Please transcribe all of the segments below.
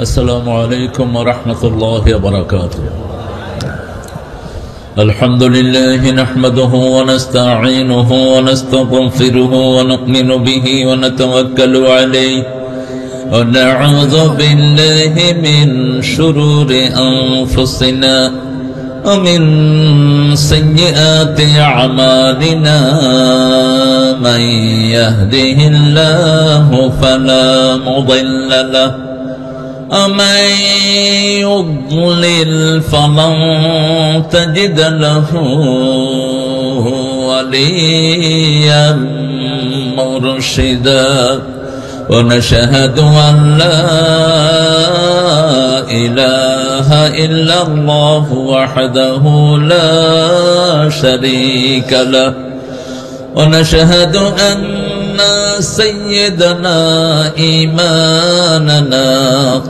السلام عليكم ورحمة الله وبركاته. الحمد لله نحمده ونستعينه ونستغفره ونؤمن به ونتوكل عليه ونعوذ بالله من شرور أنفسنا ومن سيئات أعمالنا. من يهده الله فلا مضل له ومن يضلل فلن تجد له وليا مرشدا. ونشهد أن لا إله إلا الله وحده لا شريك له. ونشهد أن سيدنا إيماننا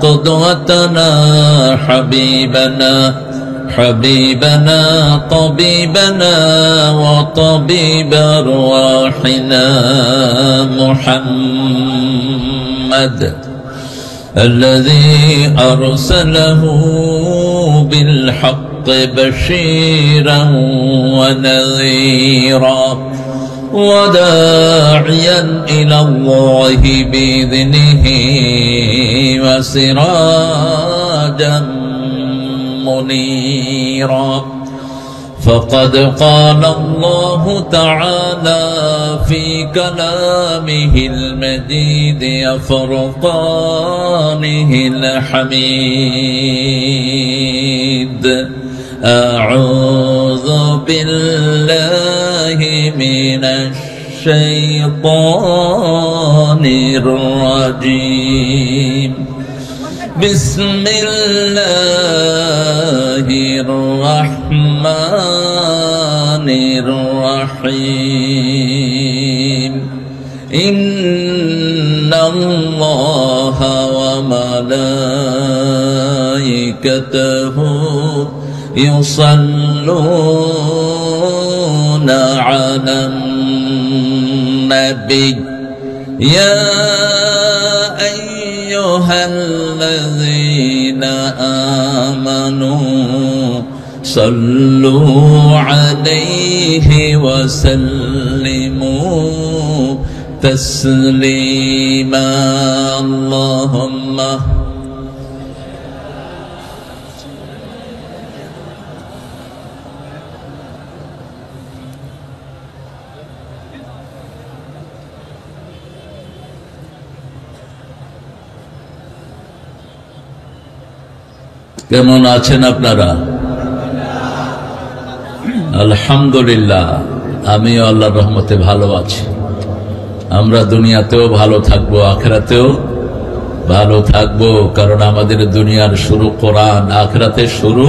قدوتنا حبيبنا طبيبنا وطبيب أرواحنا محمد الذي أرسله بالحق بشيرا ونذيرا وداعيا إلى الله بإذنه وسراجا منيرا. فقد قال الله تعالى في كلامه المجيد وفرقانه الحميد: أعوذ بالله من الشيطان الرجيم. بسم الله الرحمن الرحيم. إن الله وملائكته يصلون على النبي يا أيها الذين آمنوا صلوا عليه وسلموا تسليما. اللهم কেমন আছেন আপনারা? আলহামদুলিল্লাহ, আমিও আল্লাহর রহমতে ভালো আছি। আমরা দুনিয়াতেও ভালো থাকবো, আখিরাতেও ভালো থাকবো, কারণ আমাদের দুনিয়ার শুরু কোরআন, আখিরাতের শুরু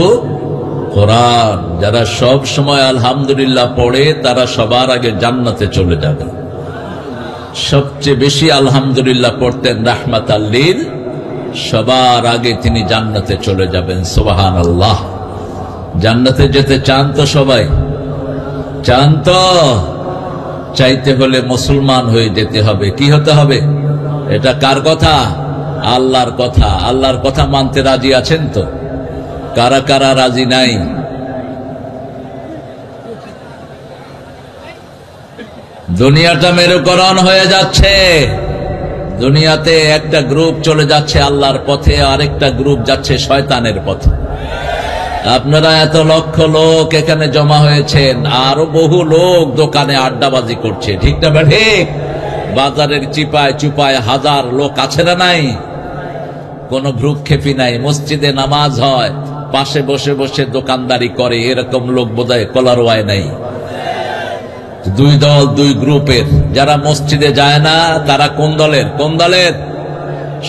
কোরআন। যারা সব সময় আলহামদুলিল্লাহ পড়ে তারা সবার আগে জান্নাতে চলে যাবে। সবচেয়ে বেশি আলহামদুলিল্লাহ পড়তেন রাহমাতাল লিল, সবার আগে তিনি জান্নাতে চলে যাবেন। সুবহানাল্লাহ। জান্নাতে যেতে চান তো সবাই? চান তো? চাইতে হলে মুসলমান হয়ে যেতে হবে। কি হতে হবে? এটা কার কথা? আল্লাহর কথা। আল্লাহর কথা মানতে রাজি আছেন তো? কারা কারা রাজি নাই? দুনিয়াটা মেরুকরণ হয়ে যাচ্ছে। দুনিয়াতে একটা গ্রুপ চলে যাচ্ছে আল্লাহর পথে, আরেকটা গ্রুপ যাচ্ছে শয়তানের পথে। আপনারা এত লক্ষ লোক এখানে জমা হয়েছেন, আরো বহু লোক দোকানে আড্ডাবাজি করছে, ঠিক না ঠিক? বাজারের চিপায় চুপায় হাজার লোক আছে না নাই? কোন ভ্রুক্ষেপী নাই। মসজিদে নামাজ হয়, পাশে বসে বসে দোকানদারি করে, এরকম লোক বোধহয় কলারওয়ায় নাই। দুই দল, দুই গ্রুপের। যারা মসজিদে যায় না তারা কোন দলের? কোন দলের?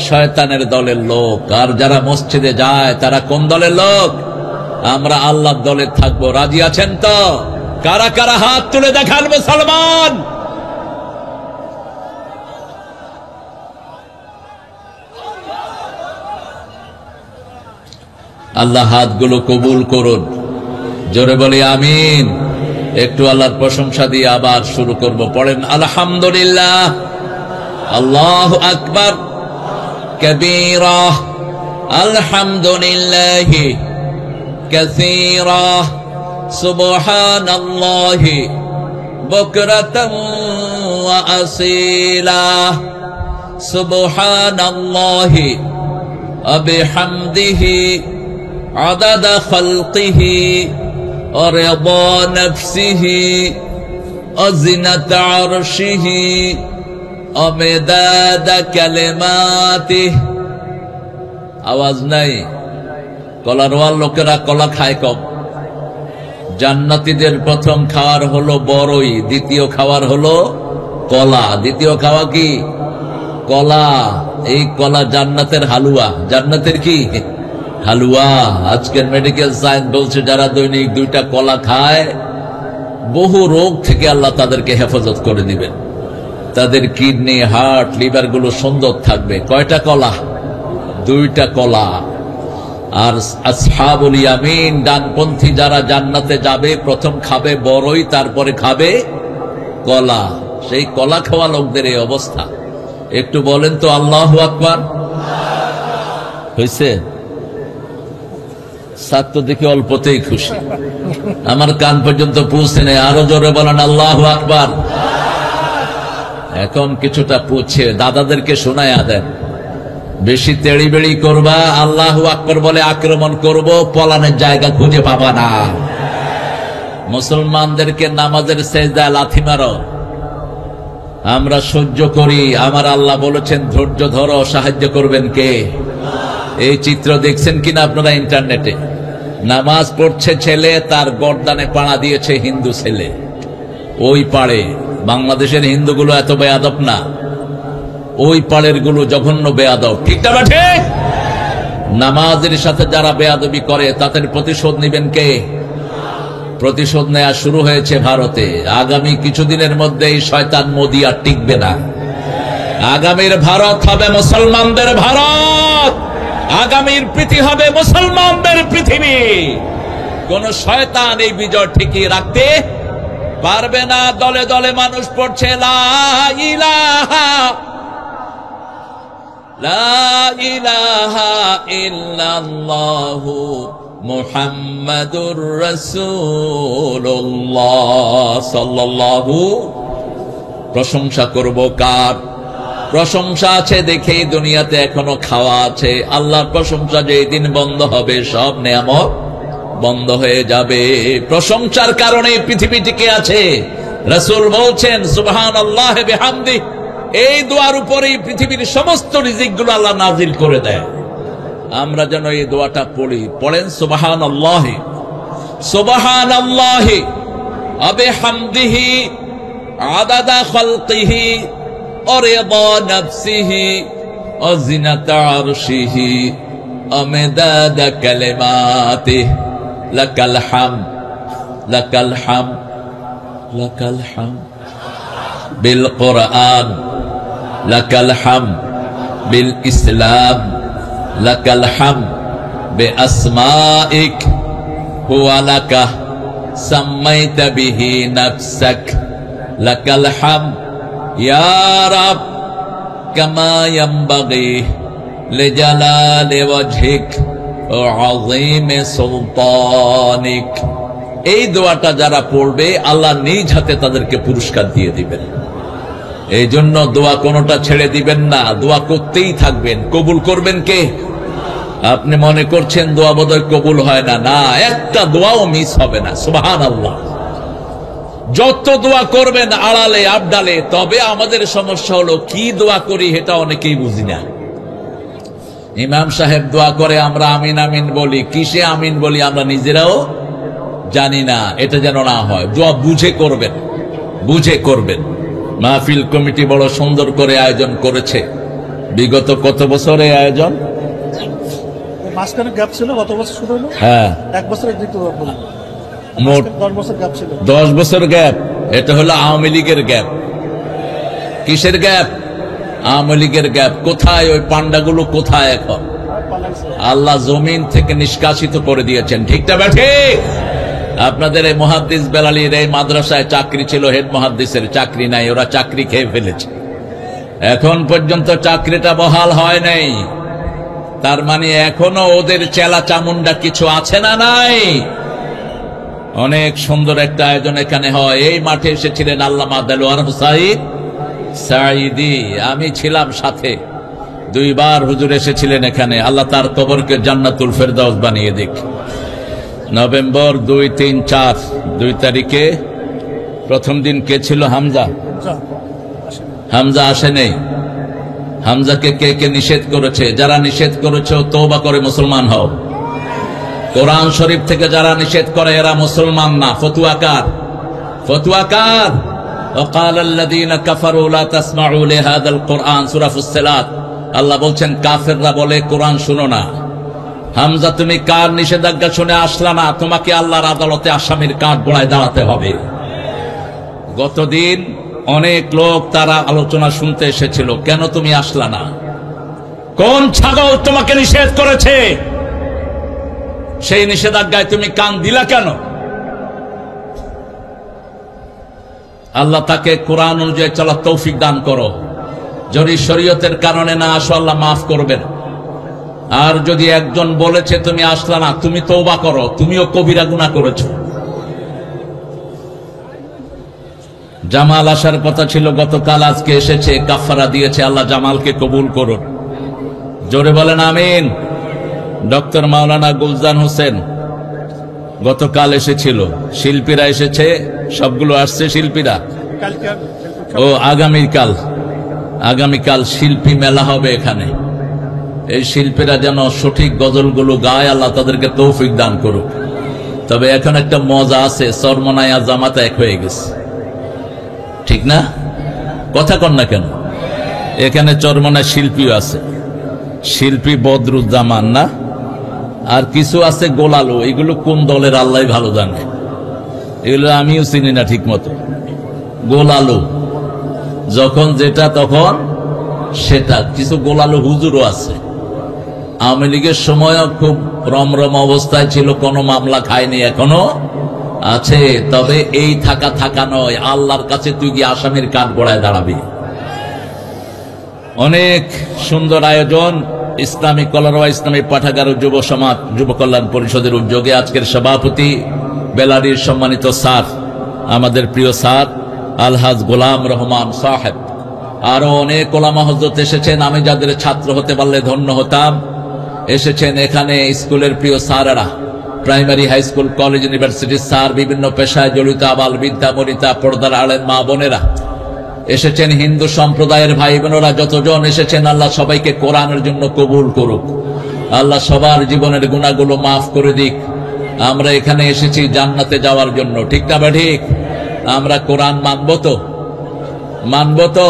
শয়তানের দলের লোক। আর যারা মসজিদে যায় তারা কোন দলের লোক? আমরা আল্লাহর দলের থাকবো। রাজি আছেন তো? কারা কারা হাত তুলে দেখান মুসলমান? আল্লাহ হাতগুলো কবুল করুন। জোরে বলি আমিন। একটু আল্লাহর প্রশংসা দিয়ে আবার শুরু করব। পড়েন আলহামদুলিল্লাহ, আল্লাহু আকবার কবীরা আলহামদুলিল্লাহি কাসীরা সুবহানাল্লাহি বুকরাতান ওয়া আসীলা সুবহানাল্লাহি ওয়া বিহামদিহি আদাদা খালকিহি ওয়া রিদা নাফসিহি ওয়া জিনাতা আরশিহি ওয়া মিদাদা কালিমাতিহি। আওয়াজ নাই। কলারওয়াল লোকেরা কলা খায় কম। জান্নাতীদের প্রথম খাওয়ার হলো বড়ই, দ্বিতীয় খাওয়ার হলো কলা। দ্বিতীয় খাওয়া কি? কলা। এই কলা জান্নাতের হালুয়া। জান্নাতের কি হালুয়া? আজকের মেডিকেল সায়েন্স বলছে যারা দৈনিক 2টা কলা খায় বহু রোগ থেকে আল্লাহ তাদেরকে হেফাজত করে দিবেন। তাদের কিডনি, হার্ট, লিভার গুলো সুন্দর থাকবে। কয়টা কলা? 2টা কলা। আর আসহাবুল ইয়ামিন, ডানপন্থী যারা জান্নাতে যাবে প্রথম খাবে বড়ই, তারপরে খাবে কলা। সেই কলা খাওয়া লোকদের এই অবস্থা। একটু বলেন তো আল্লাহু আকবার। হয়েছে? ছাত্র দেখে অল্পতেই খুশি, আমার কান পর্যন্ত পৌঁছে নেই। আরো জোরে বলেন আল্লাহু আকবার। এখন কিছুটা পুছে দাদাদেরকে শোনায়া দেন। বেশি তেড়ি বেড়ি করবা, আল্লাহু আকবার বলে আক্রমণ করব, পলানের জায়গা খুঁজে পাবা না। মুসলমানদেরকে নামাজের সেজদায় লাথি মারো, আমরা সহ্য করি। আমার আল্লাহ বলেছেন ধৈর্য ধরো, সাহায্য করবেন কে? এই চিত্র দেখছেন কিনা আপনারা ইন্টারনেটে? নামাজ পড়ছে ছেলে, তার গর্দানে পাড়া দিয়েছে হিন্দু ছেলে। ওই পাড়ে বাংলাদেশের হিন্দুগুলো এত বেয়াদব না, ওই পাড়ের গুলো জঘন্য বেয়াদব। ঠিক না ঠিক? নামাজের সাথে যারা বেয়াদবি করে তাদের প্রতিশোধ নিবেন কে? প্রতিশোধ নেওয়া শুরু হয়েছে ভারতে। আগামী কিছুদিনের মধ্যে এই শয়তান মোদি আর টিকবে না। আগামীর ভারত হবে মুসলমানদের ভারত, আগামীর পৃথিবী হবে মুসলমানদের পৃথিবী। কোন শয়তান এই বিজয় ঠিকই রাখতে পারবে না। দলে দলে মানুষ পড়ছে লা ইলাহা লা ইলাহা ইল্লাল্লাহু মুহাম্মাদুর রাসূলুল্লাহ সাল্লাল্লাহু। প্রশংসা করব কার? প্রশংসা আছে দেখেই দুনিয়াতে এখনো খাওয়া আছে। আল্লাহর প্রশংসা যেই দিন বন্ধ হবে সব নেয়ামত বন্ধ হয়ে যাবে। প্রশংসার কারণে পৃথিবী টিকে আছে। রাসূল বলছেন সুবহানাল্লাহি বিহামদিহি, এই দোয়ার উপরেই পৃথিবীর সমস্ত রিজিকগুলো আল্লাহ নাজিল করে দেয়। আমরা যেন এই দোয়াটা পড়ি। পড়েন সুবহানাল্লাহি সুবহানাল্লাহি ওয়া বিহামদিহি আদাদা খালকিহি ওয়া রিদা নাফসিহি ওয়া জিনাতা আরশিহি ওয়া মিদাদা কালিমাতিহি লাকাল হামদ লাকাল হামদ লাকাল হামদ বিল কুরআন লাকাল হামদ বিল ইসলাম লাকাল হামদ বিআসমাইক হুয়া লাকা সাম্মাইতা বিহি নাফসাক লাকাল হামদ ইয়া রাব কামা ইয়ানবাগি লিজালালি ওয়াজহিক ওয়া আযীমি সুলতানিক। এই দোয়াটা যারা পড়বে আল্লাহ নিজ হাতে তাদেরকে পুরস্কার দিয়ে দিবেন। এই জন্য দোয়া কোনটা ছেড়ে দিবেন না, দোয়া করতেই থাকবেন। কবুল করবেন কে? আপনি মনে করছেন দোয়া বোধহয় কবুল হয় না, না, একটা দোয়াও মিস হবে না। সুবহানাল্লাহ। যত দোয়া করবেন আড়ালে আবডালে। তবে আমাদের সমস্যা হলো কি দোয়া করি এটা অনেকেই বুঝি না। ইমাম সাহেব দোয়া করে, আমরা আমিন আমিন বলি। কিসে আমিন বলি আমরা নিজেরাও জানি না। এটা যেন না হয়। দোয়া বুঝে করবেন, বুঝে করবেন। মাহফিল কমিটি বড় সুন্দর করে আয়োজন করেছে। বিগত কত বছর এই আয়োজন? মাঝখানে গ্যাপ ছিল, গত বছর শুরু হলো। হ্যাঁ, 1 বছরের দিকে মোট 10 বছর গ্যাপ ছিল। 10 বছর গ্যাপ। এটা হলো আওয়ামী লীগের গ্যাপ। কিসের গ্যাপ? আওয়ামী লীগের গ্যাপ। কোথায় ওই পান্ডাগুলো? কোথায় এখন? আল্লাহ জমিন থেকে নিষ্কাশিত করে দিয়েছেন। ঠিকটা ব্যাঠে? আপনাদের এই মুহাদ্দিস বেলালীর এই মাদ্রাসায় চাকরি ছিল, হেড মুহাদ্দিসের চাকরি নাই, ওরা চাকরি খেয়ে ফেলেছে। এখন পর্যন্ত চাকরিটা বহাল হয় নাই। তার মানে এখনো ওদের চেলা চামুন্ডা কিছু আছে না নাই? অনেক সুন্দর একটা আয়োজন এখানে হয়। এই মাঠে এসেছিলেন আল্লামা দেলোয়ার হুসাইন সাঈদী, আমি ছিলাম সাথে। 2 বার হুজুর এসেছিলেন এখানে। আল্লাহ তার কবরকে জান্নাতুল ফেরদাউস বানিয়ে দিক। নভেম্বর 2, 3, 4 2 তারিখে প্রথম দিন কে ছিল? হামজা। হামজা আসে নেই। হামজাকে কে কে নিষেধ করেছে? যারা নিষেধ করেছে তওবা করে মুসলমান হও। কোরআন শরীফ থেকে যারা নিষেধ করে এরা মুসলমান না, ফতুয়াকার। ফতুয়াকার। وقال الذين كفروا لا تسمعوا لهذا القرآن সূরা ফুসসিলাত। আল্লাহ বলছেন কাফেররা বলে কোরআন শুনো না। হামজা তুমি কার নিষেধাজ্ঞা শুনে আসলা না? তোমাকে আল্লাহর আদালতে আসামির কাঠ গড়ায় দাঁড়াতে হবে। গতদিন অনেক লোক তারা আলোচনা শুনতে এসেছিল, কেন তুমি আসলা না? কোন ছাগল তোমাকে নিষেধ করেছে? সেই নিষেধাজ্ঞায় তুমি কান দিলা কেন? আল্লাহ তাকে কোরআন অনুযায়ী চলার তৌফিক দান করো। যদি শরীয়তের কারণে না আসো আল্লাহ মাফ করবেন। আর যদি একজন বলেছে তুমি আসলা না, তুমি তওবা করো, তুমিও কবিরা গুনাহ করেছো। জামাল আসার কথা ছিল গতকাল, আজকে এসেছে, কাফারা দিয়েছে। আল্লাহ জামালকে কবুল করুন। জোরে বলেন আমিন। ডক্টর মাওলানা গুলজান হোসেন গতকাল এসেছিল। শিল্পীরা এসেছে, সবগুলো আসছে শিল্পীরা। ও আগামীকাল শিল্পী মেলা হবে এখানে। এই শিল্পীরা যেন সঠিক গজলগুলো গায়, আল্লাহ তাদেরকে তৌফিক দান করুক। তবে এখন একটা মজা আছে, চরমনায় আর জামাত এক হয়ে গেছে, ঠিক না? কথা কন না কেন? এখানে চরমনায় শিল্পীও আছে। শিল্পী বদরুজ্জামান না, আর কিছু আছে গোলালু। এগুলো কোন দলের আল্লাহ ভালো জানে, এগুলো আমিও চিনি না ঠিক মতো। গোলালু যখন যেটা তখন সেটা। কিছু গোলালু হুজুরও আছে। আওয়ামী লীগের সময়ও খুব রমরম অবস্থায় ছিল, কোনো মামলা খায়নি, এখনো আছে। তবে এই থাকা নয়, আল্লাহর কাছে তুই গিয়ে আসামির কাঠ গড়ায় দাঁড়াবি। অনেক সুন্দর আয়োজন। ইসলামী কলারওয়া ইসলামী পাঠাগার ও যুব সমাজ যুব কল্যাণ পরিষদের উদ্যোগে আজকের সভাপতি বেলারির সম্মানিত স্যার, আমাদের প্রিয় স্যার আলহাজ গোলাম রহমান সাহেব, আরো অনেক ওলামা হযরত এসেছেন। আমি যাদের ছাত্র হতে পারলে ধন্য হতাম। এসেছেন এখানে স্কুলের প্রিয় স্যারেরা, প্রাইমারি, হাই স্কুল, কলেজ, ইউনিভার্সিটির স্যার, বিভিন্ন পেশায় জড়িত আবাল বিদ্যা বনিতা, পর্দার আড়ের মা বোনেরা এসেছেন, হিন্দু সম্প্রদায়ের ভাই বোনেরা যতজন এসেছেন, আল্লাহ সবাইকে কোরআনের জন্য কবুল করুক। আল্লাহ সবার জীবনের গুনাহগুলো মাফ করে দিক। আমরা এখানে এসেছি জান্নাতে যাওয়ার জন্য, ঠিক না বা ঠিক? আমরা কোরআন মানব তো?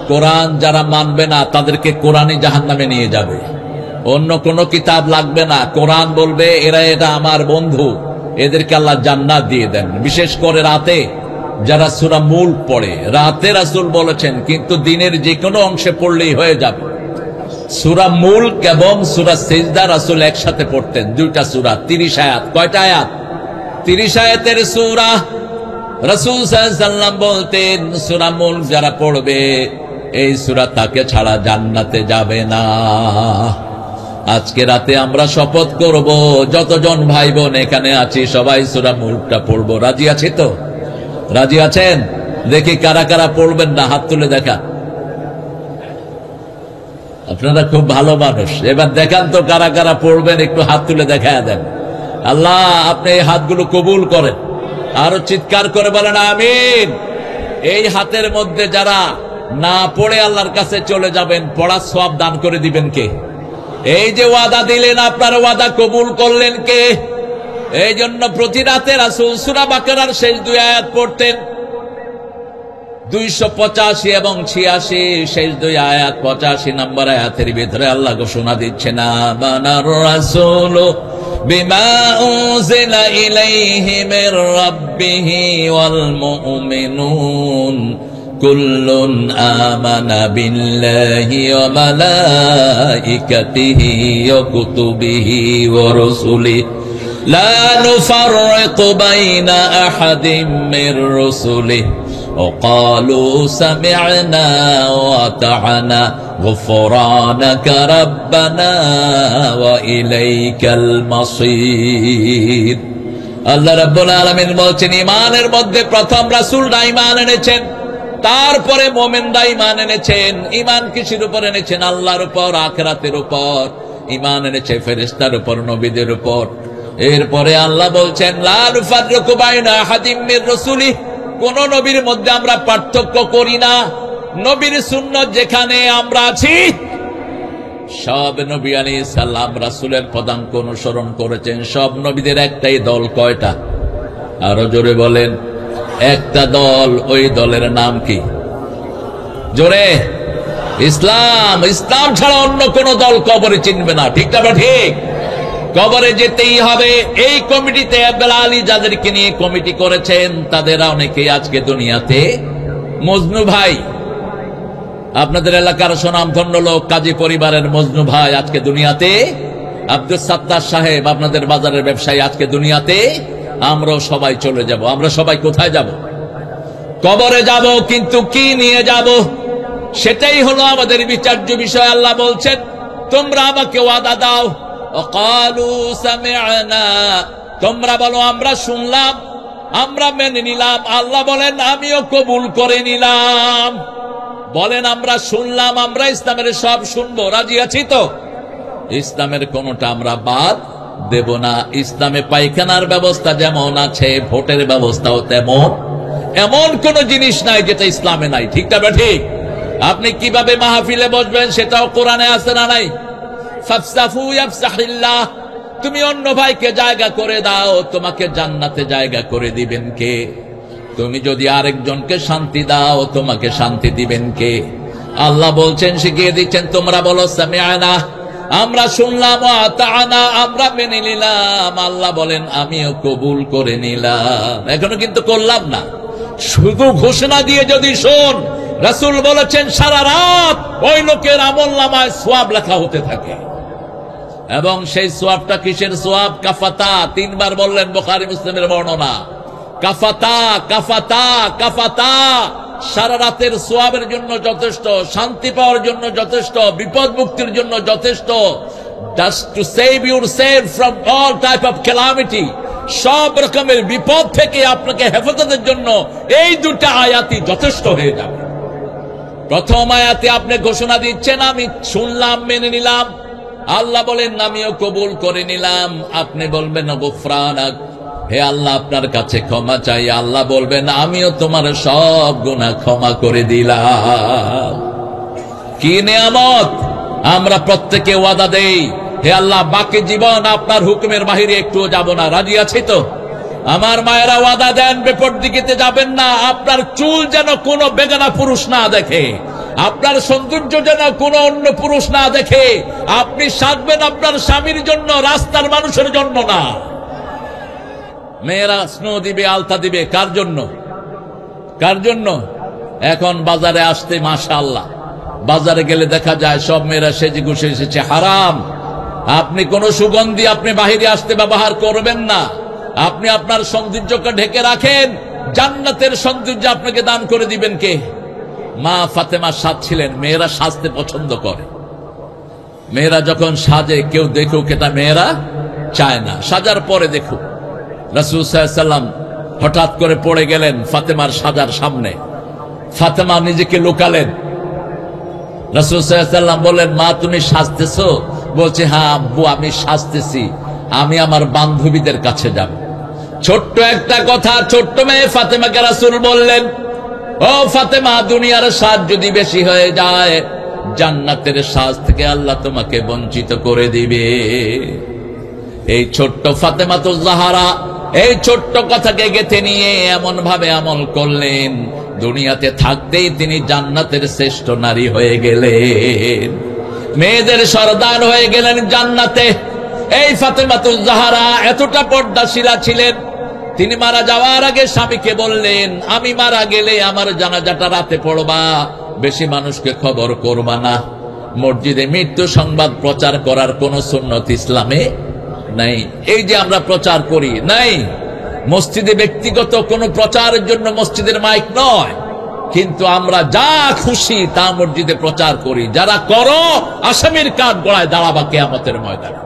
কোরআন যারা মানবে না তাদেরকে কোরআনই জাহান্নামে নিয়ে যাবে। অন্য কোনো কিতাব লাগবে না। কোরআন বলবে এটা আমার বন্ধু, এদেরকে আল্লাহ জান্নাত দিয়ে দেন। বিশেষ করে রাতে যারা সূরা মুলক পড়ে, রাতে রাসূল বলেছেন, কিন্তু দিনের যে কোনো অংশে পড়লেই হয়ে যাবে। সূরা মুলক এবং সূরা সিজদা রাসূল একসাথে পড়তেন, 2টা সূরা, 30 আয়াত। কয়টা আয়াত? 30 আয়াতের সূরা। রাসূল সাল্লাল্লাহু আলাইহি ওয়াসাল্লাম বলতেন, সূরা মুলক যারা পড়বে এই সূরা তাকে ছাড়া জান্নাতে যাবে না। আজকে রাতে আমরা শপথ করব, যতজন ভাই বোন এখানে আছি সবাই সূরা মুলকটা পড়বো। রাজি আছি তো? রাজি আছেন? দেখি কারা কারা পড়বেন না, হাত তুলে দেখা। আপনারা খুব ভালো মানুষ, এবার দেখান তো কারা কারা পড়বেন, একটু হাত তুলে দেখায় দেন। আল্লাহ আপনি এই হাতগুলো কবুল করেন। আরো চিৎকার করে বলেন আমিন। এই হাতের মধ্যে যারা না পড়ে আল্লাহর কাছে চলে যাবেন, পড়ার সওয়াব দান করে দিবেন কে? এই যে ওয়াদা দিলেন, আপনার ওয়াদা কবুল করলেন কে? এই জন্য প্রতি রাতে রাসূল সূরা বাকারার শেষ 2 আয়াত পড়তেন। 285 এবং 86 শেষ 2 আয়াত, 85 নম্বর আয়াতের ভিতরে আল্লাহ ঘোষণা দিচ্ছেন, আমানার রাসূলু বিমা উনজিলা ইলাইহি মির রাব্বিহি ওয়াল মুমিনুন কুল্লুন আমানা বিল্লাহি ওয়া মালাইকাতিহি ওয়া কুতুবিহি ওয়া রুসুলিহি লা নুফাররিকু বাইনা আহাদিম মির রুসুলিহি وقالوا سمعنا وأطعنا غفرانك ربنا وإليك المصير। আল্লাহ রাব্বুল আলামিন বলছেন, ঈমানের মধ্যে প্রথম রাসূলরা ঈমান এনেছেন, তারপরে মুমিনরা ঈমান এনেছেন। ঈমান কিসের উপর এনেছেন? আল্লাহর উপর, আখিরাতের উপর। ঈমান এনেছে ফেরেশতার উপর, নবীদের উপর। এরপরে আল্লাহ বলছেন, লা নুফাররিকু বাইনা আহাদিম মির রাসূলি, কোন নবীর মধ্যে আমরা পার্থক্য করি না। নবীর সুন্নাত যেখানে আমরা আছি, সব নবী আলাইহিস সালাম রাসূলের পদাঙ্ক অনুসরণ করেছেন। সব নবীদের একটাই দল। কয়টা? আরো জোরে বলেন। একটা দল। ওই দলের নাম কি? জোরে। ইসলাম। ইসলাম ছাড়া অন্য কোন দল কবরে চিনবে না। ঠিক না? ঠিক। কবরে যেতেই হবে। এই কমিটিতে বেলালী যাদেরকে নিয়ে কমিটি করেছেন, তাদের অনেকেই আজকে দুনিয়াতে। মজনু ভাই, আপনাদের এলাকার সুনামধন্য লোক, কাজী পরিবারের মজনু ভাই আজকে দুনিয়াতে। আব্দুল সাত্তার সাহেব, আপনাদের বাজারের ব্যবসায়ী, আজকে দুনিয়াতে। আমরাও সবাই চলে যাব। আমরা সবাই কোথায় যাব? কবরে যাব। কিন্তু কি নিয়ে যাব? সেটাই হলো আমাদের বিচার্য বিষয়। আল্লাহ বলছেন, তোমরা আমাকে ওয়াদা দাও। ওয়াকালু সামি'না, তোমরা বলো আমরা শুনলাম, আমরা মেনে নিলাম। আল্লাহ বলেন, আমিও কবুল করে নিলাম। বলেন, আমরা শুনলাম, আমরা ইসলামের সব শুনবো, রাজি আছি তো? ইসলামের কোনটা আমরা বাদ দেব না। ইসলামে পায়খানার ব্যবস্থা যেমন আছে, ভোটের ব্যবস্থাও তেমন। এমন কোন জিনিস নাই যেটা ইসলামে নাই। ঠিক না? ঠিক। আপনি কিভাবে মাহফিলে বসবেন সেটাও কোরআনে আছে না নাই? ফাফসাফু ইয়াফসাহিল্লাহ, তুমি অন্য ভাইকে জায়গা করে দাও, তোমাকে জান্নাতে জায়গা করে দিবেন কে? তুমি যদি আরেকজনকে শান্তি দাও, তোমাকে শান্তি দিবেন কে? আল্লাহ বলছেন, শিখিয়ে দিচ্ছেন, তোমরা বলো সামি'না, আমরা শুনলাম, ওয়া আতা'না, আমরা মেনে নিলাম। আল্লাহ বলেন, আমিও কবুল করে নিলাম। এখনো কিন্তু করলাম না। শুধু ঘোষণা দিয়ে যদি শোন, রাসূল বলেছেন সারা রাত ওই লোকের আমলনামায় সওয়াব লেখা হতে থাকে। এবং সেই সওয়াবটা কিসের সওয়াব? কাফাতা। 3 বার বললেন, বুখারী মুসলিমের বর্ণনা। কাফাতা, কাফাতা, কাফাতা। সারা রাতের সওয়াবের জন্য যথেষ্ট, শান্তি পাওয়ার জন্য যথেষ্ট, বিপদ মুক্তির জন্য যথেষ্ট। Just to save yourself from all type of calamity, সব রকমের বিপদ থেকে আপনাকে হেফাজতের জন্য এই 2টা আয়াতই যথেষ্ট হয়ে যাবে। প্রথম আয়াতে আপনি ঘোষণা দিচ্ছেন, আমি শুনলাম, মেনে নিলাম। আল্লাহ বলেন, আমিও কবুল করে নিলাম। আপনি বলবেন, গুফরানাক, হে আল্লাহ, আপনার কাছে ক্ষমা চাই। আল্লাহ বলবেন, আমিও তোমার সব গুনাহ ক্ষমা করে দিলাম। কি নিয়ামত! আমরা প্রত্যেকে ওয়াদা দেই, হে আল্লাহ, বাকি জীবন আপনার হুকুমের বাহিরে একটুও যাব না। রাজি আছি তো? আমার মায়েরা ওয়াদা দেন, বিপদ দিকেতে যাবেন না। আপনার চুল যেন কোনো বেগানা পুরুষ না দেখে, আপনার সৌন্দর্য যেন কোনো অন্য পুরুষ না দেখে। আপনি সাজবেন আপনার স্বামীর জন্য, রাস্তার মানুষের জন্য না। মেয়েরা স্নো দিবে, আলতা দিবে, কার জন্য? কার জন্য? এখন বাজারে আসতে মাশাআল্লাহ, বাজারে গেলে দেখা যায় সব মেয়েরা সেজে গুছে এসেছে। হারাম। আপনি কোন সুগন্ধি আপনি বাহিরে আসতে ব্যবহার করবেন না। আপনি আপনার সৌন্দর্যকে ঢেকে রাখেন। জান্নাতের সৌন্দর্য আপনাকে দান করে দিবেন কে? মা ফাতেমা সাজছিলেন। মেয়েরা সাজতে পছন্দ করে। মেয়েরা যখন সাজে, কেউ দেখুক, এটা মেয়েরা চায় না। সাজার পরে দেখুক। রাসূল সাল্লাল্লাহু আলাইহি ওয়াসাল্লাম হঠাৎ করে পড়ে গেলেন ফাতেমার সাজার সামনে। ফাতেমা নিজেকে লুকালেন। রাসূল সাল্লাল্লাহু আলাইহি ওয়াসাল্লাম বললেন, মা তুমি সাজতেছো? বলছে, হ্যাঁ আব্বু, আমি সাজতেছি, আমি আমার বান্ধবীদের কাছে যাব। ছোট্ট একটা কথা, ছোট্ট মেয়ে ফাতেমাকে রাসূল বললেন, ও ফাতেমা, দুনিয়ার সাজ যদি বেশি হয়ে যায়, জান্নাতের সাজ থেকে আল্লাহ তোমাকে বঞ্চিত করে দিবে। এই ছোট্ট ফাতেমাতুজ জাহরা এই ছোট্ট কথাকে গেঁথে নিয়ে এমন ভাবে আমল করলেন, দুনিয়াতে থাকতেই তিনি জান্নাতের শ্রেষ্ঠ নারী হয়ে গেলেন, মেয়েদের সরদার হয়ে গেলেন জান্নাতে। এই ফাতেমাতুজ জাহরা এতটা পর্দাশীলা ছিলেন, তিনি মারা যাওয়ার আগে স্বামীকে বললেন, আমি মারা গেলে আমার জানাজাটা রাতে পড়বা, বেশি মানুষকে খবর করবা না। মসজিদে মৃত্যু সংবাদ প্রচার করার কোন সুন্নত ইসলামে নাই। এই যে আমরা প্রচার করি, নাই। মসজিদে ব্যক্তিগত কোন প্রচারের জন্য মসজিদের মাইক নয়। কিন্তু আমরা যা খুশি তা মসজিদে প্রচার করি। যারা করো আসামির কাঠ গড়ায় দাঁড়াবা কিয়ামতের ময়দানে।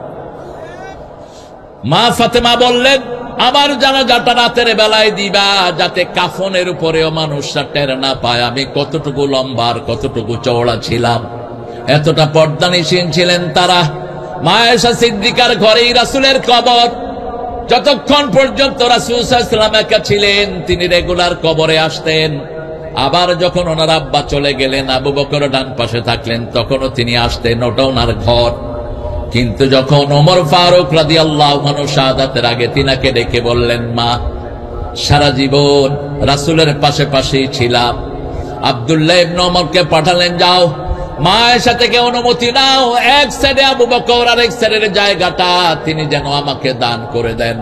মা ফাতেমা বললেন, আমার জানাজাটা রাতের বেলায় দিবা, যাতে কাফনের উপরেও মানুষরা টের না পায় আমি কতটুকু লম্বা আর কতটুকু চওড়া ছিলাম। এতটা পর্দানিসীন ছিলেন তারা। মা আয়েশা সিদ্দিকার ঘরেই রাসূলের কবর। যতক্ষণ পর্যন্ত রাসূল সাল্লাল্লাহু আলাইহি ওয়াসাল্লাম একা ছিলেন, তিনি রেগুলার কবরে আসতেন। আবার যখন ওনার আব্বা চলে গেলেন, আবু বকর ডান পাশে থাকলেন, তখনও তিনি আসতেন, ওটা ওনার ঘর। কিন্তু যখন ওমর ফারুক রাদিয়াল্লাহু আনহু শাহাদাতের আগে তিনাকে ডেকে বললেন, মা, সারা জীবন রাসূলের পাশে পাশেই ছিলাম। আব্দুল্লাহ ইবনে ওমরকে পাঠালেন, যাও মা আয়েশা থেকে অনুমতি নাও, এক সাইডে আবু বকর আর এক সাইডের জায়গাটা তিনি যেন আমাকে দান করে দেন।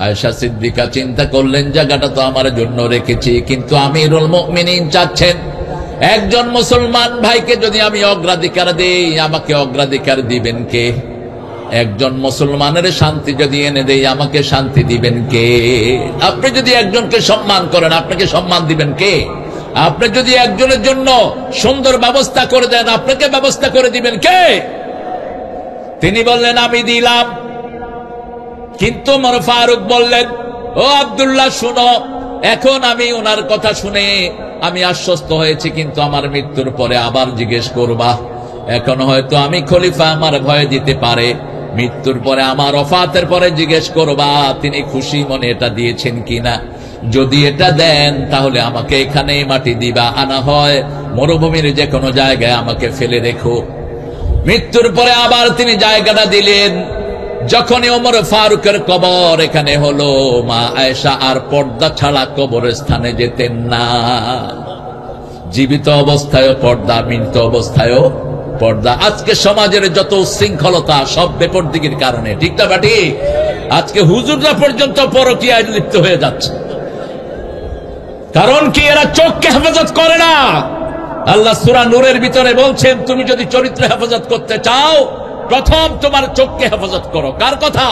আয়েশা সিদ্দিকা চিন্তা করলেন, জায়গাটা তো আমার জন্য রেখেছি, কিন্তু আমিরুল মুমিনিন চাচ্ছেন একজন মুসলমান ভাইকে যদি আমি অগ্রাধিকার দেই, আমাকে অগ্রাধিকার দিবেন কে? একজন মুসলমানের শান্তি যদি এনে দেই, আমাকে শান্তি দিবেন কে? আপনি যদি একজনকে সম্মান করেন, আপনাকে সম্মান দিবেন কে? আপনি যদি একজনের জন্য সুন্দর ব্যবস্থা করে দেন, আপনাকে ব্যবস্থা করে দিবেন কে? তিনি বললেন, আমি দিলাম। কিন্তু ওমর ফারুক বললেন, ও আব্দুল্লাহ শুনো, এখন আমি ওনার কথা শুনে আমি আশ্বস্ত হয়েছি, কিন্তু আমার মৃত্যুর পরে আবার জিজ্ঞেস করবা। এখন হয়তো আমি খলিফা, আমার ভয় দিতে পারে, মৃত্যুর পরে আমার ওফাতের পরে জিজ্ঞেস করবা তিনি খুশি মনে এটা দিয়েছেন কিনা। যদি এটা দেন তাহলে আমাকে এখানে মাটি দিবা, আনা হয় মরুভূমির যে কোনো জায়গায় আমাকে ফেলে রেখো। মৃত্যুর পরে আবার তিনি জায়গাটা দিলেন। যখনই ওমর ফারুকের কবর এখানে হলো, মা আয়েশা আর পর্দা ছাড়া কবরস্থানে যেতেন না। জীবিত অবস্থায়ও পর্দা, মৃত অবস্থায়ও পর্দা। আজকে সমাজের যত উচ্ছৃঙ্খলতা সব বেপরদিগির কারণে, ঠিক না বাটি? আজকে হুজুররা পর্যন্ত পরকীয়ায় লিপ্ত হয়ে যাচ্ছে। কারণ কি? এরা চোখকে হেফাজত করে না। আল্লাহ সূরা নূরের ভিতরে বলছেন, তুমি যদি চরিত্র হেফাজত করতে চাও, প্রথম তোমার চোখকে হেফাজত করো। কার কথা?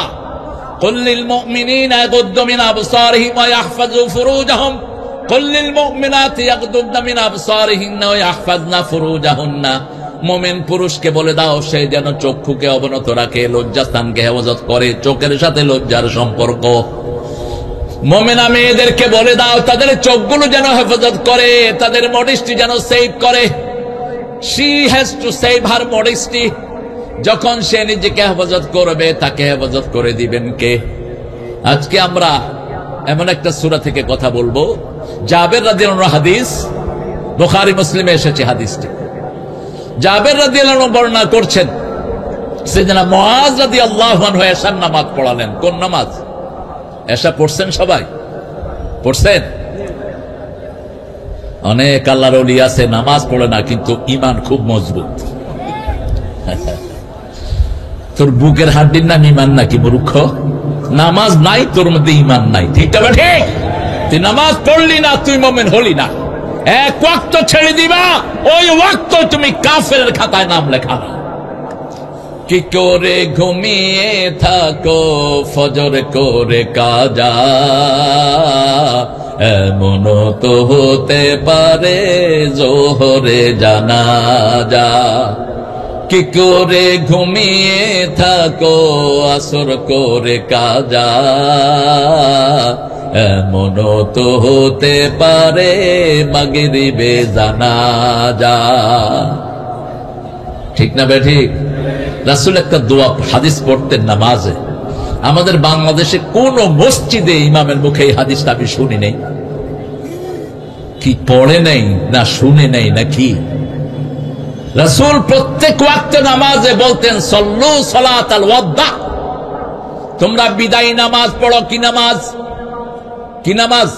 কুল্লিল মুমিনিনা ইয়াগুদ্দু মিন আবসারিহিম ওয়া ইয়াহফাযু ফুরুজাহুম কুল্লিল মুমিনাতি ইয়াগুদ্দুনা মিন আবসারিহিন্না ওয়া ইয়াহফাযনা ফুরুজাহুন্না। মুমিন পুরুষকে বলে দাও সে যেন চক্ষুকে অবনত রাখে, লজ্জাস্থানকে হেফাজত করে। চোখের সাথে লজ্জার সম্পর্ক। মুমিনা মেয়েদেরকে বলে দাও তাদের চোখগুলো যেন হেফাজত করে, তাদের মডেস্টি যেন সেভ করে। She has to save her modesty. যখন সে নিজেকে হেফাজত করবে, তাকে হেফাজত করে দিবেন কে? আজকে আমরা এমন একটা সূরা থেকে কথা বলবো, জাবের রাদিয়াল্লাহু আনহু হাদিস, বুখারী মুসলিমে এসেছে হাদিসটি। জাবের রাদিয়াল্লাহু আনহু বর্ণনা করছেন, সাইয়েদনা মুআজ রাদিয়াল্লাহু আনহু এশার নামাজ পড়ালেন। কোন নামাজ? এশা পড়ছেন সবাই? পড়ছেন? অনেক আল্লাহর ওলি আছে নামাজ পড়ে না, কিন্তু ঈমান খুব মজবুত। তোর বুকের হাড্ডির নাম ঈমান নাকি মূর্খ? নামাজ নাই তোর মধ্যে ঈমান নাই, ঠিক না? ঠিক। তুই নামাজ পড়লি না, তুই মুমিন হলি না। এক ওয়াক্ত ছেড়ে দিবা, ওই ওয়াক্ত তুমি কাফেরের খাতায় নাম লেখা। কি করে ঘুমিয়ে থাকো ফজর করে কাজা, এমন তো হতে পারে জোহরে জানাজা। কি করে ঘুমিয়ে থাকো আসর করে কাজা, এমন তো হতে পারে মাগরিবে জানাজা। ঠিক না বে ঠিক? রাসূল একটা দোয়া হাদিস পড়তেন নামাজে। আমাদের বাংলাদেশে কোন মসজিদে ইমামের মুখে এই হাদিসটা আমি শুনি নেই। কি পড়ে নেই না শুনে নেই নাকি? রাসূল প্রত্যেক ওয়াক্তে নামাজে বলতেন, সল্লু সালাতাল ওয়াদা। তোমরা বিদায়ী নামাজ পড়ো। কি নামাজ? কি নামাজ?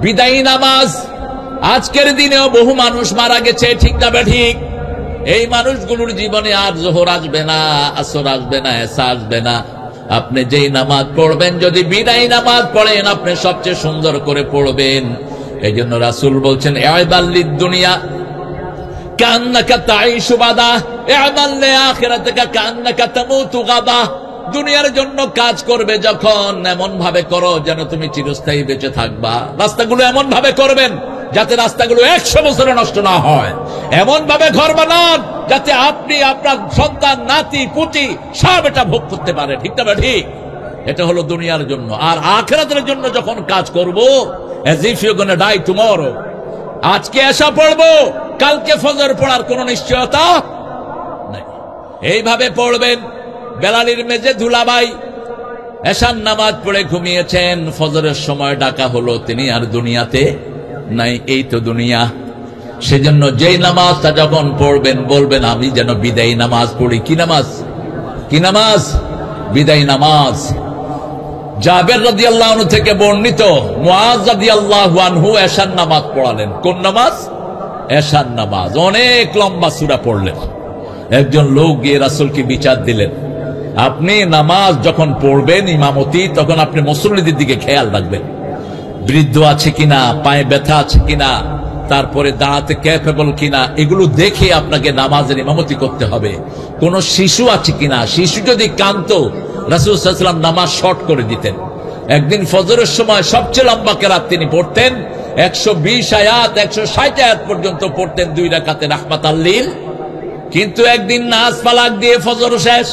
বিদায়ী নামাজ। আজকের দিনেও বহু মানুষ মারা গেছে, ঠিক না বে ঠিক? এই মানুষগুলোর জীবনে আর জোহর আসবে না, আসর আসবে না, এসা আসবে না। আপনি যেই নামাজ পড়বেন, যদি বিদায়ী নামাজ পড়েন, আপনি সবচেয়ে সুন্দর করে পড়বেন। এই জন্য রাসূল বলছেন, ইবাল লিদ দুনিয়া কান্নাকা তাইশু বাদা, ইবাল লিআখিরাতিকা কান্নাকা তামুতু গাদা। দুনিয়ার জন্য কাজ করবে যখন, এমন ভাবে করো যেন তুমি চিরস্থায়ী বেঁচে থাকবা। রাস্তাগুলো এমন ভাবে করবেন যাতে রাস্তাগুলো 100 বছরে নষ্ট না হয়। এমন ভাবে ঘর বানান যাতে আপনি, আপনার সন্তান, নাতি পুতি সব এটা ভোগ করতে পারে। ঠিক না ঠিক? এটা হলো দুনিয়ার জন্য। আর আখিরাতের জন্য যখন কাজ করব, as if you're gonna die tomorrow, আজকে এশা পড়বো, কালকে ফজর পড়ার কোন নিশ্চয়তা নাই। এইভাবে পড়বেন। বেলালির মেজে ধুলাবাই এশার নামাজ পড়ে ঘুমিয়েছেন, ফজরের সময় ডাকা হলো, তিনি আর দুনিয়াতে নাই। এই তো দুনিয়া। সেজন্য যেই নামাজটা যখন পড়বেন বলবেন আমি যেন বিদায়ী নামাজ পড়ি। কি নামাজ? কি নামাজ? বিদায়ী নামাজ। জাবের রাদিয়াল্লাহু আনহু থেকে বর্ণিত, মুআজ রাদিয়াল্লাহু আনহু এশার নামাজ পড়ালেন। কোন নামাজ? এশার নামাজ। অনেক লম্বা সূরা পড়লেন। একজন লোক গিয়ে রাসূলকে বিচার দিলেন, আপনি নামাজ যখন পড়বেন ইমামতি, তখন আপনি মুসল্লিদের দিকে খেয়াল রাখবেন, বৃদ্ধ আছে কিনা, পায়ে ব্যথা আছে কিনা, তারপরে দাঁড়াতে ক্যাপেবল কিনা, এগুলো দেখে আপনাকে নামাজের ইমামতি করতে হবে। কোন শিশু আছে কিনা, শিশু যদি কাঁদতো রাসূল সাল্লাল্লাহু আলাইহি ওয়াসাল্লাম নামাজ শর্ট করে দিতেন। একদিন ফজরের সময় সবচেয়ে লম্বা কেরাত তিনি পড়তেন, 120 আয়াত 160 আয়াত পর্যন্ত পড়তেন 2 রাকাতে রাহমাতাল লিল। কিন্তু একদিন নাস ফালাক দিয়ে ফজর শেষ।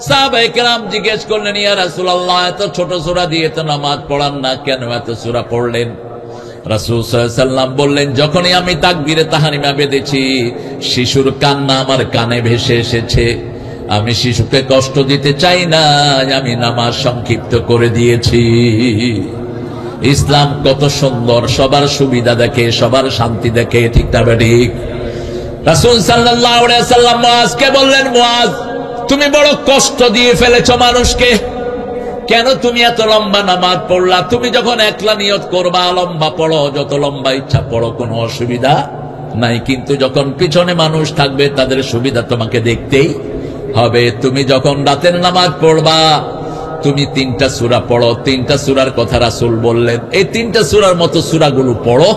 সাহাবায়ে কেরাম জিজ্ঞেস করলেন, ইয়া রাসূলুল্লাহ, এত ছোট সূরা দিয়ে তো নামাজ পড়ান না, কেন এত সূরা পড়লেন? রাসূল সাল্লাল্লাহু আলাইহি ওয়াসাল্লাম বললেন, যখনই আমি তাকবীরে তাহরিমা বেঁধেছি, শিশুর কান্না আমার কানে ভেসে এসেছে। আমি শিশুকে কষ্ট দিতে চাই না, আমি নামাজ সংক্ষিপ্ত করে দিয়েছি। ইসলাম কত সুন্দর, সবার সুবিধা দেখে, সবার শান্তি দেখে। ঠিক না ঠিক? রাসূল সাল্লাল্লাহু আলাইহি ওয়াসাল্লাম মুআজকে বললেন, মুআজ, তুমি বড় কষ্ট দিয়ে ফেলেছো মানুষকে। কেন তুমি এত লম্বা নামাজ পড়লা? তুমি যখন একলা নিয়ত করবা লম্বা পড়ো, যত লম্বা ইচ্ছা পড়ো, কোনো অসুবিধা নাই। কিন্তু যখন পিছনে মানুষ থাকবে তাদের সুবিধা তোমাকে দেখতেই হবে। তুমি যখন রাতের নামাজ পড়বা, তুমি 3টা সূরা পড়ো। 3টা সূরার কথা রাসূল বললেন, এই 3টা সূরার মতো সূরাগুলো পড়ো।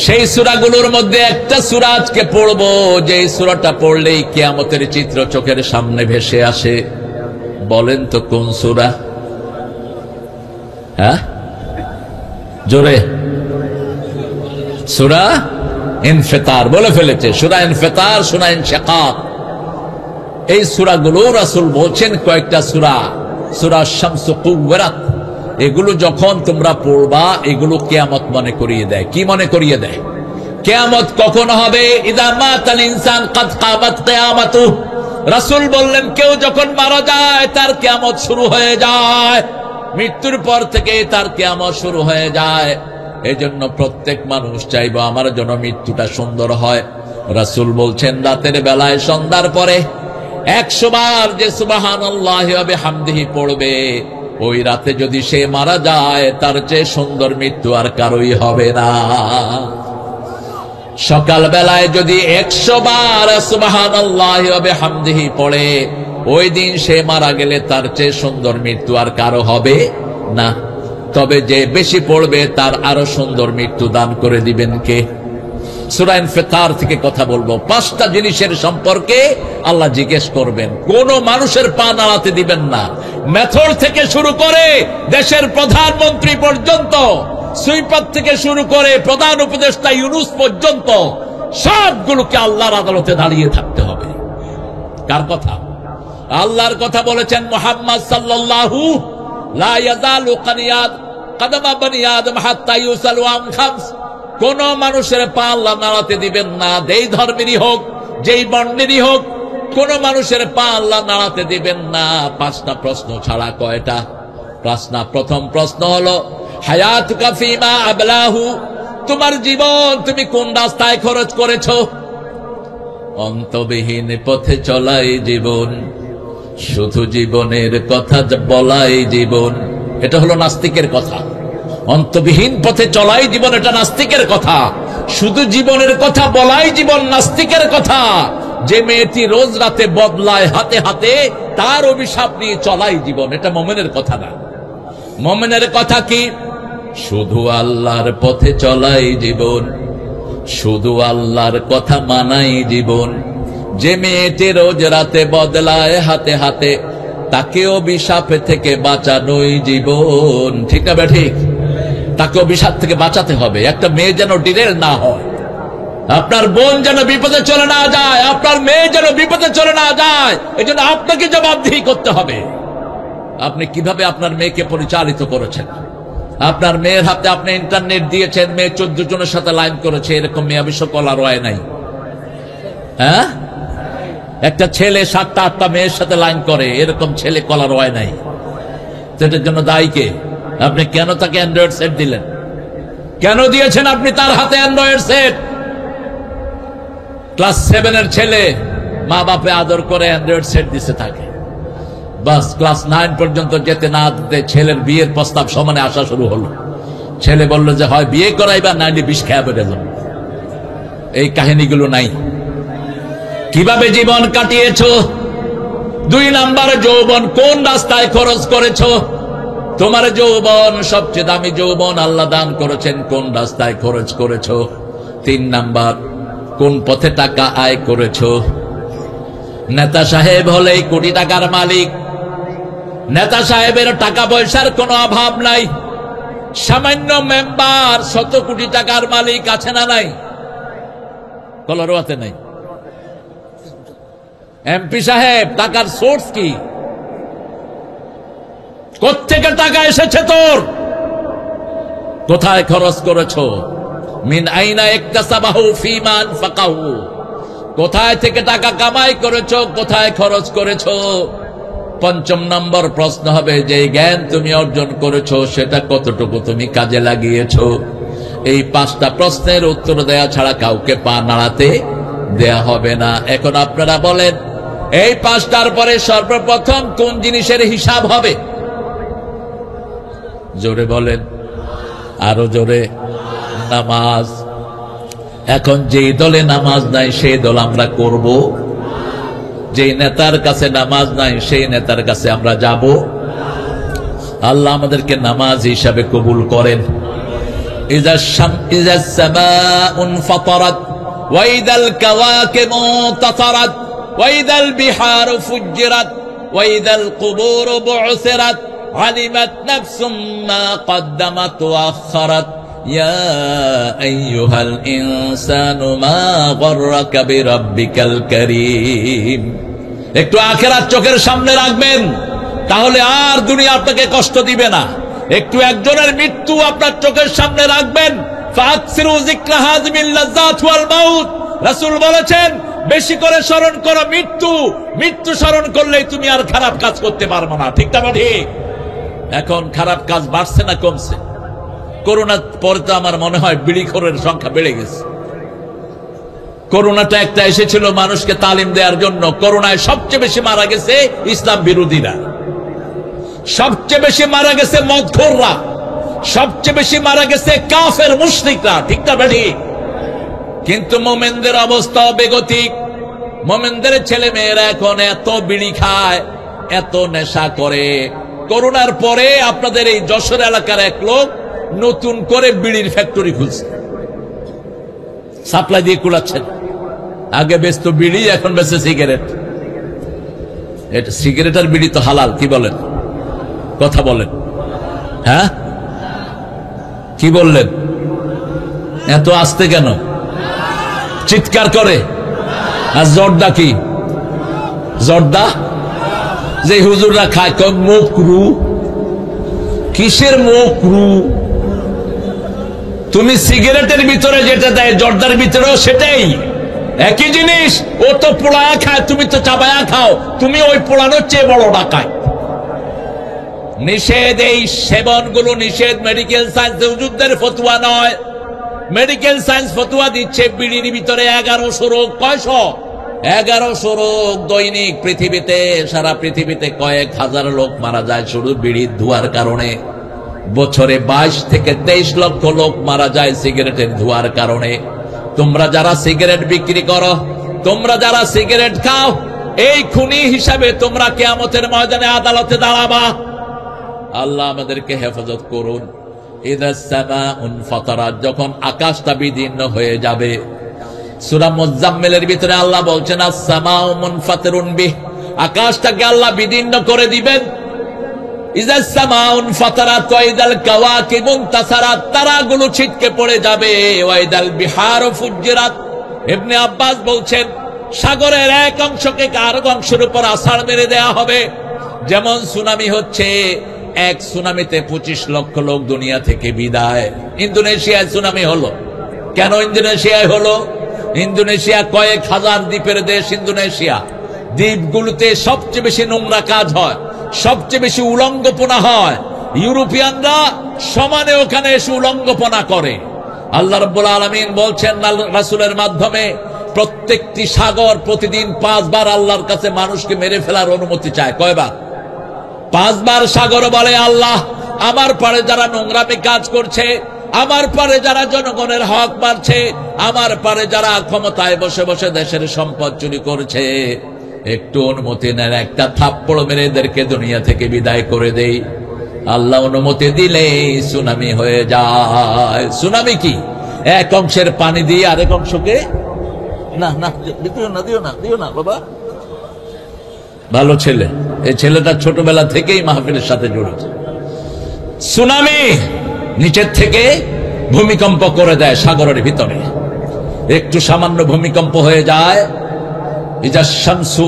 সেই সূরাগুলোর মধ্যে একটা সূরা আজকে পড়বো, যে সূরাটা পড়লেই কিয়ামতের চিত্র চোখের সামনে ভেসে আসে। বলেন তো কোন সূরা? হ্যাঁ, জোরে। সূরা ইনফিতার বলে ফেলেছে। সূরা ইনফিতার, সূরা ইনশিকাক, এই সূরাগুলো রাসূল বলছেন কয়েকটা সূরা। সূরা শামসু কুওয়ারাত, এগুলো যখন তোমরা পড়বা, এগুলো কিয়ামত মনে করিয়ে দেয়। কি মনে করিয়ে দেয়? কিয়ামত কখন হবে? ইযা মাতাল ইনসান কাদ কামাত কিয়ামাতু। রাসূল বললেন, কেউ যখন মারা যায় তার কিয়ামত শুরু হয়ে যায়। মৃত্যুর পর থেকে তার কিয়ামত শুরু হয়ে যায়। এজন্য প্রত্যেক মানুষ চাইবে আমার জন্য মৃত্যুটা সুন্দর হয়। রাসূল বলছেন, রাতের বেলায় সন্ধ্যার পরে 100 বার যে সুবহানাল্লাহি ওয়া বিহামদিহি পড়বে, ওই রাতে যদি সে মারা যায়, তার চেয়ে সুন্দর মৃত্যু আর কারোই হবে না। সকাল বেলায় যদি 100 বার সুবহানাল্লাহি ওয়া বিহামদিহি পড়ে, ওই দিন সে মারা গেলে তার চেয়ে সুন্দর মৃত্যু আর কারো হবে না। তবে যে বেশি পড়বে তার আরো সুন্দর মৃত্যু দান করে দিবেন কে? সূরা ইনফিতার থেকে কথা বলবো। 5টা জিনিসের সম্পর্কে আল্লাহ জিজ্ঞেস করবেন। কোন মানুষের পা নাড়াতে দিবেন না। মেথর থেকে শুরু করে দেশের প্রধানমন্ত্রী পর্যন্ত, সুইপার থেকে শুরু করে প্রধান উপদেষ্টা ইউনূস পর্যন্ত, সবগুলোকে আল্লাহর আদালতে দাঁড়িয়ে থাকতে হবে। কার কথা? আল্লাহর কথা বলেছেন মুহাম্মদ সাল্লাল্লাহু লা ইয়াযালু কাদামা বনি আদম হাত্তা ইউসালু আন খামস। কোন মানুষের পা আল্লাহ নাড়াতে দিবেন না, যেই ধর্মেরই হোক, যেই বর্ণেরই হোক, কোন মানুষের পা আল্লাহ নাড়াতে দিবেন না 5টা প্রশ্ন ছাড়া। কয়টা? 5টা। প্রথম প্রশ্ন হলো হায়াতুকা ফীমা আবলাহু, তোমার জীবন তুমি কোন রাস্তায় খরচ করেছো? অন্তবিহীন পথে চলাই জীবন, শুধু জীবনের কথা বলাই জীবন। এটা হলো নাস্তিকের কথা। অন্তবিহীন পথে চলাই জীবন, এটা নাস্তিকের কথা। শুধু জীবনের কথা বলাই জীবন, নাস্তিকের কথা। যে মেয়েটি রোজ রাতে বদলায় হাতে হাতে, তার অভিশাপ নিয়ে চলাই জীবন, এটা মুমিনের কথা না। মুমিনের কথা কি? শুধু আল্লাহর পথে চলাই জীবন, শুধু আল্লাহর কথা মানাই জীবন। যে মেয়েটি রোজ রাতে বদলায় হাতে হাতে, তাকে অভিশাপ থেকে বাঁচানোই জীবন। ঠিক না ঠিক? তাকেও বিষাদ থেকে বাঁচাতে হবে। একটা মেয়ে যেন ডিরেল না হয়, আপনার বোন যেন বিপদে চলে না যায়, আপনার মেয়ে যেন বিপদে চলে না যায়, এজন্য আপনাকে জবাবদিহি করতে হবে। আপনি কিভাবে আপনার মেয়েকে পরিচালিত করেছেন? আপনার মেয়ের হাতে আপনি ইন্টারনেট দিয়েছেন, মেয়ে 14 জনের সাথে লাইন করেছে, এরকম মেয়ে বিশ্ব কলার হয় নাই। হ্যাঁ, একটা ছেলে 7টা 8টা মেয়ের সাথে লাইন করে, এরকম ছেলে কলার হয় নাই। সেটার জন্য দায়ী কে? আপনি কেন তাকে অ্যান্ড্রয়েড সেট দিলেন? কেন দিয়েছেন আপনি তার হাতে অ্যান্ড্রয়েড সেট? ক্লাস 7-এর ছেলে মা বাপে আদর করে অ্যান্ড্রয়েড সেট দিতে থাকে, বাস ক্লাস 9 পর্যন্ত যেতে না দিতে ছেলের বিয়ের প্রস্তাব সমানে আসা শুরু হলো। ছেলে বলল যে হয় বিয়ে করাইবা, নাইলে বিষ খেয়ে বেড়ে যাবে। এই কাহিনীগুলো নাই। কিভাবে জীবন কাটিয়েছ? 2 নাম্বার, যৌবন কোন রাস্তায় খরচ করেছ? তোমার যৌবন সবচেয়ে দামি যৌবন আল্লাহ দান করেছেন, কোন রাস্তায় খরচ করেছ? 3 নাম্বার, কোন পথে টাকা আয় করেছ? নেতা সাহেব হলেই কোটি টাকার মালিক। নেতা সাহেবের টাকা পয়সার কোনো অভাব নাই। সামান্য মেম্বার 100 কোটি টাকার মালিক আছে না নাই? কলরোয়াতে নাই। এমপি সাহেব টাকার সোর্স কি? কোত্থেকে টাকা এসেছে তোর? কোথায় খরচ করেছো? মিন আইনা ইকতাসাবাহু ফীমা আনফাকাহু, কোথায় থেকে টাকা কামাই করেছো, কোথায় খরচ করেছো? 5 নম্বর প্রশ্ন হবে, যে জ্ঞান তুমি অর্জন করেছো সেটা কতটুকু তুমি কাজে লাগিয়েছো? এই 5টা প্রশ্নের উত্তর দেয়া ছাড়া কাউকে পা নাড়াতে দেয়া হবে না। এখন আপনারা বলেন, এই 5টার পরে সর্বপ্রথম কোন জিনিসের হিসাব হবে? জোরে বলেন, আরো জোরে। নামাজ। এখন যেই দলে নামাজ নাই সেই দল আমরা করব, যেই নেতার কাছে নামাজ নাই সেই নেতার কাছে আমরা যাব। আল্লাহ আমাদেরকে নামাজ হিসাবে কবুল করেন। ইযাস সামাউন ফাতারাত ওয়া ইযাল কাওয়াকিবু তাতারাত ওয়া ইযাল বিহারু ফুজ্জিরাত ওয়া ইযাল কুবুরু বু'সিরাত আলিমাত নাফসুম মা কদ্দামাত ওয়া আখারাত ইয়া আইয়ুহাল ইনসানু মা গররাকা বিরাব্বিকাল কারীম। একটু আখিরাত চোখের সামনে রাখবেন, তাহলে আর দুনিয়া আপনাকে কষ্ট দিবে না। একটু একজনের মৃত্যু আপনার চোখের সামনে রাখবেন। ফাকসিরু যিকরা হাযমিল লাযাত ওয়াল মাউত, রাসূল বলেছেন বেশি করে স্মরণ করো মৃত্যু। মৃত্যু স্মরণ করলেই তুমি আর খারাপ কাজ করতে পারবে না। ঠিক না ঠিক? এখন খারাপ কাজ বাড়ছে না কমছে? করোনার পরে তো আমার মনে হয় বিড়িখোরের সংখ্যা বেড়ে গেছে। করোনাটা একটা এসেছিল মানুষকে তালিম দেওয়ার জন্য। করোনায় সবচেয়ে বেশি মারা গেছে ইসলাম বিরোধীরা, সবচেয়ে বেশি মারা গেছে মদখোররা, সবচেয়ে বেশি মারা গেছে কাফের মুশরিকরা। ঠিক না ঠিক? কিন্তু মোমেনদের অবস্থাও বেগতিক। মোমেনদের ছেলে মেয়েরা এখন এত বিড়ি খায়, এত নেশা করে। করোনার পরে আপনাদের এই যশোর এলাকার এক লোক নতুন করে বিড়ির ফ্যাক্টরি খুলছে, সাপ্লাই দিয়ে কুলাচ্ছেন। আগে বেচত বিড়ি, এখন বেচে সিগারেট। এটা সিগারেট আর বিড়ি তো হালাল, কি বলেন? কথা বলেন। হ্যাঁ, কি বললেন? এত আস্তে কেন চিৎকার করে? আর জর্দা কি? জর্দা যে হুজুররা খায় মোকরু। কিসের মোকরু? তুমি সিগারেটের ভিতরে যেটা দেয় জর্দার ভিতরেও সেটাই, একই জিনিস। ও তো পোড়ায়া খায়, তুমি তো চাবায়া খাও। তুমি ওই পোড়ানোর চেয়ে বড় ডাকায়। নিষেধ, এই সেবনগুলো নিষেধ। মেডিকেল সায়েন্স হুজুরদের ফতোয়া নয়। মেডিকেল সায়েন্স ফতোয়া দিচ্ছে বিড়ির ভিতরে 1100 রোগ। 1100 রোগ দৈনিক পৃথিবীতে, সারা পৃথিবীতে কয়েক হাজার লোক মারা যায় শুধু বিড়ির ধোঁয়ার কারণে। বছরে 22 থেকে 23 লক্ষ লোক মারা যায় সিগারেটের ধোঁয়ার কারণে। তোমরা যারা সিগারেট বিক্রি করো, তোমরা যারা সিগারেট খাও, এই খুনি হিসাবে তোমরা কিয়ামতের ময়দানে আদালতে দাঁড়াবা। আল্লাহ আমাদেরকে হেফাজত করুন। ইযাস সামাউন ফাতারাত, যখন আকাশটা বিদীর্ণ হয়ে যাবে। সূরা মুজাম্মিলের ভিতরে আল্লাহ বলছেন আস সামাউ মুনফাতিরুন বিহ, আকাশটাকে আল্লাহ বিদীর্ণ করে দিবেন। ইযাস সামাউন ফাতারাত ওয়া ইদাল কাওয়াকিবু ইনতাসারাত, তারাগুলো ছিটকে পড়ে যাবে। ওয়া ইদাল বিহারু ফুজ্জিরাত। ইবনে আব্বাস বলছেন সাগরের এক অংশকে আরেক অংশের উপর আছাড় মেরে দেয়া হবে। যেমন সুনামি হচ্ছে, এক সুনামিতে 25 লক্ষ লোক দুনিয়া থেকে বিদায়। ইন্দোনেশিয়ায় সুনামি হলো কেন? ইন্দোনেশিয়ায় হলো, ইন্দোনেশিয়া কয়েক হাজার দ্বীপের দেশ। ইন্দোনেশিয়া দ্বীপগুলোতে সবচেয়ে বেশি নোংরা কাজ হয়, সবচেয়ে বেশি উলঙ্গপনা হয়। ইউরোপিয়ানরা সমানে ওখানে এসে উলঙ্গপনা করে। আল্লাহ রাব্বুল আলামিন বলছেন রাসূলের মাধ্যমে, প্রত্যেকটি সাগর প্রতিদিন 5 বার আল্লাহর কাছে মানুষকে মেরে ফেলার অনুমতি চায়। কয়বার? 5 বার সাগর বলে, আল্লাহ আমার পারে যারা নোংরামি কাজ করছে, আমার পারে যারা জনগণের হক মারছে, আমার পারে যারা ক্ষমতায় বসে বসে দেশের সম্পদ চুরি করছে, একটু অনুমতি নেন, একটা থাপ্পড় মেরে এদেরকে দুনিয়া থেকে বিদায় করে দেই। আল্লাহ অনুমতি দিলেই সুনামি হয়ে যায়। সুনামি কি? এক অংশের পানি দিয়ে আরেক অংশকে না না দিও না বাবা। ভালো ছেলে, এই ছেলেটা ছোটবেলা থেকেই মাহফিলের সাথে জড়িত। সুনামি নিচের থেকে ভূমিকম্প করে দেয় সাগরের ভিতরে। একটু সামান্য ভূমিকম্প হয়ে যায়, ইজাস শামসু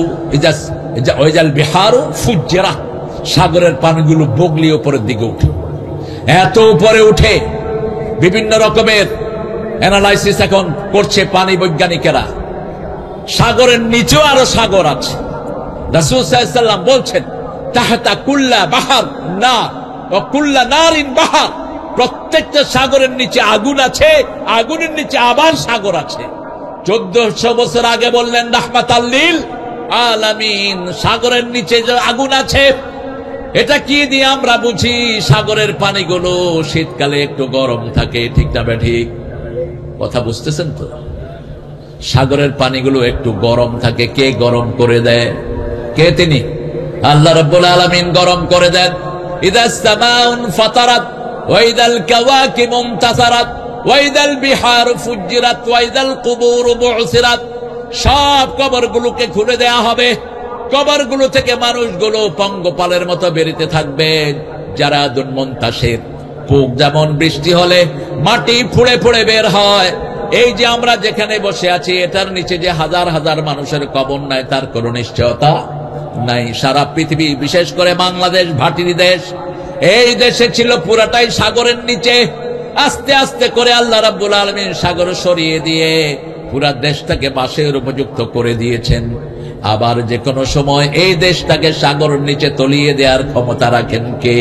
ওয়াইজাল বিহারু ফুজ্জিরাত, সাগরের পানিগুলো বগলি উপরের দিকে উঠে। এত উপরে উঠে বিভিন্ন রকমের অ্যানালাইসিস এখন করছে পানি বৈজ্ঞানিকেরা। সাগরের নিচেও আরো সাগর আছে। রাসূল সাল্লাল্লাহু আলাইহি ওয়াসাল্লাম বলছেন, তাহতা কুল্লা বাহার নার ওয়া কুল্লা নারিন বাহার, প্রত্যেকটা সাগরের নিচে আগুন আছে, আগুনের নিচে আবার সাগর আছে। 1400 বছর আগে বললেন রাহমাতাল লিল আলামিন, সাগরের নিচে যে আগুন আছে, এটা কি দিয়ে আমরা বুঝি? সাগরের পানিগুলো শীতকালে একটু গরম থাকে, ঠিক না ঠিক? কথা বুঝতেছেন তো? সাগরের পানিগুলো একটু গরম থাকে। কে গরম করে দেয়? কে? তিনি আল্লাহ রাব্বুল আলামিন গরম করে দেন। ইযাস সামাউন ফাতারাত ওয়া ইদাল কাওয়াকিবু ইনতাসারাত ওয়া ইদাল বিহারু ফুজ্জিরাত ওয়া ইদাল কুবুরু বু'সিরাত, সব কবরগুলোকে খুলে দেয়া হবে। কবরগুলো থেকে মানুষগুলো পঙ্গপালের মতো বেরিতে থাকবে। যারা দুর্মন্তাসের পোক, যেমন বৃষ্টি হলে মাটি ফুড়ে ফুড়ে বের হয়, এই যে আমরা যেখানে বসে আছি এটার নিচে যে হাজার হাজার মানুষের কবর নাই, তার কোনো নিশ্চয়তা নাই। সারা পৃথিবী, বিশেষ করে বাংলাদেশ ভাটির দেশ, এই দেশে ছিল পুরাটাই সাগরের নিচে। আস্তে আস্তে করে আল্লাহ রাব্বুল আলামিন সাগর সরিয়ে দিয়ে পুরা দেশটাকে বাসের উপযুক্ত করে দিয়েছেন। আবার যে কোনো সময় এই দেশটাকে সাগরের নিচে তলিয়ে দেওয়ার ক্ষমতা রাখেন কে?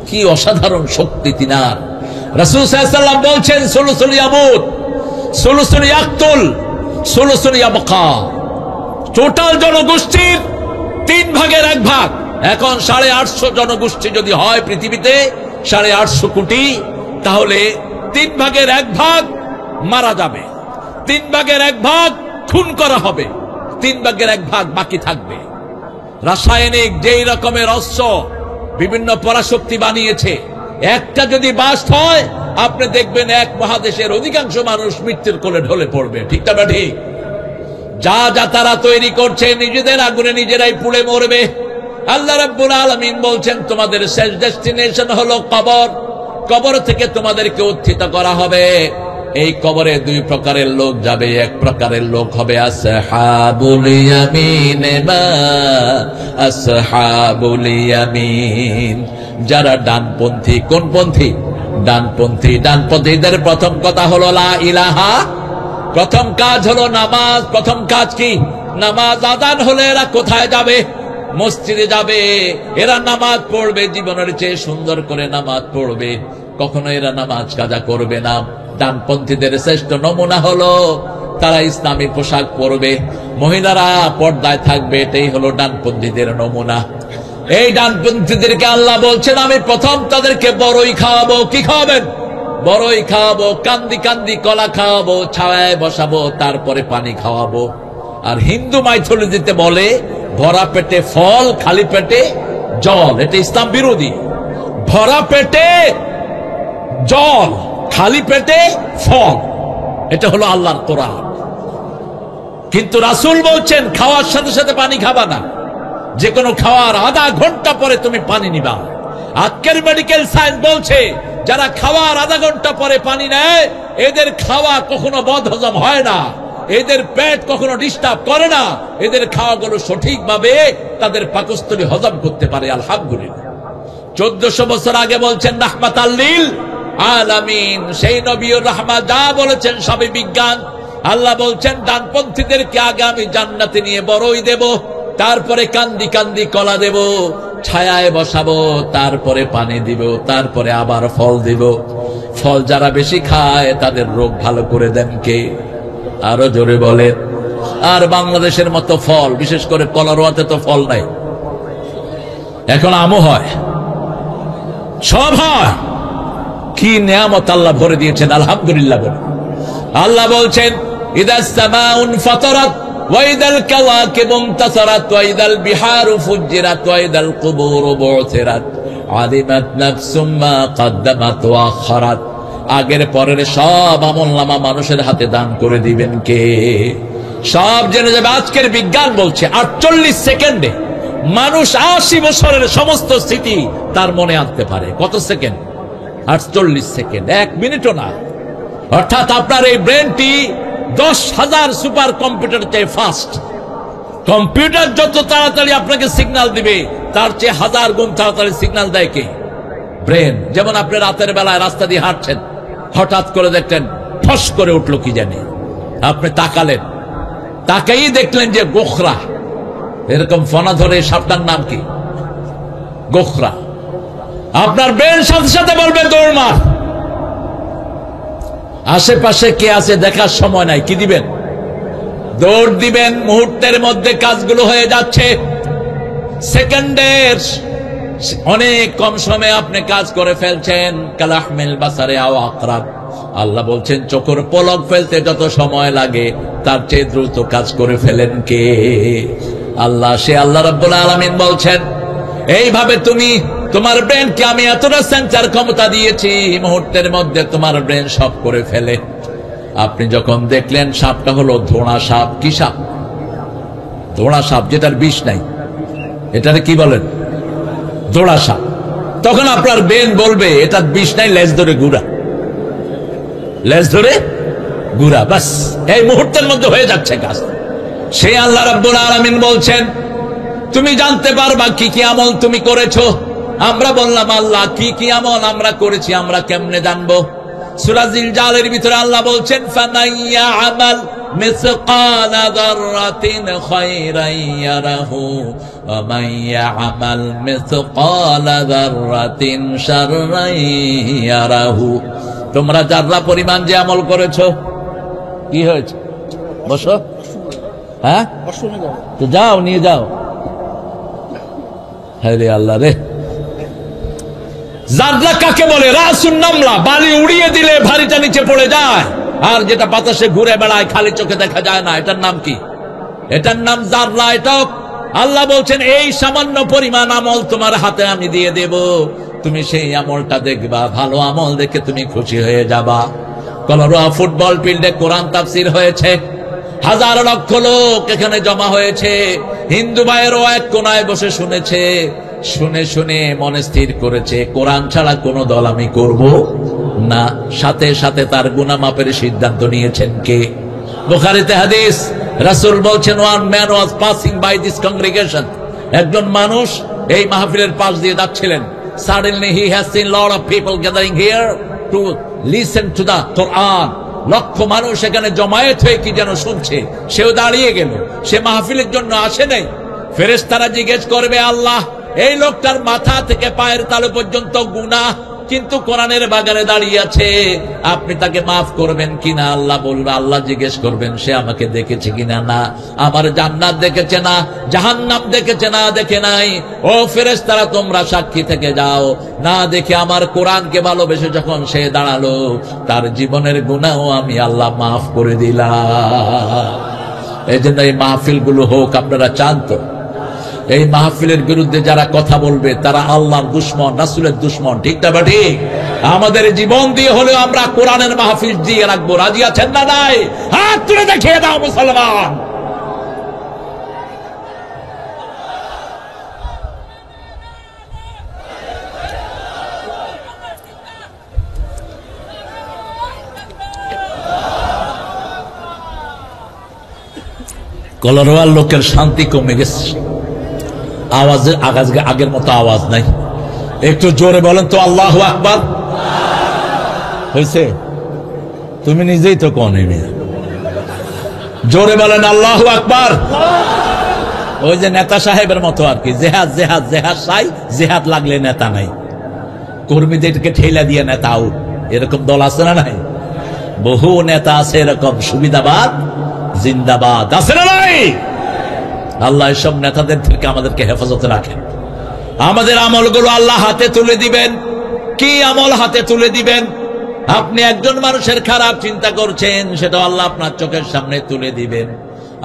কি অসাধারণ শক্তি তিনার। রাসূল সাল্লাল্লাহু আলাইহি ওয়াসাল্লাম বলছেন, সুলুসুল ইয়ামুত, সুলুসুল ইয়াকতুল, সুলুসুল ইয়াবকা। টোটাল জনগোষ্ঠীর 3 ভাগের 1 ভাগ। এখন 850 জনগোষ্ঠী যদি হয় পৃথিবীতে, 850 কোটি, তাহলে 3 ভাগের 1 ভাগ মারা যাবে, 3 ভাগের 1 ভাগ খুন করা হবে, 3 ভাগের 1 ভাগ বাকি থাকবে। রাসায়নিক যেই রকমের অস্ত্র বিভিন্ন পরাশক্তি বানিয়েছে, একটা যদি বাস্ট হয়, আপনি দেখবেন এক মহাদেশের অধিকাংশ মানুষ মৃত্যুর কোলে ঢলে পড়বে, ঠিক না ঠিক? যা যা তারা তৈরি করছে, নিজেদের আগুনে নিজেরাই পুড়ে মরবে। আল্লাহ রাব্বুল আলামিন বলছেন, তোমাদের শেষ ডেস্টিনেশন হলো কবর। কবর থেকে তোমাদেরকে উত্থিত করা হবে। এই কবরে 2 প্রকারের লোক যাবে। এক প্রকারের লোক হবে আসহাবুল ইয়ামিন, আসহাবুল ইয়ামিন, যারা ডানপন্থী। কোন পন্থী? ডানপন্থী। ডানপন্থীদের প্রথম কথা হলো লা ইলাহা, প্রথম কাজ হলো নামাজ। প্রথম কাজ কি? নামাজ। আযান হলে এরা কোথায় যাবে? মসজিদে যাবে। এরা নামাজ পড়বে, জীবনের চেয়ে সুন্দর করে নামাজ পড়বে। কখনো এরা নামাজ কাজা করবে না। ডানপন্থীদের শ্রেষ্ঠ নমুনা হলো তারা ইসলামী পোশাক পরবে, মহিলারা পর্দায় থাকবে। এটাই হলো ডানপন্থীদের নমুনা। এই ডানপন্থীদেরকে আল্লাহ বলছেন, আমি প্রথম তাদেরকে বড়ই খাওয়াবো। কি খাওয়াবেন? বড়ই খাওয়াবো, কান্দি কান্দি কলা খাওয়াবো, ছায়ায় বসাবো, তারপরে পানি খাওয়াবো। আর হিন্দু মাইথোলজিতে বলে, ভরা পেটে ফল, খালি পেটে জল। এটা ইসলাম বিরোধী। ভরা পেটে জল, খালি পেটে ফল, এটা হলো আল্লাহর কোরআন। কিন্তু রাসূল বলছেন, খাওয়ার সাথে সাথে পানি খাবা না। যে কোনো খাওয়ার আধা ঘন্টা পরে তুমি পানি নিবা। আজকের মেডিকেল সায়েন্স বলছে যারা খাওয়ার আধা ঘন্টা পরে পানি নেয় এদের খাওয়া কখনো বদহজম হয় না, এদের পেট কখনো ডিস্টার্ব করে না, এদের খাওয়াগুলো সঠিকভাবে তাদের পাকস্থলী হজম করতে পারে। আলহামদুলিল্লাহ। 1400 বছর আগে বলছেন রাহমাতাল লিল আলামিন, সেই নবীর রাহমত যা বলেছেন সবই বিজ্ঞান। আল্লাহ বলছেন ডানপন্থীদেরকে আগে আমি জান্নাতে নিয়ে বড়ই দেব, তারপরে কান্দি কান্দি কলা দেব, ছায়ায় বসাবো, তারপরে পানি দিব, তারপরে আবার ফল দিব। ফল যারা বেশি খায় তাদের রোগ ভালো করে দেন কে? আরো জোরে বলে। আর বাংলাদেশের মতো ফল, বিশেষ করে কলারোয়াতে তো ফল নাই, এখন আমও হয়, সব হয়। কি নিয়ামত আল্লাহ ভরে দিয়েছেন, আলহামদুলিল্লাহ বলে। আল্লাহ বলছেন ইদাস সামাউন ফাতারাত ওয়া ইদাল কাওয়াকিবু ইনতাসারাত ওয়া ইদাল বিহারু ফুজ্জিরাত ওয়া ইদাল কুবুরু বু'থিরাত আলিমাত নাফসুম মা কদ্দামাত ওয়া আখারাত। আগের পরের সব আমলনামা মানুষের হাতে দান করে দিবেন কে? সব জেনে যাবে। আজকের বিজ্ঞান বলছে 48 সেকেন্ডে মানুষ 80 বছরের সমস্ত স্মৃতি তার মনে আনতে পারে। কত সেকেন্ড? 48 সেকেন্ড, 1 মিনিটও না। অর্থাৎ আপনার এই ব্রেনটি 10,000 সুপার কম্পিউটার চেয়ে ফাস্ট। কম্পিউটার যত তাড়াতাড়ি আপনাকে সিগন্যাল দিবে তার চেয়ে 1000 গুণ তাড়াতাড়ি সিগন্যাল দেয় কে? ব্রেন। যেমন আপনি রাতের বেলায় রাস্তা দিয়ে হাঁটছেন, হঠাৎ করে দেখলেন ফস করে উঠলো কি জানি, আপনি তাকালেন, তাকাই দেখলেন যে গোখরা, এরকম ফনা ধরে সাপটার নাম কি? গোখরা। আপনার ব্রেন সাথে সাথে বলবে দৌড় মার। আশেপাশে কে আছে দেখার সময় নাই, কি দিবেন? দৌড় দিবেন। মুহূর্তের মধ্যে কাজগুলো হয়ে যাচ্ছে। সেকেন্ডের অনেক কম সময়ে আপনি কাজ করে ফেলছেন। কালাহমিল বাসারে আও আকরাব। আল্লাহ বলছেন চোখের পলক ফেলতে যত সময় লাগে তার চেয়ে দ্রুত কাজ করে ফেলেন কে? আল্লাহ। সে আল্লাহ রাব্বুল আলামিন বলছেন এইভাবে তুমি তোমার ব্রেনকে আমি এতটা সেন্সার ক্ষমতা দিয়েছি, মুহূর্তের মধ্যে তোমার ব্রেন সব করে ফেলে। আপনি যখন দেখলেন সাপটা হলো ধোঁড়া সাপ। কি সাপ? ধোঁড়া সাপ, যেটার বিষ নাই, এটারে কি বলেন? ধোঁড়া সাপ। তখন আপনার ব্রেন বলবে এটার বিষ নাই, লেজ ধরে ঘুরা, লেজ ধরে ঘুরা। বাস, এই মুহূর্তের মধ্যে হয়ে যাচ্ছে কাজ। সেই আল্লাহ রাব্বুল আলামিন বলছেন তুমি জানতে পারবা কি কি আমল তুমি করেছো। আমরা বললাম আল্লাহ কি কি আমল আমরা করেছি আমরা কেমনে জানবো? সূরা জিলজালের ভিতরে আল্লাহ বলছেন ফামাইয়া আমাল মিসকালা যাররাতিন খায়রান ইয়ারাহু ওয়া মাইয়া আমাল মিসকালা যাররাতিন শাররান ইয়ারাহু। তোমরা যারা পরিমাণ যে আমল করেছো কি হয়েছে? বসো। হ্যাঁ, তো যাও, নিয়ে যাও। হ্যাঁ রে আল্লাহ রে। জাররা কাকে বলে? রাসুন নামলা। বালি উড়িয়ে দিলে ভারীটা নিচে পড়ে যায়, আর যেটা বাতাসে ঘুরে বেড়ায় খালি চোখে দেখা যায় না, এটার নাম কি? এটার নাম জাররা। এটাও আল্লাহ বলছেন এই সামান্য পরিমাণ আমল তোমার হাতে আমি দিয়ে দেব, তুমি সেই আমলটা দেখবা, ভালো আমল দেখে তুমি খুশি হয়ে যাবা। কলরোয়া ফুটবল ফিল্ডে কোরআন তাফসির হয়েছে, হাজার লক্ষ লোক এখানে জমা হয়েছে। হিন্দু ভাইয়েরও এক কোনায় বসে শুনেছে, শুনে শুনে মনে স্থির করেছে কোরআন ছাড়া কোন দল আমি করব না। সাথে সাথে তার গুনাহ মাপের সিদ্ধান্ত নিয়েছেন কে? বুখারীতে হাদিস, রাসূল বলছেন one man was passing by this congregation. একজন মানুষ এই মাহফিলের পাশ দিয়ে যাচ্ছিলেন। Suddenly he has seen lot of people gathering here to listen to the Quran. লক্ষ মানুষ এখানে জমায়েত হয়ে কি যেন শুনছে, সেও দাঁড়িয়ে গেল। সে মাহফিলের জন্য আসে নাই। ফেরেশতারা জিজ্ঞেস করবে আল্লাহ এই লোকটার মাথা থেকে পায়ের তালু পর্যন্ত গুনাহ, কিন্তু কোরআনের বাগানে দাঁড়িয়ে আছে, আপনি তাকে মাফ করবেন কিনা? আল্লাহ বলবে, আল্লাহ জিজ্ঞেস করবেন সে আমাকে দেখেছে কিনা? না। আমার জান্নাত দেখেছে না, জাহান্নাম দেখেছে না? দেখে নাই। ও ফেরেশতারা তোমরা সাক্ষী থেকে যাও, না দেখে আমার কোরআনকে ভালোবেসে যখন সে দাঁড়ালো তার জীবনের গুনাহও আমি আল্লাহ মাফ করে দিলাম। এই জন্য এই মাহফিল গুলো হোক। আপনারা চান তো? এই মাহফিলের বিরুদ্ধে যারা কথা বলবে তারা আল্লাহর দুশমন, রাসূলের দুশমন। ঠিক না ঠিক? আমাদের জীবন দিয়ে হলেও আমরা কোরআনের মাহফিল দিয়ে রাখবো। রাজি আছেন না নাই? হাত তুলে দেখিয়ে দাও মুসলমান। কলারওয়াল লোকের শান্তি কমে গেছে, আওয়াজের আগের মতো আওয়াজ নাই। একটু জোরে বলেন তো আল্লাহু আকবার। হয়েছে? তুমি নিজেই তো কোন জোরে বলেন আল্লাহু আকবার। ওই যে নেতা সাহেবের মতো আর কি, জেহাদ জেহাদ জেহাদ চাই, জেহাদ লাগলে নেতা নাই, কর্মীদেরকে ঠেলা দিয়ে নেতা আউট, এরকম দল আছে না নাই? বহু নেতা আছে এরকম, সুবিধাবাদ জিন্দাবাদ, আছে না নাই? আল্লাহ এসব নেতাদের থেকে আমাদেরকে হেফাজতে রাখেন। আমাদের আমলগুলো আল্লাহ হাতে তুলে দিবেন। কি আমল হাতে তুলে দিবেন? আপনি একজন মানুষের খারাপ চিন্তা করছেন, সেটা আল্লাহ আপনার চোখের সামনে তুলে দিবেন।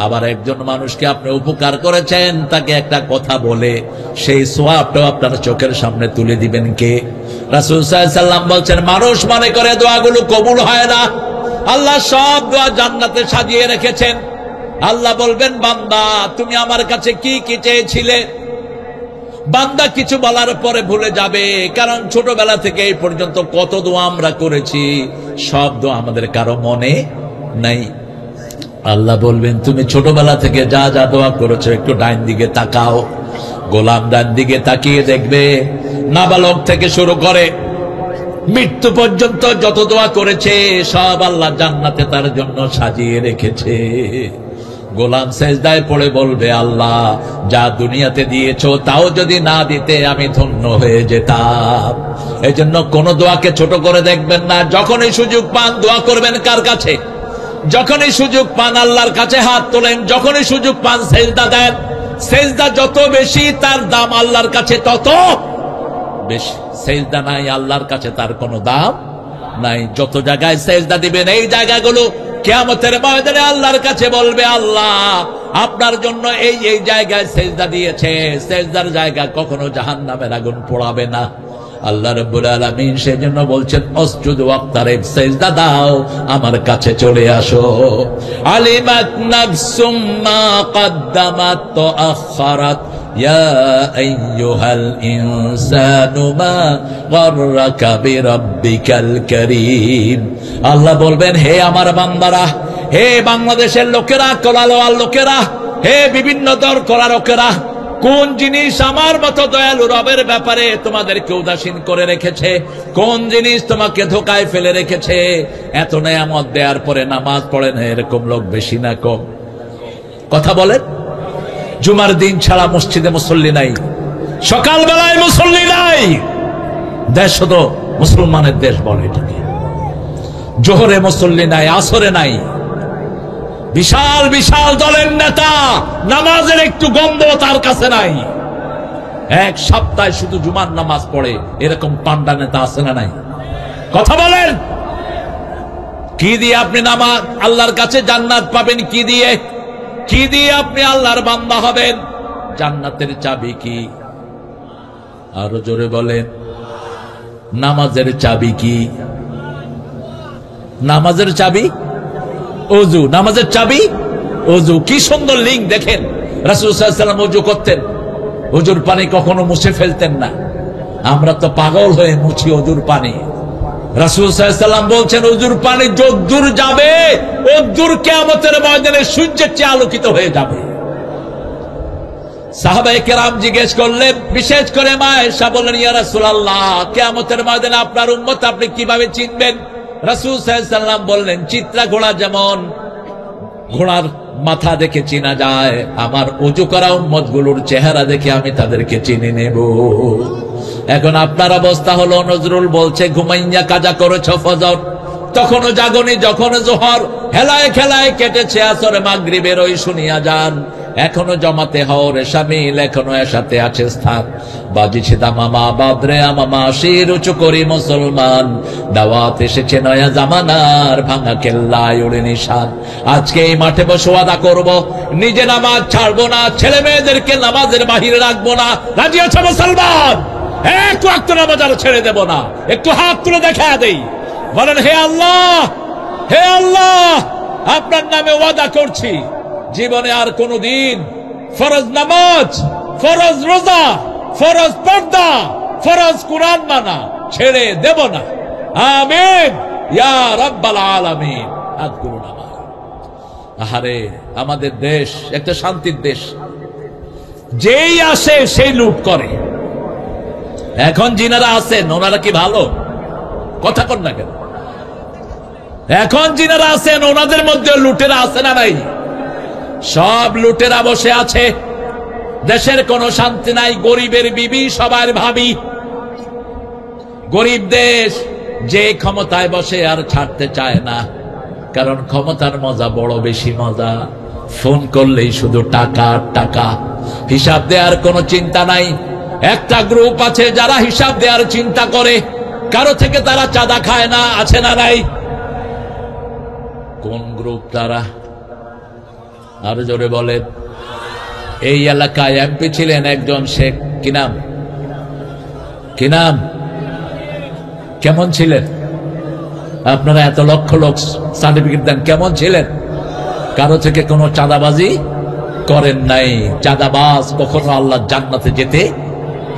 আবার একজন মানুষকে আপনি উপকার করেছেন, তাকে একটা কথা বলে সেই সওয়াবটাও আপনার চোখের সামনে তুলে দিবেন কে? রাসূল সাল্লাল্লাহু আলাইহি ওয়াসাল্লাম বলছেন, মানুষ মনে করে দোয়াগুলো কবুল হয় না, আল্লাহ সব দোয়া জান্নাতে সাজিয়ে রেখেছেন। আল্লাহ বলবেন, বান্দা তুমি আমার কাছে কি কি চেয়েছিলে? বান্দা কিছু বলার পরে ভুলে যাবে, কারণ ছোটবেলা থেকে এই পর্যন্ত কত দোয়া আমরা করেছি, সব দোয়া আমাদের কারো মনে নাই। আল্লাহ বলবেন, তুমি ছোটবেলা থেকে যা যা দোয়া করেছো একটু ডাইন দিকে তাকাও। গোলাম ডান দিকে তাকিয়ে দেখবে, নাবালক থেকে শুরু করে মৃত্যু পর্যন্ত যত দোয়া করেছে সব আল্লাহ জান্নাতে তার জন্য সাজিয়ে রেখেছে। গোলাম সেজদায় পড়ে বলবে, আল্লাহ যা দুনিয়াতে দিয়েছো তাও যদি না দিতে আমি ধন্য হয়ে যেতাম। এই জন্য কোন দোয়াকে ছোট করে দেখবেন না। যখনই সুযোগ পান দোয়া করবেন কার কাছে? যখনই সুযোগ পান আল্লাহর কাছে হাত তোলেন, যখনই সুযোগ পান সেজদা দেন। সেজদা যত বেশি তার দাম আল্লাহর কাছে তত বেশি। সেজদা নাই আল্লাহর কাছে তার কোনো দাম নাই। যত জায়গায় সেজদা দিবেন এই জায়গাগুলো কিয়ামতের ময়দানে আল্লাহর কাছে বলবে, আল্লাহ আপনার জন্য এই এই জায়গায় সেজদা দিয়েছে, সেজদার জায়গা কখনো জাহান্নামের আগুন পোড়াবে না। আল্লাহ রাব্বুল আলামিন সেজন্য বলছেন, অসজুদ ওয়াক্তারিব, সেজদা দাও, আমার কাছে চলে আসো। আলিমাত নাফসুম মা কদ্দামাত তাআখারাত ইয়া আইয়ুহাল ইনসানু মা গাররাকা বিরাব্বিকাল কারীম। আল্লাহ বলবেন, হে আমার বান্দারা, হে বাংলাদেশের লোকেরা, কলালোয়ার লোকেরা, হে বিভিন্ন দর করা লোকেরা, কোন জিনিস আমার মতো দয়ালু রবের ব্যাপারে তোমাদেরকে উদাসীন করে রেখেছে? কোন জিনিস তোমাকে ধোকায় ফেলে রেখেছে? এত নেয়ামত দেওয়ার পরে নামাজ পড়ে না, এরকম লোক বেশি না কম? কথা বলেন। জুমার দিন ছাড়া মসজিদে মুসল্লি নাই, সকালবেলায় মুসল্লি নাই। দেশ তো মুসলমানের দেশ বলে এটাকে। জোহরে মুসল্লি নাই, আসরে নাই। বিশাল বিশাল দলের নেতা, নামাজের একটু গন্ধ তার কাছে নাই। এক সপ্তাহে শুধু জুমার নামাজ পড়ে, এরকম পান্ডা নেতা আছে না নাই? কথা বলেন। কি দিয়ে আপনি নামাজ আল্লাহর কাছে জান্নাত পাবেন? কি দিয়ে? কি দিয়ে আপনি আল্লাহর বান্দা হবেন? জান্নাতের চাবি কি? আরো জোরে বলেন। নামাজের চাবি কি? নামাজের চাবি ওযু। নামাজের চাবি ওযু। কি সুন্দর লিঙ্ক দেখেন। রাসূল সাল্লাল্লাহু আলাইহি ওয়াসাল্লাম ওযু করতেন, ওযুর পানি কখনো মুছে ফেলতেন না। আমরা তো পাগল হয়ে মুছি ওযুর পানি। রাসূল সাল্লাল্লাহু আলাইহি ওয়াসাল্লাম বলছেন, ওযুর পানি যদ্দূর যাবে ওদ্দূর কিয়ামতের ময়দানে সূর্যের চেয়ে আলোকিত হয়ে যাবে। সাহাবায়ে কেরাম জিজ্ঞেস করলেন, বিশেষ করে মা আয়েশা বললেন, ইয়া রাসূলুল্লাহ, কিয়ামতের ময়দানে আপনার উম্মত আপনি কিভাবে চিনবেন? রাসূল সাল্লাল্লাহু আলাইহি ওয়াসাল্লাম বললেন, চিত্রা ঘোড়া যেমন ঘোড়ার মাথা দেখে চেনা যায়, আমার ওযু করা উম্মত গুলোর চেহারা দেখে আমি তাদেরকে চিনে নেব। এখন আপনার অবস্থা হলো, নজরুল বলছে, ঘুমাইয়া কাজা করেছ ফজর, তখনও জাগনি যখন জোহর, হেলায় খেলায় কেটেছে আসর, মাগরিবের ওই শুনিয়া যান, এখনো জমাতে হওয়ার শামিল, এখনো এসাতে আছে স্থান। বাজিছে দামামা বাদরে আমামা, শির উঁচু করি মুসলমান, দাওয়াত এসেছে নয়া জামানার, ভাঙা কেল্লায় উড়ে নিশান। আজকে এই মাঠে বসে ওয়াদা করব, নিজে নামাজ ছাড়বো না, ছেলে মেয়েদেরকে নামাজের বাহিরে রাখবো না। রাজি আছে মুসলমান? এক ওয়াক্ত নামাজ আর ছেড়ে দেব না। একটু হাত তুলে দেখা দেই, বলেন, হে আল্লাহ, হে আল্লাহ, আপনার নামে ওয়াদা করছি, জীবনে আর কোনদিন ফরজ নামাজ, ফরজ রোজা, ফরজ পর্দা, ফরজ কুরআন মানা ছেড়ে দেব না। আমিন ইয়া রাব্বাল আলামিন। হাত তুলুন আমার। আহারে, আমাদের দেশ একটা শান্তির দেশ, যেই আসে সেই লুট করে। এখন যিনারা আছেন ওনারা কি ভালো? কথা কর না কেন? এখন যিনারা আছেন ওনাদের মধ্যে লুটেরা আছে না নাই? সব লুটেরা বসে আছে। দেশের কোনো শান্তি নাই, গরিবের বিবি সবার ভাবি। গরিব দেশ, যে ক্ষমতায় বসে আর ছাড়তে চায় না, কারণ ক্ষমতার মজা বড় বেশি মজা। ফোন করলেই শুধু টাকা টাকা, হিসাব দেওয়ার কোনো চিন্তা নাই। একটা গ্রুপ আছে যারা হিসাব দেওয়ার চিন্তা করে, কারো থেকে তারা চাঁদা খায় না, আছে না নাই? কোন গ্রুপ তারা? আর জোরে বলেন। এই এলাকায় এমপি ছিলেন একজন শেখ, কি নাম? কি নাম? কেমন ছিলেন? আপনারা এত লক্ষ লোক সার্টিফিকেট দেন, কেমন ছিলেন? কারো থেকে কোনো চাঁদাবাজি করেন নাই। চাঁদাবাজ কখনো আল্লাহ জান্নাতে যেতে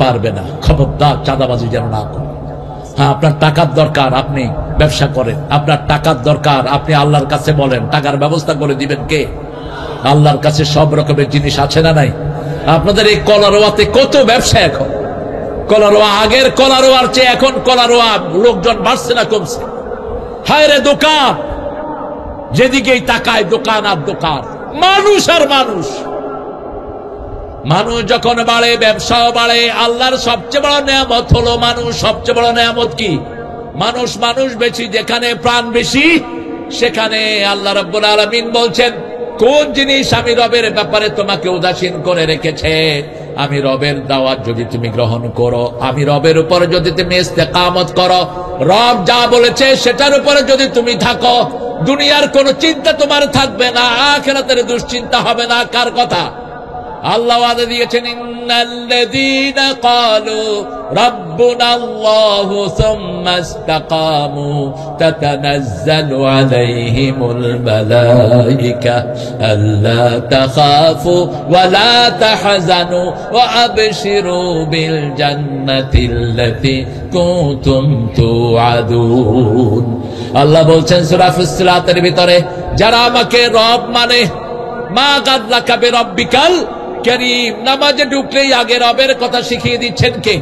পারবে না। খবরদার চাঁদাবাজি যেন না করে। হ্যাঁ, আপনার টাকার দরকার, আপনি ব্যবসা করেন। আপনার টাকার দরকার, আপনি আল্লাহর কাছে বলেন, টাকার ব্যবস্থা করে দিবেন কে? আল্লাহর কাছে সব রকমের জিনিস আছে না নাই? আপনাদের এই কলারোয়াতে কত ব্যবসা এখন। কলারোয়া, আগের কলারোয়ার চেয়ে এখন কলারোয়া লোকজন বাড়ছে না কমছে? হায় রে, দোকান যেদিকেই তাকায় দোকান আর দোকান, মানুষ আর মানুষ। মানুষ যখন বাড়ে ব্যবসাও বাড়ে। আল্লাহর সবচেয়ে বড় নেয়ামত হলো মানুষ। সবচেয়ে বড় নেয়ামত কি? মানুষ। মানুষ বেশি যেখানে প্রাণ বেশি সেখানে আল্লাহ রাব্বুল আলামিন বলছেন, কোন জিনিস আমি রবের ব্যাপারে তোমাকে উদাসীন করে রেখেছে, আমি রবের দাওয়াত যদি তুমি গ্রহণ করো, আমি রবের উপরে যদি তুমি ইস্তেকামত করো, রব যা বলেছে সেটার উপরে যদি তুমি থাকো, দুনিয়ার কোনো চিন্তা তোমার থাকবে না, আখিরাতের দুশ্চিন্তা হবে না। কার কথা? আল্লাহ ওয়াদা দিয়েছেন, ইন্নাল্লাযীনা ক্বালু রাব্বুনাল্লাহু সুম্মা ইসতাকামু তাতানাজ্জালু আলাইহিমুল মালায়েকা আল্লা তাখাফু ওয়া লা তাহজানু ওয়া আবশিরু বিল জান্নাতিল্লাতী কুনতুম তুআদুন। আল্লাহ বলছেন সূরা ফুসসিলাতের ভিতরে, যারা আমাকে রব মানে, মা গাদলাকা বিরাব্বিকাল কারীম, নামাজে ঢুকলেই আগে রবের কথা শিখিয়ে দিচ্ছেন কে?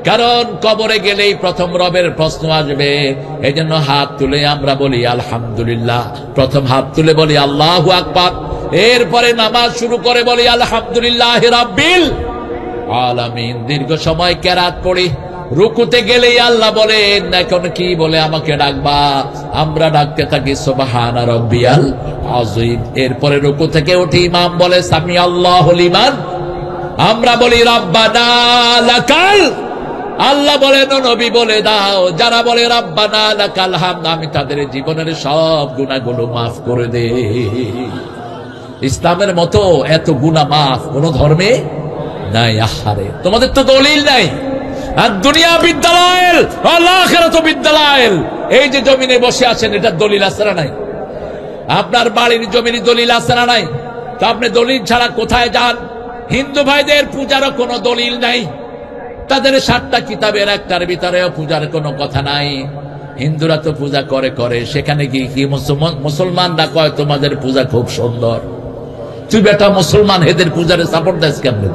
কারণ কবরে গেলেই প্রথম রবের প্রশ্ন আসবে। এই জন্য হাত তুলে আমরা বলি আলহামদুলিল্লাহ, প্রথম হাত তুলে বলি আল্লাহু আকবার, এরপরে নামাজ শুরু করে বলি আলহামদুলিল্লাহি রাব্বিল আলামিন। দীর্ঘ সময় কেরাত পড়ি, রুকুতে গেলেই আল্লাহ বলেন, এখন কি বলে আমাকে ডাকবা? আমরা ডাকতে থাকি সুবহান রাব্বিয়াল আযীম। এরপরে রুকু থেকে উঠে ইমাম বলে সামি আল্লাহু লিমান, আমরা বলি রব্বানা লাকাল। আল্লাহ বলেন, নবী বলে দাও, যারা বলে রব্বানা লাকাল হামদ, আমি তাদের জীবনের সব গুনাহগুলো মাফ করে দে। ইসলামের মতো এত গুনাহ মাফ কোন ধর্মে নাই। আহারে, তোমাদের তো দলিল নাই। আর দুনিয়া বিদ্যালয়, আখিরাত বিদ্যালয়। এই যে জমিনে বসে আছেন, এটা দলিল আছে না নাই? আপনার বাড়ির জমির দলিল আছে না নাই? তো আপনি দলিল ছাড়া কোথায় যান? হিন্দু ভাইদের পূজারও কোনো দলিল নাই। তাদের 7টা কিতাবের একটার ভিতরেও পূজার কোনো কথা নাই। হিন্দুরা তো পূজা করে করে, সেখানে গিয়ে কি মুসলমানরা কয় তোমাদের পূজা খুব সুন্দর। তুই বেটা মুসলমান, এদের পূজারে সাপোর্ট দেস কেমনে?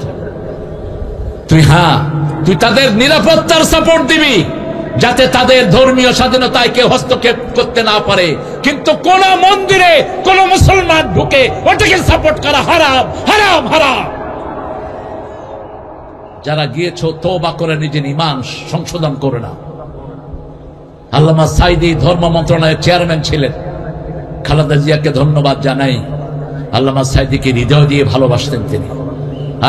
তুই তুই তাদের নিরাপত্তার সাপোর্ট দিবি, যাতে তাদের ধর্মীয় স্বাধীনতায় কেউ হস্তক্ষেপ করতে না পারে। কিন্তু কোন মন্দিরে কোন মুসলমান ঢুকে ওটাকে সাপোর্ট করা হারাম, হারাম, হারাম। যারা গিয়েছ তওবা করে নিজের ঈমান সংশোধন করে না। আল্লামা সাইদি ধর্ম মন্ত্রণালয়ের চেয়ারম্যান ছিলেন। খালেদা জিয়াকে ধন্যবাদ জানাই। আল্লামা সাইদিকে হৃদয় দিয়ে ভালোবাসতেন তিনি।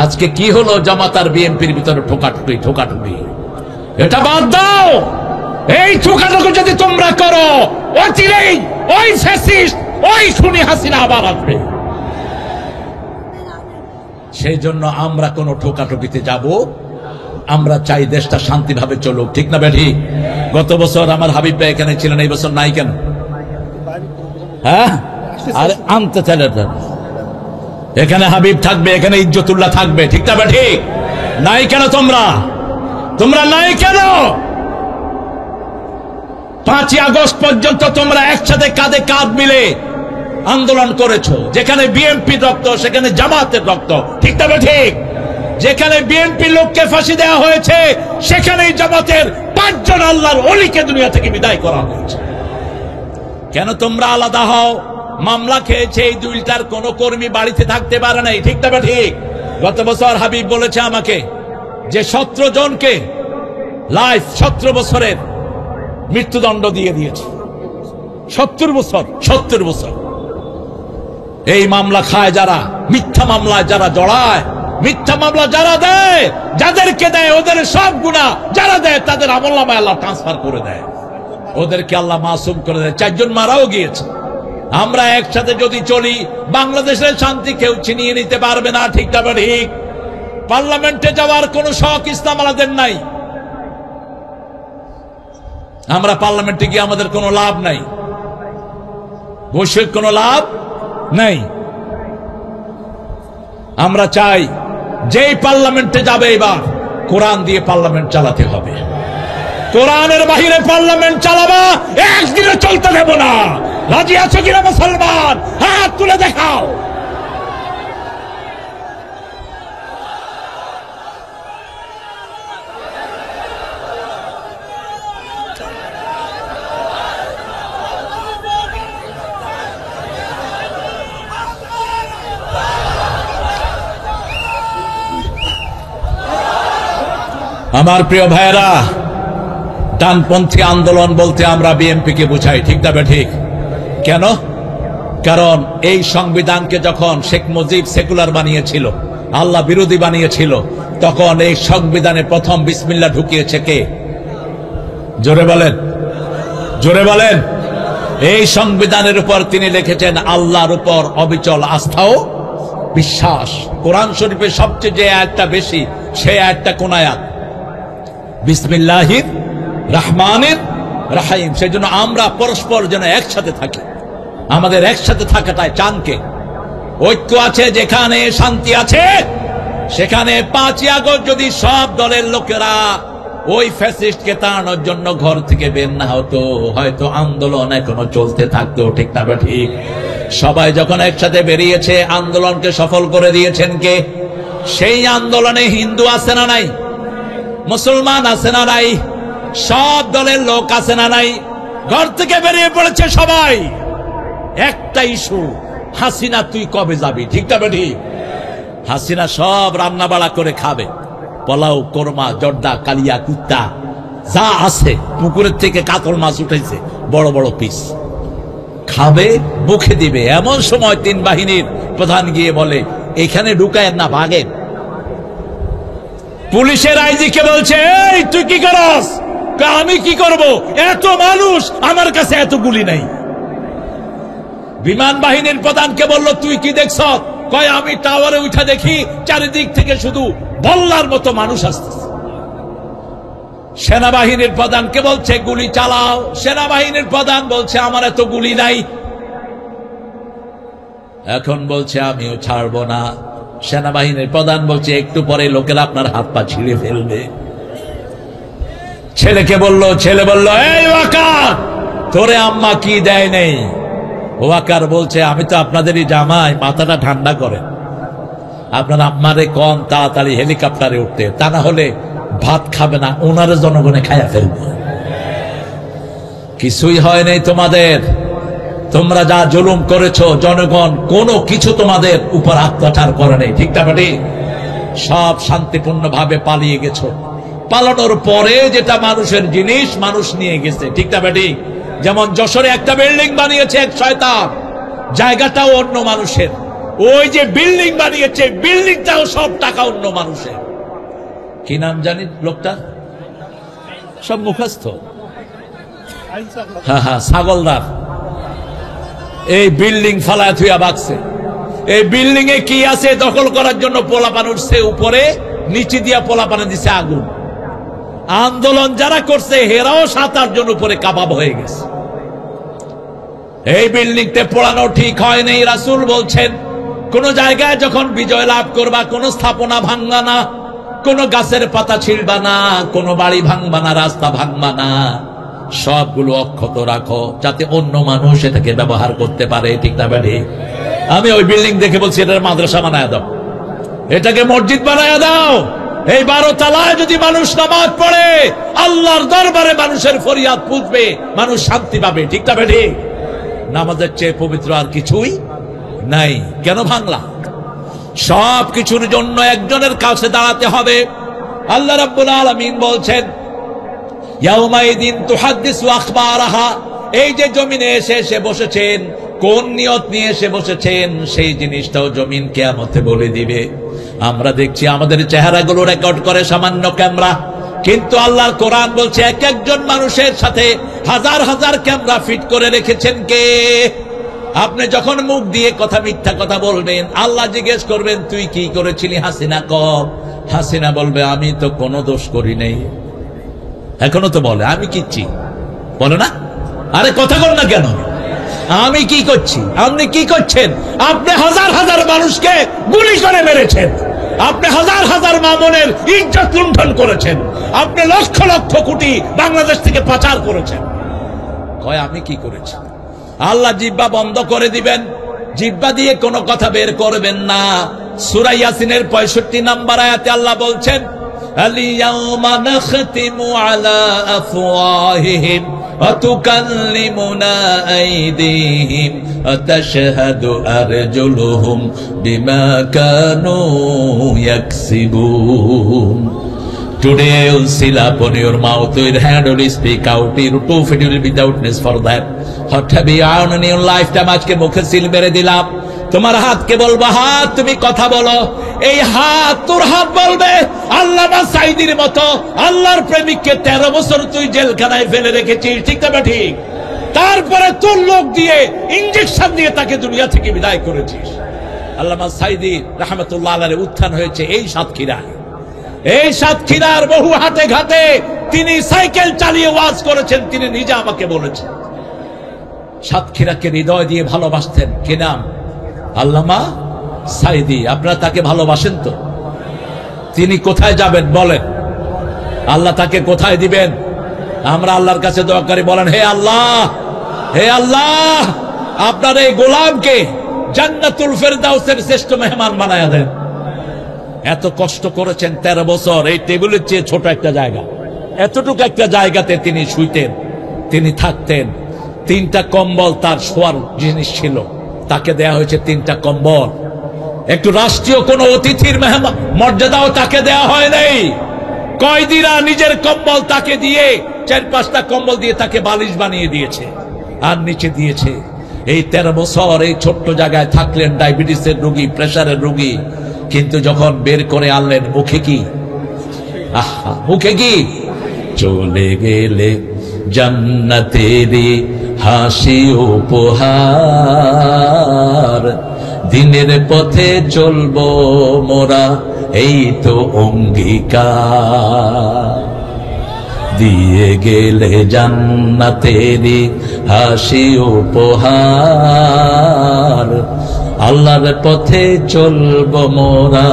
আজকে কি হলো? জামাত আর বিএনপির ভিতরে ঠোকাঠুকি, ঠোকাঠুকি। এটা বাদ দাও। এই ঠোকাঠুকি যদি তোমরা করো, অচিরেই ওই ফ্যাসিস্ট, ওই খুনি হাসিনা আবার আসবে। সেই জন্য আমরা কোন ঠোকাঠুকিতে যাব? আমরা চাই দেশটা শান্তিভাবে চলুক, ঠিক না বেঠি? গত বছর আমার হাবিব ভাই এখানে ছিলেন, এই বছর নাই কেন? হ্যাঁ, আর আনতে চাইলে এখানে হাবিব থাকবে, এখানে ইজ্জতুল্লাহ থাকবে, ঠিক না বেঠি? নাই কেন তোমরা? তোমরা নাই কেন? 5ই আগস্ট পর্যন্ত তোমরা একসাথে কাঁধে কাঁধ মিলে আন্দোলন করেছো, যেখানে বিএনপি রক্ত সেখানে জামাতের রক্ত, ঠিক তবে ঠিক। যেখানে বিএনপি লোককে ফাঁসি দেওয়া হয়েছে সেখানেই জামাতের 5 জন আল্লাহর ওলিকে দুনিয়া থেকে বিদায় করা হয়েছে। কেন তোমরা আলাদা হও? মামলা খেয়েছে এই দুইটার কোন কর্মী বাড়িতে থাকতে পারে নাই, ঠিক তবে ঠিক। গত বছর হাবিব বলেছে আমাকে যে 17 জনকে লাইফ 17 বছরের মৃত্যুদণ্ড দিয়ে দিয়েছে। 70 বছর এই মামলা খায় যারা, মিথ্যা মামলায় যারা জড়ায়, মিথ্যা মামলা যারা দেয়, যাদেরকে দেয় ওদের সব গুনাহ যারা দেয় তাদের আমলনামায় আল্লাহ ট্রান্সফার করে দেয়, ওদেরকে আল্লাহ মাসুম করে দেয়। 4 জন মারাও গিয়েছে। আমরা একসাথে যদি চলি বাংলাদেশের শান্তি কেউ ছিনিয়ে নিতে পারবে না, ঠিক না ঠিক। পার্লামেন্টে যাওয়ার কোন শখ ইসলাম আমাদের নাই। আমরা পার্লামেন্টে গিয়ে আমাদের কোনো লাভ নাই, বৈশ্বিক কোনো লাভ নাই। আমরা চাই যেই পার্লামেন্টে যাবে এবার কোরআন দিয়ে পার্লামেন্ট চালাতে হবে। কোরআনের বাহিরে পার্লামেন্ট চালাবা একদিনে চলতে দেব না। রাজি আছো কিনা মুসলমান? হাত তুলে দেখাও। আমার প্রিয় ভাইয়েরা, ডানপন্থী আন্দোলন বলতে আমরা বিএনপিকে বুঝাই, ঠিক না ঠিক? কেন? কারণ এই সংবিধানকে যখন শেখ মুজিব সেকুলার বানিয়েছিল, আল্লাহ বিরোধী বানিয়েছিল, তখন এই সংবিধানে প্রথম বিসমিল্লাহ ঢুকিয়েছে কে? জোরে বলেন, জোরে বলেন। এই সংবিধানের উপর তিনি লিখেছেন আল্লাহর উপর অবিচল আস্থা ও বিশ্বাস। কোরআন শরীফের সবচেয়ে যে আয়াতটা বেশি, সেই আয়াতটা কোন আয়াত? বিসমিল্লাহির রহমানির রহিম। সেজন্য আমরা পরস্পর যেন একসাথে থাকি। আমাদের একসাথে থাকাটাই চানকে। ঐক্য আছে যেখানে শান্তি আছে সেখানে 5ই আগস্ট যদি সব দলের লোকেরা ওই ফ্যাসিস্টকে তাড়ানোর জন্য ঘর থেকে বের না হতো, হয়তো আন্দোলন এখনো চলতে থাকতো, ঠিক না ঠিক? সবাই যখন একসাথে বেরিয়েছে, আন্দোলনকে সফল করে দিয়েছেন কে? সেই আন্দোলনে হিন্দু আছে না নাই? মুসলমান আছে না নাই? সব দলের লোক আছে না নাই? ঘর থেকে বেরিয়ে পড়েছে সবাই। একটা ইস্যু, হাসিনা তুই কবে যাবি, ঠিক না ঠিক? হাসিনা সব রান্না বাড়া করে খাবে, পোলাও, কোরমা, জর্দা, কালিয়া, কুত্তা যা আছে, পুকুরের থেকে কাতল মাছ উঠেছে বড় বড় পিস, খাবে, মুখে দিবে। এমন সময় 3 বাহিনীর প্রধান গিয়ে বলে এখানে ঢুকায় না, ভাগেন। পুলিশের আইজিকে বলছে এই তুই কি করস? আমি কি করব, এত মানুষ, আমার কাছে এত গুলি নাই। বিমান বাহিনীর প্রধানকে বলল তুই কি দেখছ? কয় আমি টাওয়ারে উঠে দেখি চারিদিক থেকে শুধু বল্লার মতো মানুষ আসতেছে। সেনাবাহিনীর প্রধানকে বলছে গুলি চালাও। সেনাবাহিনীর প্রধান বলছে আমার এত গুলি নাই। এখন বলছে আমিও ছাড়বো না। সেনাবাহিনীর প্রধান বলছে একটু পরে লোকেরা আপনার হাত পা ছিঁড়ে ফেলবে। ছেলেকে বলল, ছেলে বলল এই ওয়াকার, তোরে আম্মা কি দেয় নেই? ওয়াকার বলছে আমি তো আপনাদেরই জামাই, মাথাটা ঠান্ডা করেন। আপনার আম্মারে কম তাড়াতাড়ি হেলিকপ্টারে উঠতে, তা না হলে ভাত খাবে না, ওনারে জনগণে খাইয়া ফেলবে। কিছুই হয় নাই তোমাদের। তোমরা যা জুলুম করেছো, জনগণ কোনো কিছু তোমাদের উপর অত্যাচার করে নাই, ঠিক না ঠিক? সব শান্তিপূর্ণ ভাবে পালিয়ে গেছো। পালানোর পরে যেটা মানুষের জিনিস মানুষ নিয়ে গেছে, ঠিক না ঠিক? যেমন যশোরে একটা বিল্ডিং বানিয়েছে এক শয়তান, জায়গাটাও অন্য মানুষের। ওই যে বিল্ডিং বানিয়েছে, বিল্ডিংটাও সব টাকা অন্য মানুষের। কি নাম জানি লোকটা? সব মুখস্থ। হ্যাঁ হ্যাঁ, ছাগলদার। এই বিল্ডিং ফালায় থুয়া বাগছে। এই বিল্ডিং এ কি আছে দখল করার জন্য পোলাপান উঠছে উপরে, নিচে দিয়া পোলাপানে দিছে আগুন। আন্দোলন যারা করছে হেরাও 7-8 জন উপরে কাবাব হয়ে গেছে। এই বিল্ডিংতে পোড়ানো ঠিক হয় নাই। রাসূল বলছেন কোন জায়গায় যখন বিজয় লাভ করবা, কোন স্থাপনা ভাঙবা না, কোন গাছের পাতা ছিঁড়বা না, কোন বাড়ি ভাঙবা না, রাস্তা ভাঙবা না। সবগুলো অক্ষত রাখো, যাতে অন্য মানুষ এটাকে ব্যবহার করতে পারে। ঠিক না বেঠি? আমি ওই বিল্ডিং দেখে বলছি এটার মাদ্রাসা বানায় দাও, এটাকে মসজিদ বানায় দাও। এই 12 তলায় যদি মানুষ নামাজ পড়ে, আল্লাহর দরবারে মানুষের ফরিয়াদ পুষবে, মানুষ শান্তি পাবে। ঠিক না বেঠি? নামাজের চেয়ে পবিত্র আর কিছুই নাই। কেন ভাঙলা? সব কিছুর জন্য একজনের কাছে দাঁড়াতে হবে। আল্লাহ রাব্বুল আলামিন বলছেন, ইয়াউমাইদিন তুহাদ্দিসু আখবারাহা। এই যে জমিনে এসে বসেছেন, কোন নিয়ত নিয়ে এসে বসেছেন, সেই জিনিসটাও জমিন কিয়ামতে বলে দিবে। আমরা দেখছি আমাদের চেহারাগুলো রেকর্ড করে সামান্য ক্যামেরা, কিন্তু আল্লাহর কোরআন বলছে এক একজন মানুষের সাথে হাজার হাজার ক্যামেরা ফিট করে রেখেছেন কে? আপনি যখন মুখ দিয়ে কথা, মিথ্যা কথা বলবেন, আল্লাহ জিজ্ঞেস করবেন তুই কি করেছিলি? হাসিনা কম। হাসিনা বলবে আমি তো কোনো দোষ করি নাই। এখনো তো বলে আমি কিচ্ছি, বলে না? আরে কথা বল না কেন? আমি কি করছি? আপনি কি করছেন? আপনি হাজার হাজার মানুষকে গুলি করে মেরেছেন, আপনি হাজার হাজার মামুনের ইজ্জত লুণ্ঠন করেছেন, আপনি লক্ষ লক্ষ কোটি বাংলাদেশ থেকে পাচার করেছেন। কয় আমি কি করেছি? আল্লাহ জিহ্বা বন্ধ করে দিবেন, জিহ্বা দিয়ে কোনো কথা বের করবেন না। সূরা ইয়াসিনের 65 নম্বর আয়াতে আল্লাহ বলছেন, আল-ইয়াওমা নাখতিমু আলা আফওয়াহিহিম ওয়া তুকাল্লিমুনা আইদিহিম ওয়া তাশহাদু আরজুলুহুম বিমা Kanu ইয়াকসিবুন। Today I will seal upon your mouth, your hand will speak out, your two feet will be doubtless for that. What have you done in your lifetime? আজকে মুখে সিল মেরে দিলাম। তোমার হাতকে বলবো হাত তুমি কথা বলো। এই হাত তোর হাত বলবে আল্লামা সাঈদীর মতো আল্লাহর প্রেমিককে 13 বছর তুই জেলখানায় ফেলে রেখেছিস। ঠিক না ঠিক? তারপরে তোর লোক দিয়ে ইনজেকশন দিয়ে তাকে দুনিয়া থেকে বিদায় করেছিস। আল্লামা সাঈদী রাহমাতুল্লাহ আলাইহি উত্থান হয়েছে এই সাতক্ষীরায়। এই সাতক্ষীরার বহু হাটে ঘাটে তিনি সাইকেল চালিয়ে ওয়াজ করেছেন। তিনি নিজে আমাকে বলেছেন সাতক্ষীরাকে হৃদয় দিয়ে ভালোবাসতেন। কি নাম? আল্লামা সাঈদী। আপনারা তাকে ভালোবাসেন তো? তিনি কোথায় যাবেন বলেন? আল্লাহ তাকে কোথায় দিবেন? আমরা আল্লাহর কাছে দোয়া করি, বলেন হে আল্লাহ, হে আল্লাহ, আপনার এই গোলামকে জান্নাতুল ফেরদাউসের শ্রেষ্ঠ মেহমান বানায়া দেন। এত কষ্ট করেছেন 13 বছর। এই টেবিলের চেয়ে ছোট একটা জায়গা, এতটুকু একটা জায়গাতে তিনি শুইতেন, তিনি থাকতেন। 3টা কম্বল তার শোয়ার জিনিস ছিল, তাকে দেয়া হয়েছে 3টা কম্বল। একটু রাষ্ট্রীয় কোন অতিথির মর্যাদাও তাকে দেয়া হয় নাই। কয়েদিরা নিজের কম্বল তাকে দিয়ে 4-5টা কম্বল দিয়ে তাকে বালিশ বানিয়ে দিয়েছে আর নিচে দিয়েছে। এই 13 বছর এই ছোট্ট জায়গায় থাকলেন, ডায়াবেটিসের রোগী, প্রেসারের রোগী। কিন্তু যখন বের করে আনলেন, মুখে কি? আহা, মুখে কি? চলে গেলে জান্নাতেরি হাসি উপহার, দিনের পথে চলবো মোরা এই তো অঙ্গীকার। দিয়ে গেলে জান্নাতেরি হাসি উপহার, আল্লাহর পথে চলবো মোরা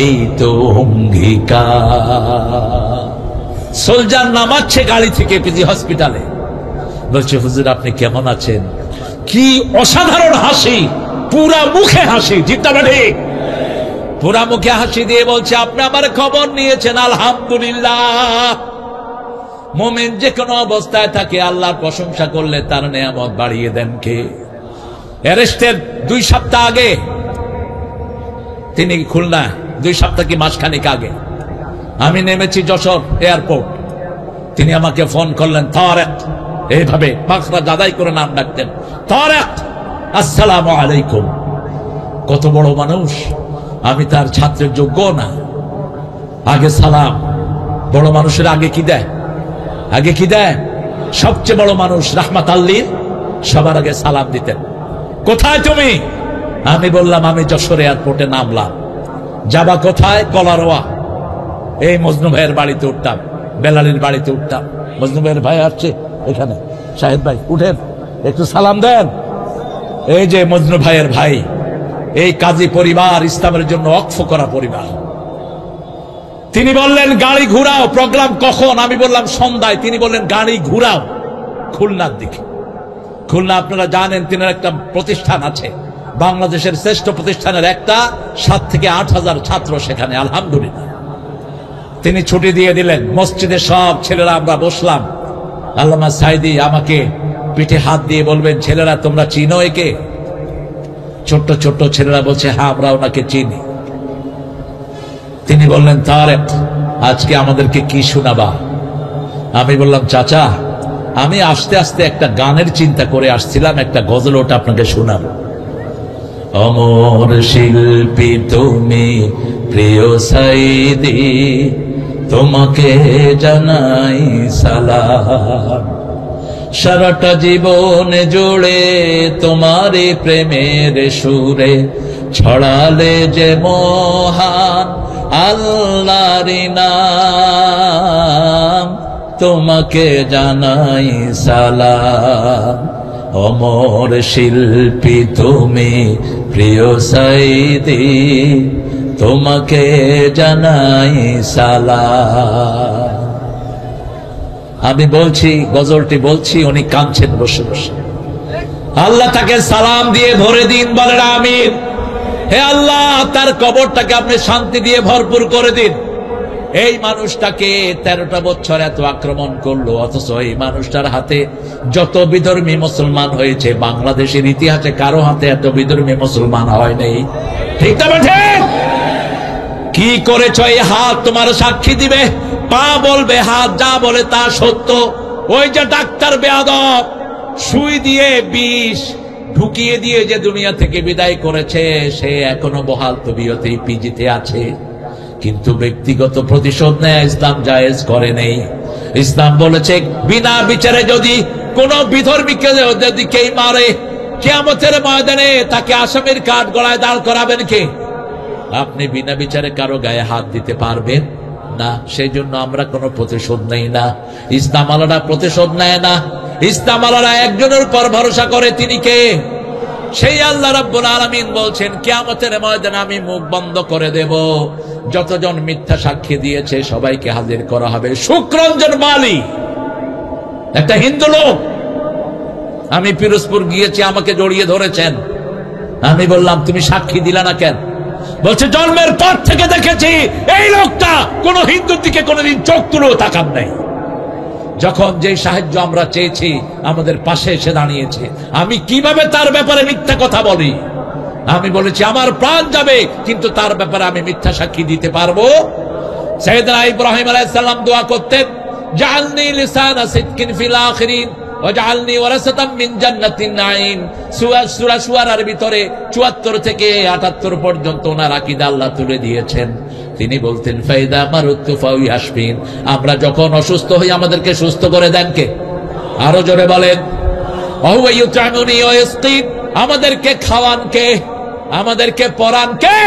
এই তো অঙ্গীকার। সোলজার নামাচ্ছে গাড়ি থেকে পিজি হসপিটালে, বলছে হুজুর আপনি কেমন আছেন? কি অসাধারণ হাসি, পুরা মুখে হাসি। ঠিক না ঠিক? পুরা মুখে হাসি দিয়ে বলছে আপনি আমার খবর নিয়েছেন, আলহামদুলিল্লাহ। মুমিন যে কোনো অবস্থায় থাকে আল্লাহর প্রশংসা করলে তার নেয়ামত বাড়িয়ে দেন কে? অ্যারেস্টের 2 সপ্তাহ আগে তিনি খুলনা, 2 সপ্তাহ কি মাসখানেক আগে আমি নেমেছি যশোর এয়ারপোর্ট। তিনি আমাকে ফোন করলেন, তারেক, এইভাবে পাখরা জাদাই করে নাম ডাকতেন, তারেক আসসালামু আলাইকুম। কত বড় মানুষ, আমি তার ছাত্রের যোগ্য না। আগে সালাম। বড় মানুষের আগে কি দেয়? আগে কি দেয়? সবচেয়ে বড় মানুষ রাহমাত আল্লির সবার আগে সালাম দিতেন। কোথায় তুমি? আমি বললাম আমি যশোর এয়ারপোর্টে নামলাম। যাবা কোথায়? কলারোয়া। এই মজনু ভাইয়ের বাড়িতে উঠতাম, বেলালের বাড়িতে উঠতাম। মজনু ভাইয়ের ভাই আসছে এখানে, শাহেদ ভাই উঠেন একটু সালাম দেন। এই যে মজনু ভাইয়ের ভাই, এই কাজী পরিবার ইসলামের জন্য ওয়াকফ করা পরিবার। তিনি বললেন গাড়ি ঘুরাও। প্রোগ্রাম কখন? আমি বললাম সন্ধ্যায়। তিনি বললেন গাড়ি ঘুরাও। খুলনার দিকে। খুলনা আপনারা জানেন তিনার একটা প্রতিষ্ঠান আছে, বাংলাদেশের শ্রেষ্ঠ প্রতিষ্ঠানের একটা, 7 থেকে 8,000 ছাত্র সেখানে, আলহামদুলিল্লাহ। তিনি ছুটি দিয়ে দিলেন, মসজিদে সব ছেলেরা আমরা বসলাম। আল্লামা সাইদি আমাকে পিঠে হাত দিয়ে বলবেন, ছেলেরা তোমরা চিনো একে? ছোট্ট ছোট্ট ছেলেরা বলছে, হ্যাঁ আমরা ওনাকে চিনি। তিনি বললেন, তারেক আজকে আমাদেরকে কি শোনাবা? আমি বললাম, চাচা আমি আস্তে আস্তে একটা গানের চিন্তা করে আসছিলাম, একটা গজল, ওটা আপনাকে শোনাবো। অমর শিল্পী তুমি প্রিয় সাইদি, তোমাকে জানাই সালাম। সারাটা জীবন জুড়ে তোমারই প্রেমের সুরে ছড়ালে যে মহান আল্লাহর নাম, তোমাকে জানাই সালাম। অমর শিল্পী তুমি প্রিয় সাইদি, তোমাকে জানাই সালাম। আমি বলছি, গজলটি বলছি, উনি কাঁদছেন বসে বসে। আল্লাহ তাকে সালাম দিয়ে ভরে দিন, বলেন আমিন। হে আল্লাহ, তার কবরটাকে আপনি শান্তি দিয়ে ভরপুর করে দিন। এই মানুষটাকে 13টা বছর এত আক্রমণ করলো, অথচ এই মানুষটার হাতে যত বিধর্মী মুসলমান হয়েছে, বাংলাদেশের ইতিহাসে কারো হাতে এত বিধর্মী মুসলমান হয় নাই। ঠিক না বেঠে? কি করেছ? এই হাত তোমার সাক্ষী দিবে, পা বলবে, হাত যা বলে তা সত্য। ওই যে ডাক্তার বেয়াদব সুই দিয়ে বিষ ঢুকিয়ে দিয়ে যে দুনিয়া থেকে বিদায় করেছে, সে এখনো বহাল তবিয়তেই পিজিতে আছে। কিন্তু ব্যক্তিগত প্রতিশোধ নেয় ইসলাম জায়েজ করে নেই। ইসলাম বলেছে, বিনা বিচারে যদি কোন বিধর্মীকে যদি কেই মারে, কিয়ামতের ময়দানে তাকে আসামির কাঠ গলায় দাঁড় করাবেন কে? আপনি বিনা বিচারে কারো গায়ে হাত দিতে পারবেন না। সেই জন্য আমরা কোনো প্রতিশোধ নেই না। ইসলাম আলাদা প্রতিশোধ নেয় না। ইসলাম আলাদা একজনের উপর ভরসা করে, তিনি কে? সেই আল্লাহ রাব্বুল আলামিন বলছেন, কিয়ামতের ময়দানে আমি মুখ বন্ধ করে দেব, যতজন মিথ্যা সাক্ষী দিয়েছে সবাইকে হাজির করা হবে। শুক্রঞ্জন মালি একটা হিন্দু লোক, আমি পিরোজপুর গিয়েছি, আমাকে জড়িয়ে ধরেছেন। আমি বললাম, তুমি সাক্ষী দিলা না কেন? বলছে, জন্মের পর থেকে দেখেছি এই লোকটা কোন হিন্দুর দিকে কোনদিন চোখ তুলেও তাকান নাই। যখন যে সাহায্য আমরা চেয়েছি আমাদের পাশে এসে দাঁড়িয়েছে। আমি কিভাবে তার ব্যাপারে মিথ্যা কথা বলি? আমি বলেছি আমার প্রাণ যাবে, কিন্তু তার ব্যাপারে আমি মিথ্যা সাক্ষী দিতে পারবো? সাইয়েদনা ইব্রাহিম আলাইহিস সালাম দোয়া করতেন, জাআলনি লিসানা সিদকিন ফিল আখিরিন ওয়াজআলনি ওয়ারাসাতাম মিন জান্নাতিন নাঈম। সূরা শুআরার ভিতরে ৭৪ থেকে ৭৮ পর্যন্ত ওনার আকীদা আল্লাহ তুলে দিয়েছেন। তিনি বলতেন, ফাইদা মারুতু ফায়াশফিন, আমরা যখন অসুস্থ হই আমাদেরকে সুস্থ করে দেন কে? আরো জোরে বলেন। ওয়া ইউতআমুনি ওয়া ইয়াসকিন, আমাদেরকে খাওয়ান কে? আমাদেরকে পরান কে?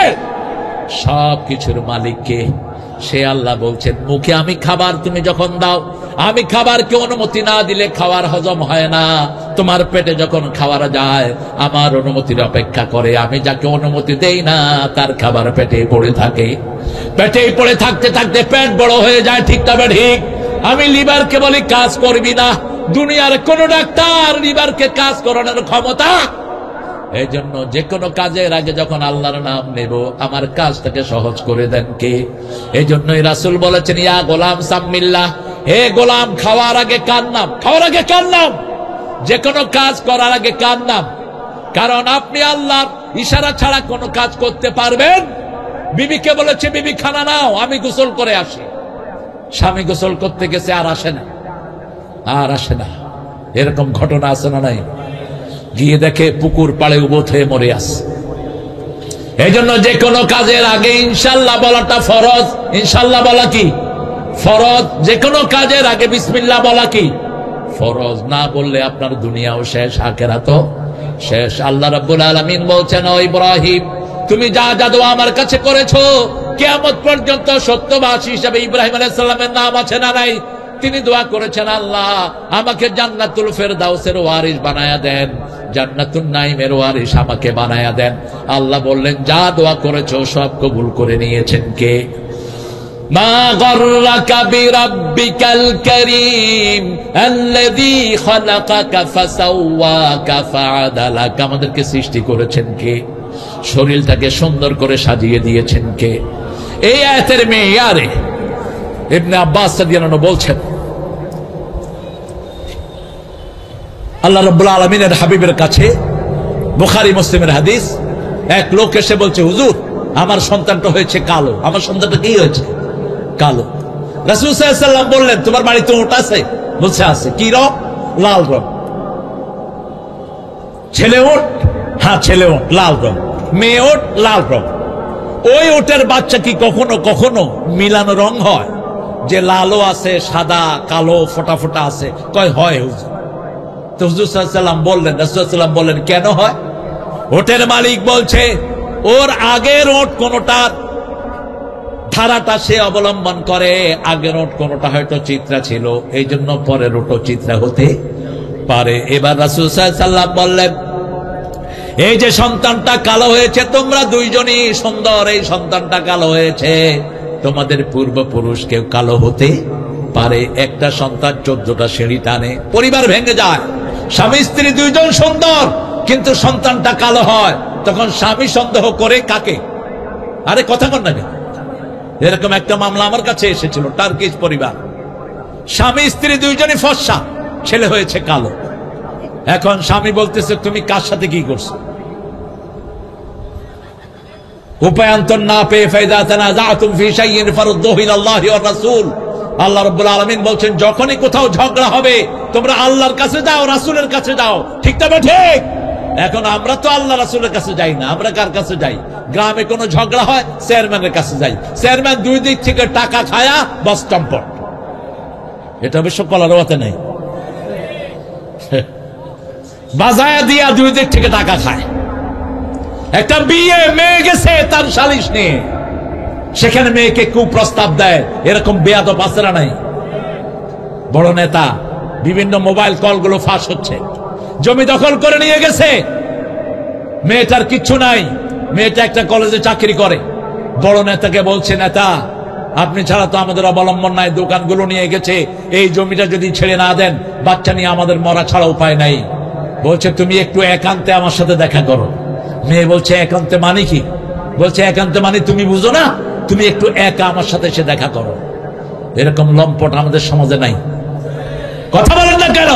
সব কিছুর মালিক কে? সে আল্লাহ বলছেন, মুখে আমি খাবার তুমি যখন দাও, আমি খাবারকে অনুমতি না দিলে খাবার হজম হয় না। তোমার পেটে যখন খাবার যায় আমার অনুমতির অপেক্ষা করে, আমি যাকে অনুমতি দেই না তার খাবার পেটে পড়ে থাকে। পেটে পড়ে থাকতে থাকতে পেট বড় হয়ে যায়। ঠিক তবে ঠিক। আমি লিভারকে বলি কাজ করবি না, দুনিয়ার কোন ডাক্তার লিভারকে কাজ করানোর ক্ষমতা। এই জন্য যে কোনো কাজের আগে যখন আল্লাহর নাম নেব, আমার কাজটাকে সহজ করে দেন কে? এই জন্যই রাসূল বলেছেন, ইয়া গোলাম সাম্মিল্লাহ, হে গোলাম, খাওয়ার আগে কার নাম? খাওয়ার আগে কার নাম? যে কোনো কাজ করার আগে কার নাম? কারণ আপনি আল্লাহর ইশারা ছাড়া কোনো কাজ করতে পারবেন? বিবিকে বলেছে, বিবি খানা নাও, আমি গোসল করে আসি। স্বামী গোসল করতে গেছে, আর আসে না, আর আসে না। এরকম ঘটনা আছে না নাই? গিয়ে দেখে পুকুর পাড়ে উবত হয়ে মরে আছে। এই জন্য যে কোনো কাজের আগে ইনশাল্লাহ বলাটা ফরজ। ইনশাল্লাহ বলা কি ফরজ? যে কোনো কাজের আগে বিসমিল্লাহ বলা কি ফরজ? না বললে আপনার দুনিয়াও শেষ, আখিরাতও শেষ। আল্লাহ রাব্বুল আলামিন বলছেন, ও ইব্রাহিম, তুমি যা জাদু আমার কাছে করেছো, কিয়ামত পর্যন্ত সত্যবাদী হিসেবে ইব্রাহিম আলাইহিস সালামের নাম আছে না নাই? তিনি দোয়া করেছেন, আল্লাহ আমাকে জান্নাতুল ফেরদাউসের ওয়ারিস বানায়া দেন, জান্নাতুন নাঈমের ওয়ারিস আমাকে বানায়া দেন। আল্লাহ বললেন, যা দোয়া করেছো সব কবুল করে নিয়েছেন কে? মা গররাকা বিরাব্বিকাল কারীম আল্লাযী খালাকাকা ফাসাওয়াকা ফাআদালাকা। আমাদেরকে সৃষ্টি করেছেন কে? শরীরটাকে সুন্দর করে সাজিয়ে দিয়েছেন কে? এই আয়াতের মেয়ারে ইবনে আব্বাস রাদিয়াল্লাহু আনহু বলছেন, আল্লাহ রাব্বুল আলামিনের হাবিবের কাছে, বুখারী মুসলিমের হাদিস, এক লোক এসে বলছে, হুজুর আমার সন্তানটা হয়েছে কালো। আমার সন্তানটা কি হয়েছে? কালো। রাসূল সাল্লাল্লাহু আলাইহি ওয়াসাল্লাম বললেন, তোমার বাড়িতে ওট আছে? বলছে আছে। কি রং? লাল রং। ছেলে ওট? হ্যাঁ ছেলে ওট, লাল রং। মেয়ে ওট, লাল রং। ওই ওটের বাচ্চা কি কখনো কখনো মিলানো রং হয়, যে লালও আছে সাদা কালো ফোটা ফোটা আছে? কয় হয় হুজুর। তো হুজুর সাল্লাল্লাহু আলাইহি ওয়াসাল্লাম বললেন, রাসূল সাল্লাল্লাহু আলাইহি ওয়াসাল্লাম বললেন কেন হয়? ওটের মালিক বলছে ওর আগের ওট কোনটার ধারাটা সে অবলম্বন করে, আগের ওট কোনটা হয়তো চিত্রা ছিল, এই জন্য পরের ওটও চিত্রা হতে পারে। এবার রাসূল সাল্লাল্লাহু আলাইহি ওয়াসাল্লাম বললেন, এই যে সন্তানটা কালো হয়েছে, তোমরা দুইজনই সুন্দর, এই সন্তানটা কালো হয়েছে, তোমাদের পূর্বপুরুষ কেউ কালো হতে পারে? একটা সন্তান 14টা সিঁড়ি টানে, পরিবার ভেঙে যায়। স্বামী স্ত্রী দুইজন সুন্দর, কিন্তু সন্তানটা কালো হয়, তখন স্বামী সন্দেহ করে কাকে? আরে কথা কন না কেন? এরকম একটা মামলা আমার কাছে এসেছিল, টার্কিশ পরিবার, স্বামী স্ত্রী দুইজনই ফর্সা, ছেলে হয়েছে কালো। এখন স্বামী বলতেছে, তুমি কার সাথে কি করছো? উপায়ান্তর না পেয়ে ফাইদা তানাযাতুম ফি শাইইন ফারুদ্দুহু ইলাল্লাহি ওয়ার রাসূল। আল্লাহ রাব্বুল আলামিন বলছেন, যখনই কোথাও ঝগড়া হবে তোমরা আল্লাহর কাছে যাও, রাসূলের কাছে যাও। ঠিক তবে ঠিক। এখন আমরা তো আল্লাহ রাসূলের কাছে যাই না, আমরা কার কাছে যাই? গ্রামে কোনো ঝগড়া হয় চেয়ারম্যানের কাছে যাই, চেয়ারম্যান দুই দিক থেকে টাকা খায়া বস চম্পট। এটা অবশ্য কলারওয়াতে নেই, বাজায়া দিয়া দুই দিক থেকে টাকা খায়। একটা বিয়ে, মেয়ে গেছে তার সালিশ নিয়ে, সেখানে মেয়েকে কুপ্রস্তাব দেয়, এরকম বেয়াদব আছে না নাই? বড় নেতা, বিভিন্ন মোবাইল কলগুলো ফাঁস হচ্ছে। জমি দখল করে নিয়ে গেছে, মেয়েটার কিচ্ছু নাই, মেয়েটা একটা কলেজে চাকরি করে। বড় নেতাকে বলছে, নেতা আপনি ছাড়া তো আমাদের অবলম্বন নাই, দোকানগুলো নিয়ে গেছে, এই জমিটা যদি ছেড়ে না দেন বাচ্চা নিয়ে আমাদের মরা ছাড়া উপায় নাই। বলছে তুমি একটু একান্তে আমার সাথে দেখা করো। মেয়ে বলছে একান্তে মানে কি? বলছে একান্তে মানে তুমি বুঝো না, তুমি একটু একা আমার সাথে এসে দেখা করো। এরকম লম্পট আমাদের সমাজে নাই। কথা বলেন না কেন?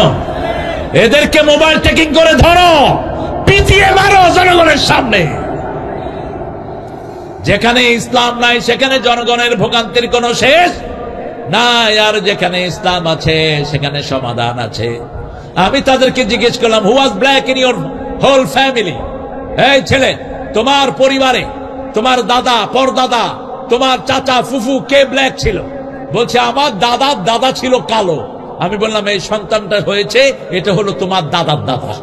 এদেরকে মোবাইল টেকিং করে ধরো, পিটিয়ে মারো জনগণের সামনে। যেখানে ইসলাম নাই সেখানে জনগণের ভোগান্তির কোনো শেষ নাই, আর যেখানে ইসলাম আছে সেখানে সমাধান আছে। আমি তাদেরকে জিজ্ঞেস করলাম, who was black in your whole family? এই ছেলে, তোমার পরিবারে তোমার দাদা, পরদাদা, তোমার চাচা, ফুফু কে ব্ল্যাক ছিল? বলছে আমার দাদার দাদা ছিল কালো। আমি বললাম এই সন্তানটা হয়েছে, এটা হলো তোমার দাদার দাদা।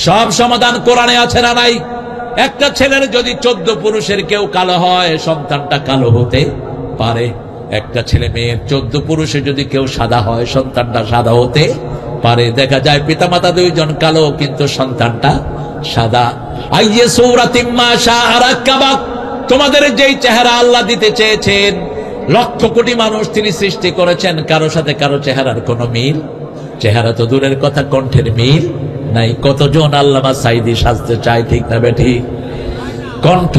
সব সমাধান কোরআনে আছে না নাই? একটা ছেলের যদি 14 পুরুষের কেউ কালো হয়, সন্তানটা কালো হতে পারে। একটা ছেলে মেয়ের 14 পুরুষে যদি কেউ সাদা হয়, সন্তানটা সাদা হতে পারে। দেখা যায় পিতামাতা দুইজন কালো, কিন্তু সন্তানটা সাদা। আইয়ে সূরাতিম মা শাআ রাক্কাবাক, তোমাদের যেই চেহারা আল্লাহ দিতে চেয়েছেন, লক্ষ কোটি মানুষ তিনি সৃষ্টি করেছেন, কারো সাথে কারো চেহারার কোনো মিল, চেহারা তো দূরের কথা, কণ্ঠের মিল নাই। কতজন আল্লামা সাইদি সাজতে চায়, ঠিক না বেঠি? কণ্ঠ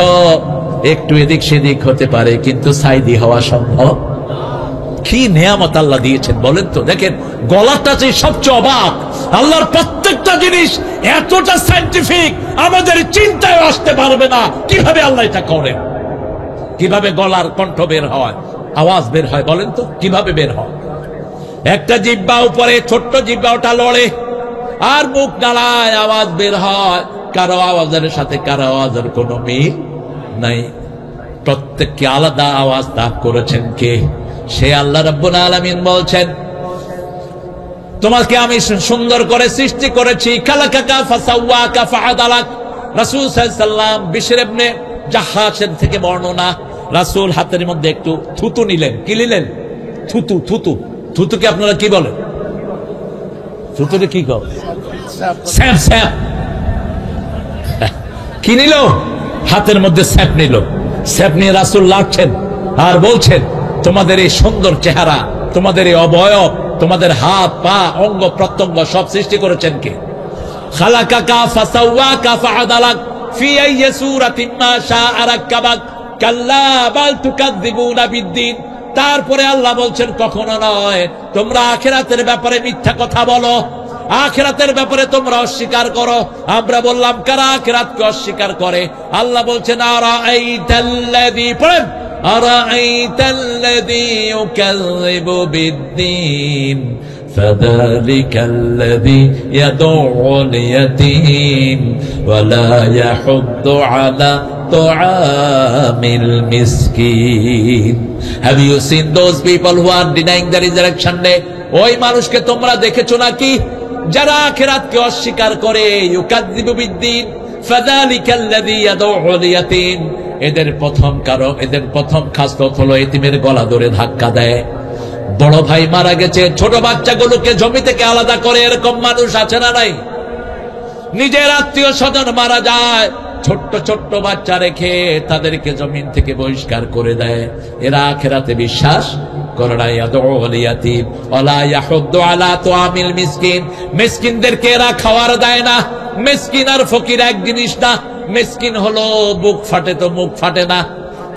একটু এদিক সেদিক হতে পারে, কিন্তু সাইদি হওয়া সম্ভব। কি নেয়ামত আল্লাহ দিয়েছেন বলেন তো। দেখেন গলাটা যে সবচেয়ে অবাক, আল্লাহর প্রত্যেকটা জিনিস এতটা সায়েন্টিফিক, আমাদের চিন্তায় আসতে পারবে না কিভাবে আল্লাহ এটা করেন। কিভাবে গলার কণ্ঠ বের হয়, আওয়াজ বের হয়, বলেন তো কিভাবে বের হয়? একটা জিহ্বা উপরে, ছোট্ট জিহ্বা, ওটা লড়ে আর মুখ নাড়ায়, আওয়াজ বের হয়। কারো আওয়াজের সাথে কারো আওয়াজের কোনো মিল নাই। প্রত্যেককে আলাদা আওয়াজ দান করেছেন কে? সে আল্লাহ রাব্বুল আলামিন বলছেন, তোমাকে আমি সুন্দর করে সৃষ্টি করেছি। খালাকাকা ফাসাওয়াকা ফাআদালাক। রাসূল সাল্লাল্লাহু আলাইহি ওয়াসাল্লাম বিশর ইবনে জাহ্হাশের থেকে বর্ণনা, রাসূল হাতের মধ্যে একটু থুতু নিলেন। কি নিলেন? থুতু। থুতু, থুতুকে আপনারা কি বলেন? থুতুকে কি কর? স্যাপ। স্যাপ কি নিল? হাতের মধ্যে স্যাপ নিল। স্যাপ নিয়ে রাসূল লাড়ছেন, আর বলছেন তোমাদের এই সুন্দর চেহারা, তোমাদের এই অবয়ব, তোমাদের হাত পা অঙ্গ প্রত্যঙ্গ সব সৃষ্টি করেছেন কে? খালাকাকা ফাসাওয়াকা ফাআদালাক ফি আইয়ি সূরাতিন মা শাআ রাক্কাবাক কাল্লা বাল তুকাযযিবুনা বিদ্দিন। তারপরে আল্লাহ বলছেন কখনো নয়, তোমরা আখিরাতের ব্যাপারে মিথ্যা কথা বলো, আখিরাতের ব্যাপারে তোমরা অস্বীকার করো। আমরা বললাম কারা আখিরাতকে অস্বীকার করে? আল্লাহ বলছেন আরাআইতাল্লাযী, পড়েন, আরাআইতাল্লাযী ইউকাযযিবু বিদ্দীন ফাযালিকাল্লাযী ইয়াদউল ইয়াতীম ওয়া লা ইয়াহুদ্দু আলা তুআমিল মিসকিন। Have you seen those people who are denying the resurrection day? ওই মানুষকে তোমরা দেখেছো নাকি যারা আখিরাতকে অস্বীকার করে? ইউকাযযিবু বিদ্দীন ফাযালিকাল্লাযী ইয়াদউল ইয়াতীম। এদের প্রথম খাসলত হলো এতিমের গলা ধরে ধাক্কা দেয়। বড় ভাই মারা গেছে, ছোট বাচ্চাগুলোকে জমি থেকে আলাদা করে, এরকম মানুষ আছে না নাই? নিজের আত্মীয় স্বজন মারা যায়, ছোট্ট ছোট্ট বাচ্চা রেখে তাদেরকে জমিন থেকে বহিষ্কার করে দেয়। এরা আখিরাতে বিশ্বাস করে না। ইয়াদউল ইয়াতীম ওয়ালা ইয়াহুদ্দু আলা তুআমিল মিসকিন। মিসকিনদেরকে এরা খাওয়ার দেয় না। মিসকিন আর ফকির এক জিনিস না। মিসকিন হলো বুক ফাটে তো মুখ ফাটে না,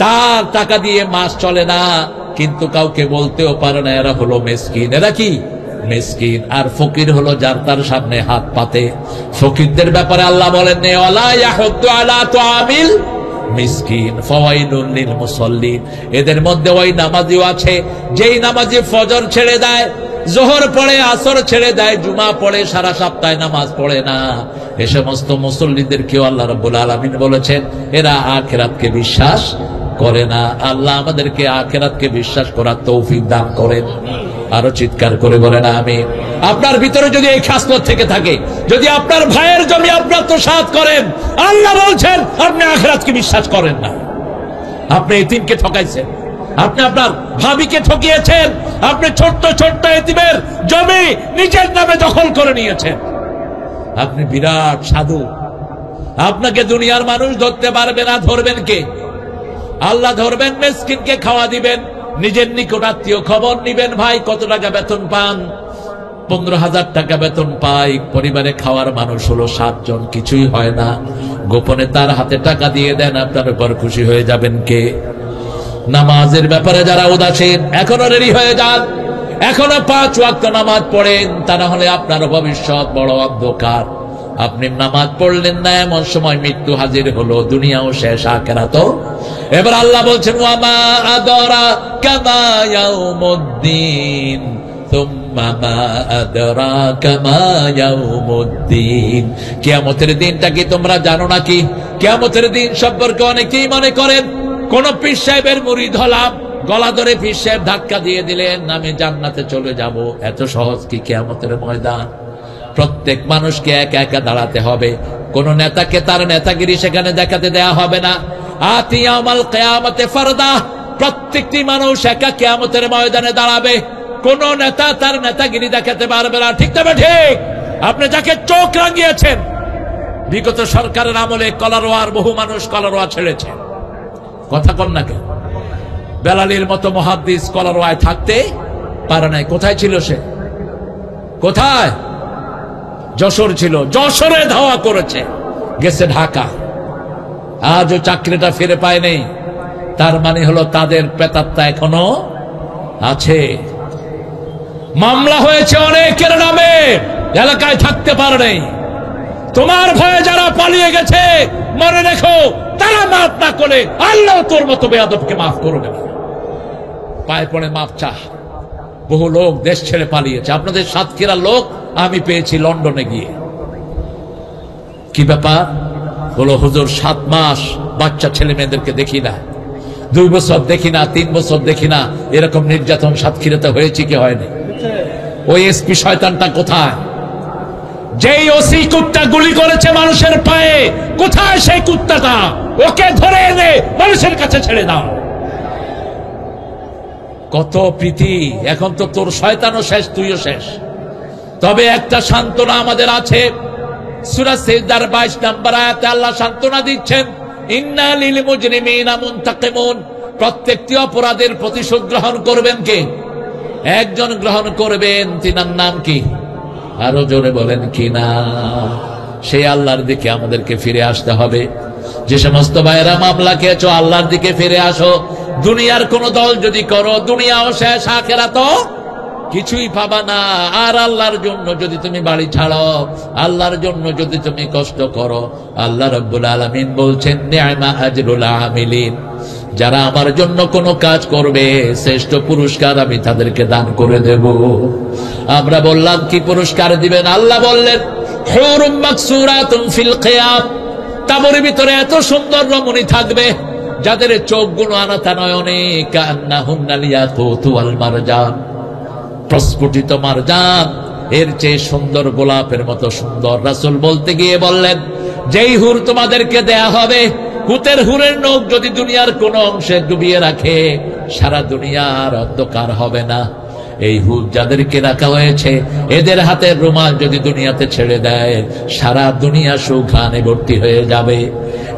তার টাকা দিয়ে মাস চলে না, কিন্তু কাউকে বলতেও পারে না এরা হলো মিসকিন। এরা কি মিসকিন? আর ফকির হলো যার তার সামনে হাত পাতে। ফকিরদের ব্যাপারে আল্লাহ বলেন ওয়ালা ইয়াহুদ্দু আলা তুআমিল মিসকিন ফাওয়াইলুল লিল মুসাল্লিন। এদের মধ্যে ওই নামাজিও আছে যেই নামাজি ফজর ছেড়ে দেয়, যোহর পড়ে, আসর ছেড়ে দেয়, জুমা পড়ে, সারা সপ্তাহে নামাজ পড়ে না। এ সমস্ত মুসল্লিদেরকেও আল্লাহ রাব্বুল আলামিন বলেছেন এরা আখিরাতকে বিশ্বাস করে না। আল্লাহ আমাদেরকে আখিরাতকে বিশ্বাস করার তৌফিক দান করেন। আরো চিৎকার করে বলেন আমিন। আপনার ভিতরে যদি এই খাসলত থেকে থাকে, যদি আপনার ভাইয়ের জমি আপনার আত্মসাৎ করেন, আল্লাহ বলছেন আপনি আখিরাতকে বিশ্বাস করেন না। আপনি এতিমকে ঠকাইছেন, আপনি আপনার ভাবিকে ঠকিয়েছেন, আপনি ছোট্ট ছোট্ট এতিমের জমি নিজের নামে দখল করে নিয়েছেন। আপনি বিরাট সাধু, আপনাকে দুনিয়ার মানুষ ধরতে পারবে না। ধরবেন কে? আল্লাহ ধরবেন। মিসকিনকে খাওয়া দিবেন, নিজের নিকট আত্মীয় খবর নিবেন, ভাই কত টাকা বেতন পান? 15,000 টাকা বেতন পাই, পরিবারে খাওয়ার মানুষ হলো 7 জন, কিছুই হয় না। গোপনে তার হাতে টাকা দিয়ে দেন, আপনার উপর খুশি হয়ে যাবেন কে? নামাজের ব্যাপারে যারা উদাসীন, এখনো রেডি হয়ে যান, এখনো 5 ওয়াক্ত নামাজ পড়েন, তা না হলে আপনার ভবিষ্যৎ বড় অন্ধকার। আপনি নামাজ পড়লেন না, এমন সময় মৃত্যু হাজির হলো, দুনিয়াও শেষ, আখিরাতও। এবার আল্লাহ বলছেন ওয়ামা আদরাকা মা ইয়াউমুদ্দিন সুম্মা মা আদরাকা মা ইয়াউমুদ্দিন। কিয়ামতের দিনটা কি তোমরা জানো নাকি? কিয়ামতের দিন সম্পর্কে অনেকেই মনে করেন কোন পীর সাহেবের মুরিদ হলাম, গলা ধরে পীর সাহেব ধাক্কা দিয়ে দিলেন, আমি জান্নাতে চলে যাব। এত সহজ কি কিয়ামতের ময়দান? প্রত্যেক মানুষকে একা একা দাঁড়াতে হবে। কোন নেতাকে তার নেতাগিরি সেখানে দেখাতে দেয়া হবে না। আতিয়ামাল কিয়ামতে ফারদা, প্রত্যেকটি মানুষ একা কিয়ামতের ময়দানে দাঁড়াবে। কোন নেতা তার নেতাগিরি দেখাতে পারবে না। ঠিক তবে ঠিক, আপনি যাকে চোখ রাঙিয়েছেন, বিগত সরকারের আমলে কলারোয়ার বহু মানুষ কলারোয়া ছেড়েছে, কথা কন না কেন? বেলালীর মতো মুহাদ্দিস কলারোয়ায় থাকতে পারে নাই। কোথায় ছিল সে? কোথায়? যশোর ছিল, যশোরে ধাওয়া করেছে, গেছে ঢাকা। আজও চাকরিটা ফিরে পায় নেই। তার মানে হলো তাদের প্রেতাত্মা এখনো আছে। মামলা হয়েছে অনেকের নামে, এলাকায় থাকতে পারে নাই। তোমার ভয়ে যারা পালিয়ে গেছে, মনে রেখো, তারা মাফ না করে আল্লাহ তোর মতো বেয়াদবকে মাফ করবে না। পায়ে পড়ে মাফ চাহ। বহু লোক দেশ ছেড়ে পালিয়েছে। আপনাদের সাতক্ষীরার লোক আমি পেয়েছি লন্ডনে গিয়ে। কি ব্যাপার? বলো হুজুর 7 মাস বাচ্চা ছেলে মেয়েদেরকে দেখি না, 2 বছর দেখি না, 3 বছর দেখি না। এরকম নির্যাতন সাতক্ষীরাতে হয়েছে কি হয়নি? ওই এসপি শয়তানটা কোথায়? যেই ওসি কুত্তা গুলি করেছে মানুষের পায়ে, কোথায় সেই কুত্তাটা? ওকে ধরে এনে মানুষের কাছে ছেড়ে দাও। কত প্রীতি! এখন তো তোর শয়তানও শেষ, তুইও শেষ। তবে একটা সান্ত্বনা আমাদের আছে। সূরা সিজদার 22 নম্বর আয়াতে আল্লাহ সান্ত্বনা দিচ্ছেন, ইন্না লিল মুজরিমিনা মুনতাকিমুন। প্রত্যেকটি অপরাধের প্রতিশোধ গ্রহণ করবেন কে? একজন গ্রহণ করবেন, তিনার নাম কি? আরো জোরে বলেন কি না? সেই আল্লাহর দিকে আমাদেরকে ফিরে আসতে হবে। যে সমস্ত ভাইয়েরা মামলা খেয়েছো, আল্লাহর দিকে ফিরে আসো। দুনিয়ার কোন দল যদি করো, দুনিয়াও শেষ, আখিরাতও কিছুই পাবা না। আর আল্লাহর জন্য যদি তুমি বাড়ি ছাড়ো, আল্লাহর জন্য যদি তুমি কষ্ট করো, আল্লাহ রাব্বুল আলামিন বলছেন নি'মা আজরুল আমিলিন, যারা আমার জন্য কোনো কাজ করবে শ্রেষ্ঠ পুরস্কার আমি তাদেরকে দান করে দেব। আমরা বললাম কি পুরস্কার দিবেন? আল্লাহ বললেন হুরুম মাকসুরাতুন ফিল খিয়াম, তাবরের ভিতরে এত সুন্দর রমণী থাকবে যাদের চোখগুলো আনাতা নয়নে কান্নাহুন্নাল ইয়াকুতু ওয়াল মারজান, প্রস্ফুটিত মারজান এর চেয়ে সুন্দর গোলাপের মতো সুন্দর। রাসূল বলতে গিয়ে বললেন, যেই হুর তোমাদেরকে দেয়া হবে, হুতের হুরের নখ যদি দুনিয়ার কোন অংশে ডুবিয়ে রাখে, সারা দুনিয়ার অন্ধকার হবে না। এই হুর যাদেরকে রাখা হয়েছে, এদের হাতের রুমাল যদি দুনিয়াতে ছেড়ে দেয়, সারা দুনিয়া সুঘ্রাণে ভর্তি হয়ে যাবে।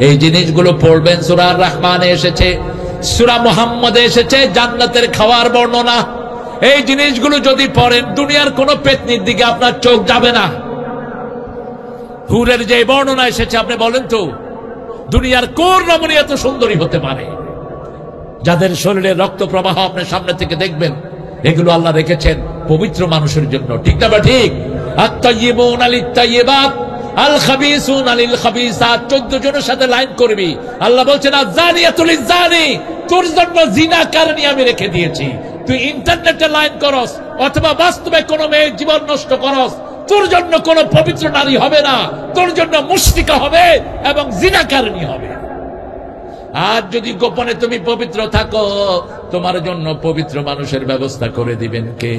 এই জিনিসগুলো পড়বেন। সূরা রহমানে এসেছে, সূরা মুহাম্মদে এসেছে জান্নাতের খাওয়ার বর্ণনা। এই জিনিসগুলো যদি পড়েন, দুনিয়ার কোন পেতনির দিকে আপনার চোখ যাবে না। হুরের যে বর্ণনা এসেছে, আপনি বলেন তো দুনিয়ার কোন রমণী এত সুন্দরী হতে পারে? যাদের শরীরে রক্ত প্রবাহ আপনি সামনে থেকে দেখবেন, এগুলো আল্লাহ রেখেছেন পবিত্র মানুষের জন্য। ঠিক না? ঠিক। আত-তাইয়্যিবুনা লিত-তাইয়্যিবাত আল খাবিসুনা লিল খাবিসাত। 14 জনের সাথে লাইন করবি। আল্লাহ বলছেন আয-যানিয়াতু লিয-যানি, তোর জন্য জিনাকারণী আমি রেখে দিয়েছি। তুই ইন্টারনেটে লাইন করস অথবা বাস্তবে কোনো মেয়ের জীবন নষ্ট করস, তোর জন্য কোনো পবিত্র নারী হবে না, তোর জন্য মুশরিকা হবে এবং জিনাকারণী হবে। আর যদি গোপনে তুমি পবিত্র থাকো, তোমার জন্য পবিত্র মানুষের ব্যবস্থা করে দিবেন কে?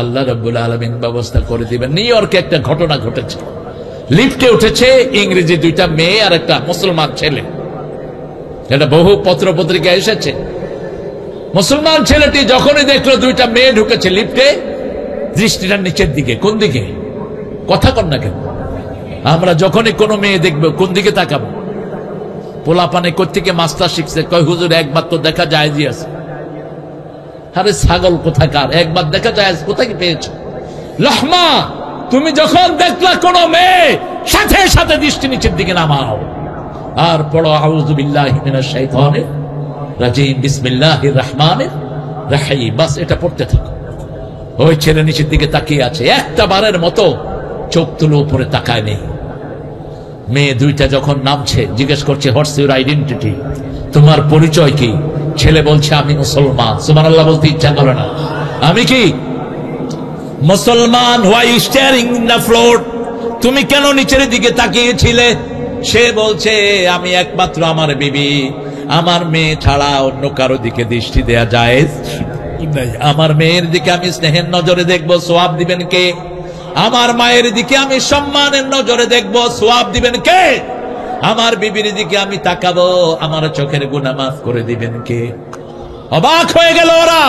আল্লাহ রাব্বুল আলামিন ব্যবস্থা করে দিবেন। নিউ ইয়র্কে একটা ঘটনা ঘটেছে। লিফটে উঠেছে ইংরেজি 2টা মেয়ে আর একটা মুসলমান ছেলে। এটা বহু পত্র পত্রিকায় এসেছে। মুসলমান ছেলেটি যখনই দেখলো 2টা মেয়ে ঢুকেছে লিফটে, দৃষ্টিটা নিচের দিকে। কোন দিকে? কথা কন না কেন? আমরা যখনই কোনো মেয়ে দেখবো কোন দিকে তাকাবো? পোলাপানে কোত্থেকে মাস্টার শিখছে, কয় হুজুর একবার তো দেখা যায় জি আছে। আরে ছাগল কোথাকার, একবার দেখা যায় কোথায় পেয়েছো? লহমা, তুমি যখন দেখলা কোন মেয়ে, সাথে সাথে দৃষ্টি নিচের দিকে নামাও আর পড়ো আউযু বিল্লাহি মিনাশ শাইতানির রাজিম বিসমিল্লাহির রহমানির রহিম। বাস এটা পড়তে থাকো। ওই ছেলে নিচের দিকে তাকিয়ে আছে, একটা বারের মতো চোখ তুলে উপরে তাকায় নেই। মেয়ে 2টা যখন নামছে জিজ্ঞেস করছে হোয়াটস ইউর আইডেন্টিটি, তোমার পরিচয় কি? ছেলে বলছে আমি মুসলমান। সুবহানাল্লাহ বলতে ইচ্ছা করে না? আমি কি মুসলমান? Why staring in the floor, তুমি কেন নিচের দিকে তাকিয়েছিলে? সে বলছে আমি একমাত্র আমার বিবি, আমার মেয়ে ছাড়া অন্য কারো দিকে দৃষ্টি দেয়া যায়? আমার মেয়ের দিকে আমি স্নেহের নজরে দেখবো, সওয়াব দিবেন কে? আমার মায়ের দিকে আমি সম্মানের নজরে দেখবো, সওয়াব দিবেন কে? আমার বিবির দিকে আমি তাকাবো, আমার চোখের গুনাহ মাফ করে দিবেন কে? অবাক হয়ে গেল ওরা।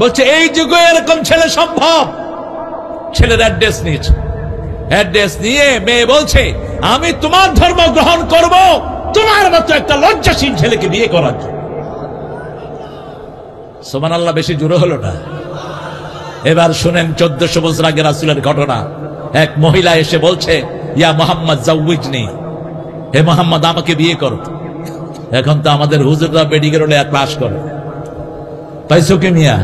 বলছে এই যুগে এরকম ছেলে সম্ভব? ছেলের অ্যাড্রেস নিয়েছে। অ্যাড্রেস নিয়ে মেয়ে বলছে আমি তোমার ধর্ম গ্রহণ করব তোমার মতো একটা লজ্জাশীল ছেলেকে বিয়ে করার জন্য। সুবহানাল্লাহ, বেশি জোরে হলো না? এবার শুনেন 1400 বছর আগে রাসূলের ঘটনা। এক মহিলা এসে বলছে ইয়া মুহাম্মদ জাওয়িজনি, হে মুহাম্মদ আমাকে বিয়ে করো। এখন তো আমাদের হুজুররা মেডিকেল হলে ক্লাস করে, পাইছো কি মিয়া?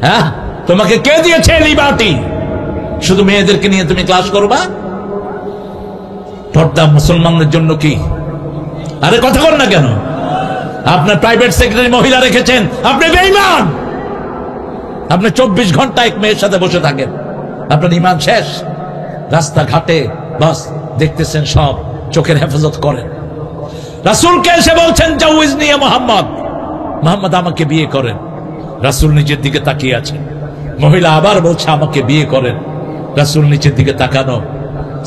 হ্যাঁ, তোমাকে কে দিয়েছে লিবার্টি? শুধু মেয়েদেরকে নিয়ে তুমি ক্লাস করবা? পর্দা মুসলমানদের জন্য কি? আরে কথা বল না কেন? আপনার প্রাইভেট সেক্রেটারি মহিলা রেখেছেন, আপনি বেঈমান। আপনি 24 ঘন্টা এক মেয়ের সাথে বসে থাকেন, আপনার ঈমান শেষ। রাস্তাঘাটে বাস দেখতেছেন সব, চোখের হেফাজত করেন। রাসূলকে এসে বলছেন জাওয়িজনি ইয়া মুহাম্মদ, মুহাম্মদ আমাকে বিয়ে করেন। রাসূল নিচের দিকে তাকিয়ে আছেন। মহিলা আবার বলছে আমাকে বিয়ে করেন। রাসূল নিচের দিকে তাকানো।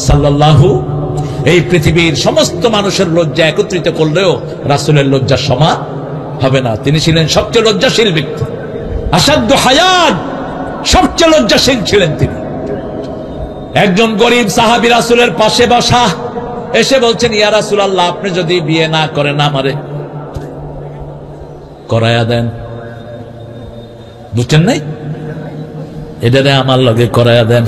সাল্লাল্লাহু, এই পৃথিবীর সমস্ত মানুষের লজ্জা একত্রিত করলেও রাসূলের লজ্জা সমান হবে না। তিনি ছিলেন সবচেয়ে লজ্জাশীল ব্যক্তি, আসাদ্দু হায়াত, সবচেয়ে লজ্জাশীল ছিলেন তিনি। একজন গরিব সাহাবী রাসূলের পাশে বসা এসে বলছেন ইয়া রাসূলুল্লাহ, আপনি যদি বিয়ে না করেন আমারে, করায়া দেন। বুঝছেন নাই? এটারে আমার লগে করায়া দেন।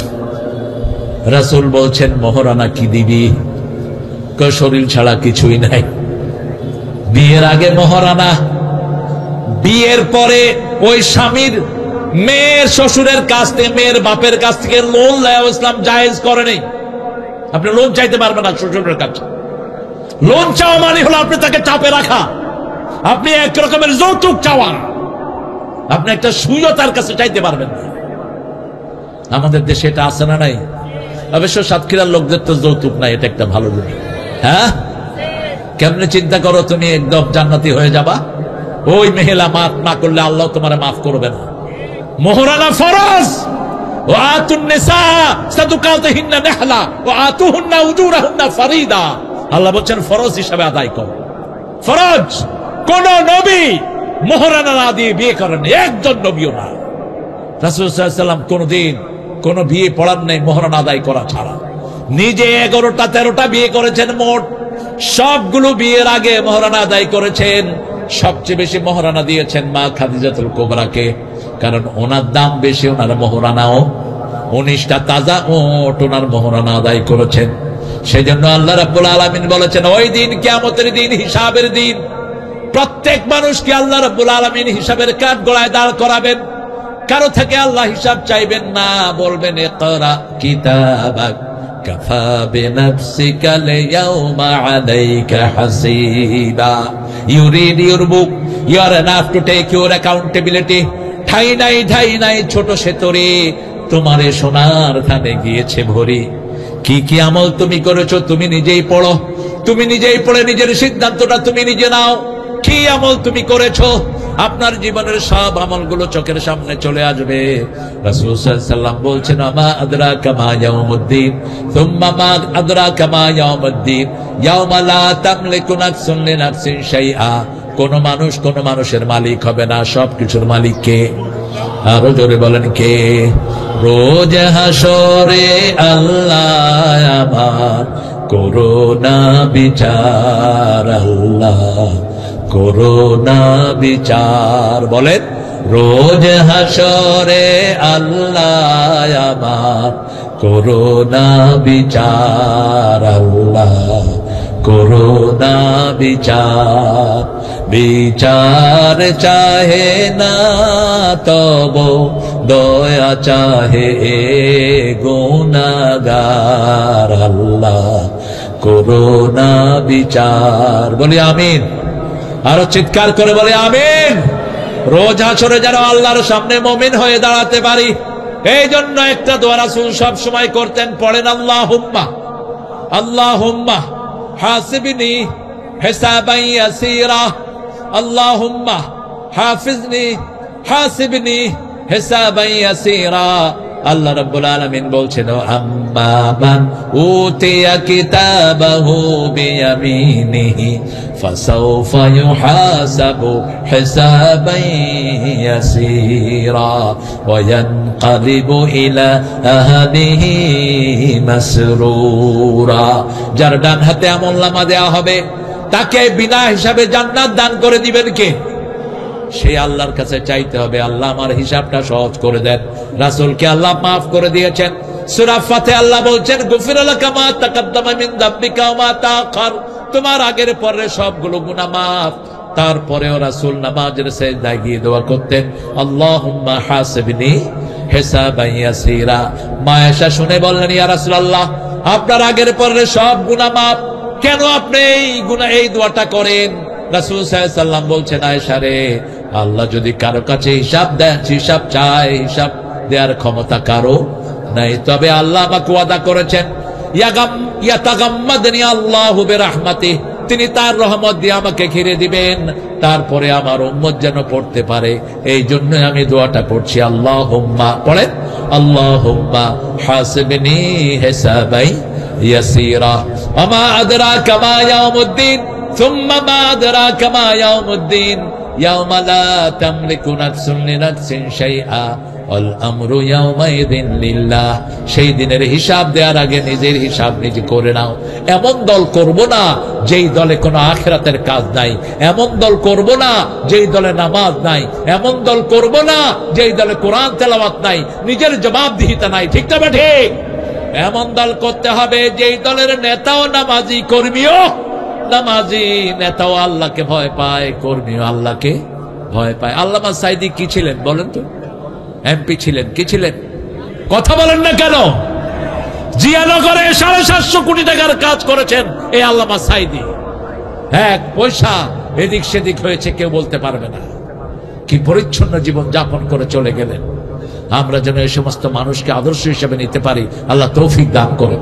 রাসূল বলছেন মোহরানা কি দিবি? শরীর ছাড়া কিছুই নাই। বিয়ের আগে মোহরানা, বিয়ের পরে ওই স্বামীর মেয়ের শ্বশুরের কাছ থেকে, মেয়ের বাপের কাছ থেকে লোন নেওয়া ইসলাম জায়েজ করে নেই। আপনি লোন চাইতে পারবেন না শ্বশুরের কাছে। লোন চাওয়া মানে হলো আপনি তাকে চাপে রাখা, আপনি এক রকমের যৌতুক চাওয়া। আপনি একটা সুইও তার কাছে চাইতে পারবেন না। আমাদের দেশে এটা আছে না নাই? অবশ্য সাতক্ষীরার লোকদের তো যৌতুক নাই, এটা একটা ভালো জিনিস। হ্যাঁ, কেমনে চিন্তা করো তুমি একদম জান্নাতি হয়ে যাবা? ওই মহিলা মাফ না করলে আল্লাহ তোমার মাফ করবে না। মোহরানা ফরজ। ওয়াতুন নিসা সাদুকাতিহিন্না নিহলা ওয়াতুহুন্না উজুরাহুন্না ফরিদা। আল্লাহ বলেন ফরজ হিসাবে আদায় করো। ফরজ। কোন নবী মোহরানা না দিয়ে বিয়ে করেন, একজন নবীও না। রাসূল সাল্লাল্লাহু আলাইহি ওয়াসাল্লাম কোনদিন কোন বিয়ে পড়ান নাই মোহরানা আদায় করা ছাড়া। নিজে 11টা 13টা বিয়ে করেছেন মোট, সবগুলো বিয়ের আগে মোহরানা আদায় করেছেন। সবচেয়ে বেশি মোহরানা দিয়েছেন মা খাদিজাতুল কুবরাকে, কারণ ওনার দাম বেশি, ওনার মোহরানাও 19টা তাজা ওট ওনার মোহরানা আদায় করেছেন। সেজন্য আল্লাহ রাব্বুল আলামিন বলেছেন ওই দিন কিয়ামতের দিন, হিসাবের দিন, প্রত্যেক মানুষকে আল্লাহ রাব্বুল আলামিন হিসাবের কাঠ গড়ায় দাঁড় করাবেন। কারো থেকে আল্লাহ হিসাব চাইবেন না, বলবেন ইকরা কিতাবাক কাফা বিনাফসিকা লিয়াউমা আলাইকা হাসিবা। You read your book, you are enough to take your accountability. ঠাই নাই ছোট সেতরে তোমারে সোনার থানে গিয়েছে ভরি। কি কি আমল তুমি করেছো তুমি নিজেই পড়ো, তুমি নিজেই পড়ে নিজের সিদ্ধান্তটা তুমি নিজে নাও। কি আমল তুমি করেছো? আপনার জীবনের সব আমলগুলো চোখের সামনে চলে আসবে। রাসূল সাল্লাল্লাহু আলাইহি ওয়াসাল্লাম বলছেন আমা আদরাকা মা ইয়াউমুদ্দিন সুম্মা মা আদরাকা মা ইয়াউমুদ্দিন ইয়াউমা লা তামলিকু নাফসুন লিনাফসিন শাইআ। কোন মানুষ কোন মানুষের মালিক হবে না, সবকিছুর মালিক কে? আরো জোরে বলেন কে? রোজ হাসরে আল্লাহ আমার করোনা বিচার, আল্লাহ করোনা বিচার। বলেন রোজ হাসরে আল্লাহ আমার করোনা বিচার, আল্লাহ করোনা বিচার। বিচার চাহে না তব দয়া চাহে গুনাহগার, আল্লাহ করোনা বিচার। বলি আমিন। আরো চিৎকার করে বলে আমিন। রোজ হাসরে যেন আল্লাহর সামনে মুমিন হয়ে দাঁড়াতে পারি, এই জন্য একটা দোয়া রাসূল সব সময় করতেন, পড়েন আল্লাহুম্মা আল্লাহুম্মা হাসিবনি হিসাবান ইয়াসীরা, আল্লাহুম্মা হাফিজনি হাসিবনি হিসাবান ইয়াসীরা। আল্লাহ রাব্বুল আলামিন বলছেন আম্মা মান উতিয়া কিতাবাহু বিয়ামিনিহি ফাসাউফা ইউহাসাবু হিসাবান ইয়াসীরা ওয়া ইয়ানকালিবু ইলা আহলিহি মাসরুরা। যার ডান হাতে আমলনামা দেয়া হবে তাকে বিনা হিসাবে জান্নাত দান করে দিবেন কে? সেই আল্লাহর কাছে চাইতে হবে, আল্লাহ আমার হিসাবটা সহজ করে দেন। রাসূলকে আল্লাহ মাফ করে দিয়েছেন। সূরা ফাতিহা আল্লাহ বলছেন গুফিরা লাকা মা তাকাদ্দামা মিন যামবিকা ওয়া মা তাআখার, তোমার আগের পরের সবগুলো গুনাহ মাফ। তারপরেও রাসূল নামাজের সিজদায় গিয়ে দোয়া করতেন আল্লাহুম্মা হাসিবনি হিসাবান ইয়াসীরা। মা আয়েশা শুনে বললেন ইয়া রাসূলুল্লাহ আপনার আগের পরের সব গুনাহ মাফ, কেন আপনি এই দোয়াটা করেন? রাসূল সাল্লাল্লাহু আলাইহি ওয়াসাল্লাম বলছেন আয়েশা রে, আল্লাহ যদি কারো কাছে হিসাব দেন, হিসাব চায়, হিসাব দেওয়ার ক্ষমতা কারো নাই। তবে আল্লাহ আমাকে ওয়াদা করেছেন ইয়াতাগাম্মাদনি আল্লাহু বিরহমাতিহি, তিনি তার রহমত দিয়ে আমাকে ঘিরে দিবেন, তারপরে আমার উম্মত যেন পড়তে পারে। এই জন্য আমি দোয়াটা পড়ছি আল্লাহুম্মা, পড়েন আল্লাহুম্মা হাসিবনি হিসাবান ইয়াসীরা ওয়া মা আদরাকা মা ইয়াউমুদ্দিন সুম্মা মা আদরাকা মা ইয়াউমুদ্দিন ইয়াওমা লা তামলিকু নাফসুন লিনাফসিন শাইআ ওয়াল আমরু ইয়াওমাইযিন লিল্লাহ। সেই দিনের হিসাব দেওয়ার আগে নিজের হিসাব নিজে করে নাও। এমন দল করব না যেই দলে কোনো আখিরাতের কাজ নাই, এমন দল করব না যেই দলে নামাজ নাই, এমন দল করব না যেই দলে কোরআন তেলাওয়াত নাই, নিজের জবাবদিহিতা নাই। ঠিক না ঠিক? এমন দল করতে হবে যেই দলের নেতাও নামাজি, কর্মীও নামাজি, নেতাও আল্লাহকে ভয় পায়, কর্মীও আল্লাহকে ভয় পায়। আল্লামা সাইদি কি ছিলেন বলেন তো? এমপি ছিলেন, কি ছিলেন? কথা বলেন না কেন? জিয়ানগরে 750 কোটি টাকার কাজ করেছেন এই আল্লামা সাইদি। এক পয়সা এদিক সেদিক হয়েছে কেউ বলতে পারবে না। কি পরিচ্ছন্ন জীবন যাপন করে চলে গেলেন। আমরা যেন এই সমস্ত মানুষকে আদর্শ হিসেবে নিতে পারি, আল্লাহ তৌফিক দান করেন।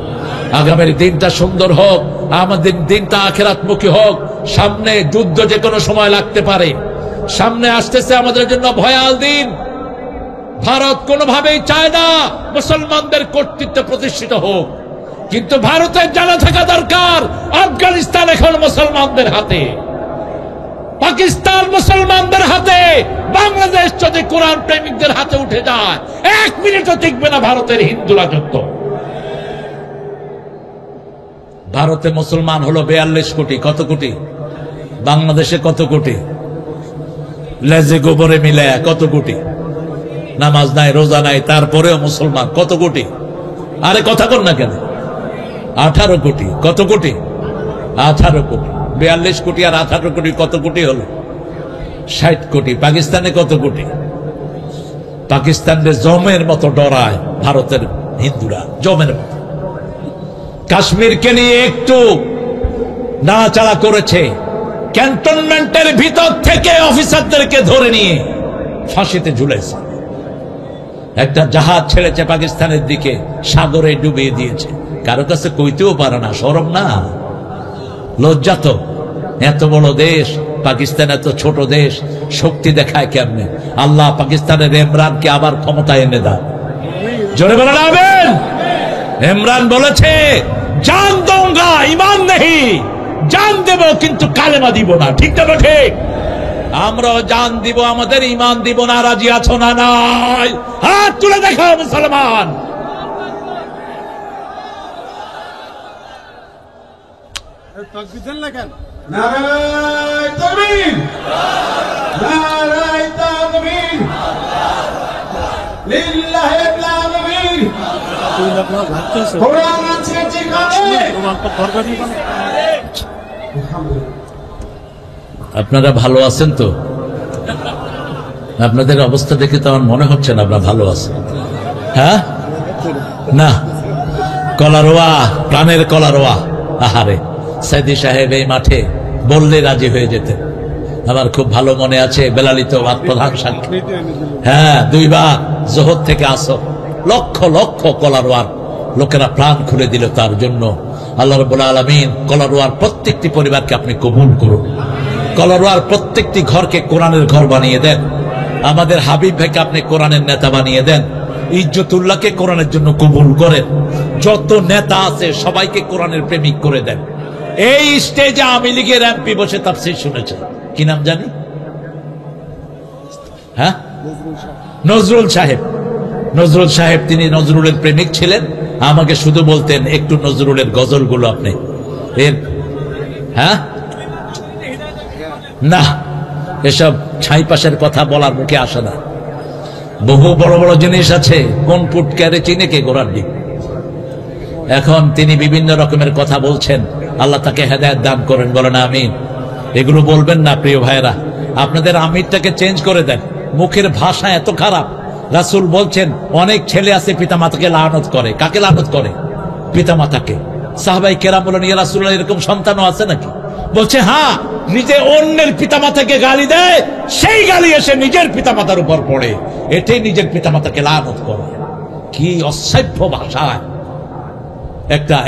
আগামীর দিনটা সুন্দর হোক, আমাদের দিনটা আখিরাতমুখী হোক। সামনে যুদ্ধ যে কোনো সময় লাগতে পারে, সামনে আসতেছে আমাদের জন্য ভয়াল দিন। ভারত কোনোভাবেই চায় না মুসলমানদের কর্তৃত্ব প্রতিষ্ঠিত হোক, কিন্তু ভারতের জানা থাকা দরকার আফগানিস্তান এখন মুসলমানদের হাতে, পাকিস্তান মুসলমানদের হাতে। বাংলাদেশ যদি কোরআন প্রেমিকদের হাতে উঠে যায়, 1 মিনিটও টিকবে না ভারতের হিন্দু রাজত্ব। ভারতে মুসলমান হলো 42 কোটি। কত কোটি? বাংলাদেশে কত কোটি? লেজে গোবরে মিলে কত কোটি? নামাজ নাই, রোজা নাই, তারপরেও মুসলমান কত কোটি? আরে কথা কর না কেন? 18 কোটি। কত কোটি? 18 কোটি। 42 কোটি আর 18 কোটি কত কোটি হলো? 60 কোটি। পাকিস্তানে কত কোটি? পাকিস্তানের জমের মতো ডরায় ভারতের হিন্দুরা, জমের মতো। কাশ্মীরকে নিয়ে একটু নাড়াচাড়া করেছে, ক্যান্টনমেন্টের ভিতর থেকে অফিসারদেরকে ধরে নিয়ে ফাঁসিতে ঝুলেছে। একটা জাহাজ ছেড়েছে পাকিস্তানের দিকে, সাগরে ডুবিয়ে দিয়েছে। কারো কাছে কইতেও পারে না, শরম না, লজ্জা তো। এত বড় দেশ পাকিস্তান, এত ছোট দেশ, শক্তি দেখায় কেমনে? আল্লাহ পাকিস্তানের ইমরানকে আবার ক্ষমতায় এনে দেন। জোরে বলেন আমিন। ইমরান বলেছে জান দোঙ্গা ইমান নেই, জান দেব কিন্তু কালেমা দিব না। ঠিক না ঠিক? আমরাও জান দিব, আমাদের ইমান দিব না। রাজি আছো না? নাই? হাত তুলে দেখাও মুসলমান। নারায়ে তাকবীর, নারায়ে তাকবীর, লিল্লাহিল আলমিন। কোরআন আছে যেখানে। আপনারা ভালো আছেন তো? আপনাদের অবস্থা দেখে তো আমার মনে হচ্ছে না আপনারা ভালো আছেন। হ্যাঁ না, কলারোয়া, প্রাণের কলারোয়া। আহারে, সাইদি সাহেব এই মাঠে বললে রাজি হয়ে যেতেন। আমার খুব ভালো মনে আছে, বেলালিত প্রধান সাক্ষী। হ্যাঁ, 2 বার জোহর থেকে আসর লক্ষ লক্ষ কলারোয়ার লোকেরা প্রাণ খুলে দিল তার জন্য। আল্লাহ রাব্বুল আলামিন কলারোয়ার প্রত্যেকটি পরিবারকে আপনি কবুল করুন। কলারোয়ার প্রত্যেকটি ঘরকে কোরআনের ঘর বানিয়ে দেন। আমাদের হাবিব ভাইকে আপনি কোরআনের নেতা বানিয়ে দেন। ইজ্জতুল্লাহকে কোরআনের জন্য কবুল করেন। যত নেতা আছে সবাইকে কোরআনের প্রেমিক করে দেন। এই স্টেজে আওয়ামী লীগের এমপি বসে তাফসীর শুনেছে, কি নাম জানি? হ্যাঁ, নজরুল সাহেব। নজরুল সাহেব, তিনি নজরুলের প্রেমিক ছিলেন। আমাকে শুধু বলতেন একটু নজরুলের গজলগুলো আপনি এর। হ্যাঁ না, এসব ছাই পাশের কথা বলার মুখে আসে না। বহু বড় বড় জিনিস আছে, কোন ফুটকারে চিনে কে গোড়ার দিক। এখন তিনি বিভিন্ন রকমের কথা বলছেন, আল্লাহ তাকে হেদায়েত দান করেন, বলেন আমিন। এগুলো বলবেন না প্রিয় ভাইয়েরা, আপনাদের আমিরটাকে চেঞ্জ করে দেন। মুখের ভাষা এত খারাপ। রাসূল বলছেন অনেক ছেলে আছে পিতামাতাকে লানত করে। কাকে লানত করে? পিতামাতাকে। সাহাবায়ে কেরাম বলেন, ইয়া রাসূলুল্লাহ, এরকম সন্তানও আছে নাকি? বলছে হ্যাঁ, নিজে অন্যের পিতামাতাকে গালি দেয়, সেই গালি এসে নিজের পিতামাতার উপর পড়ে, এটাই নিজের পিতামাতাকে লানত করে। কি অসভ্য ভাষায়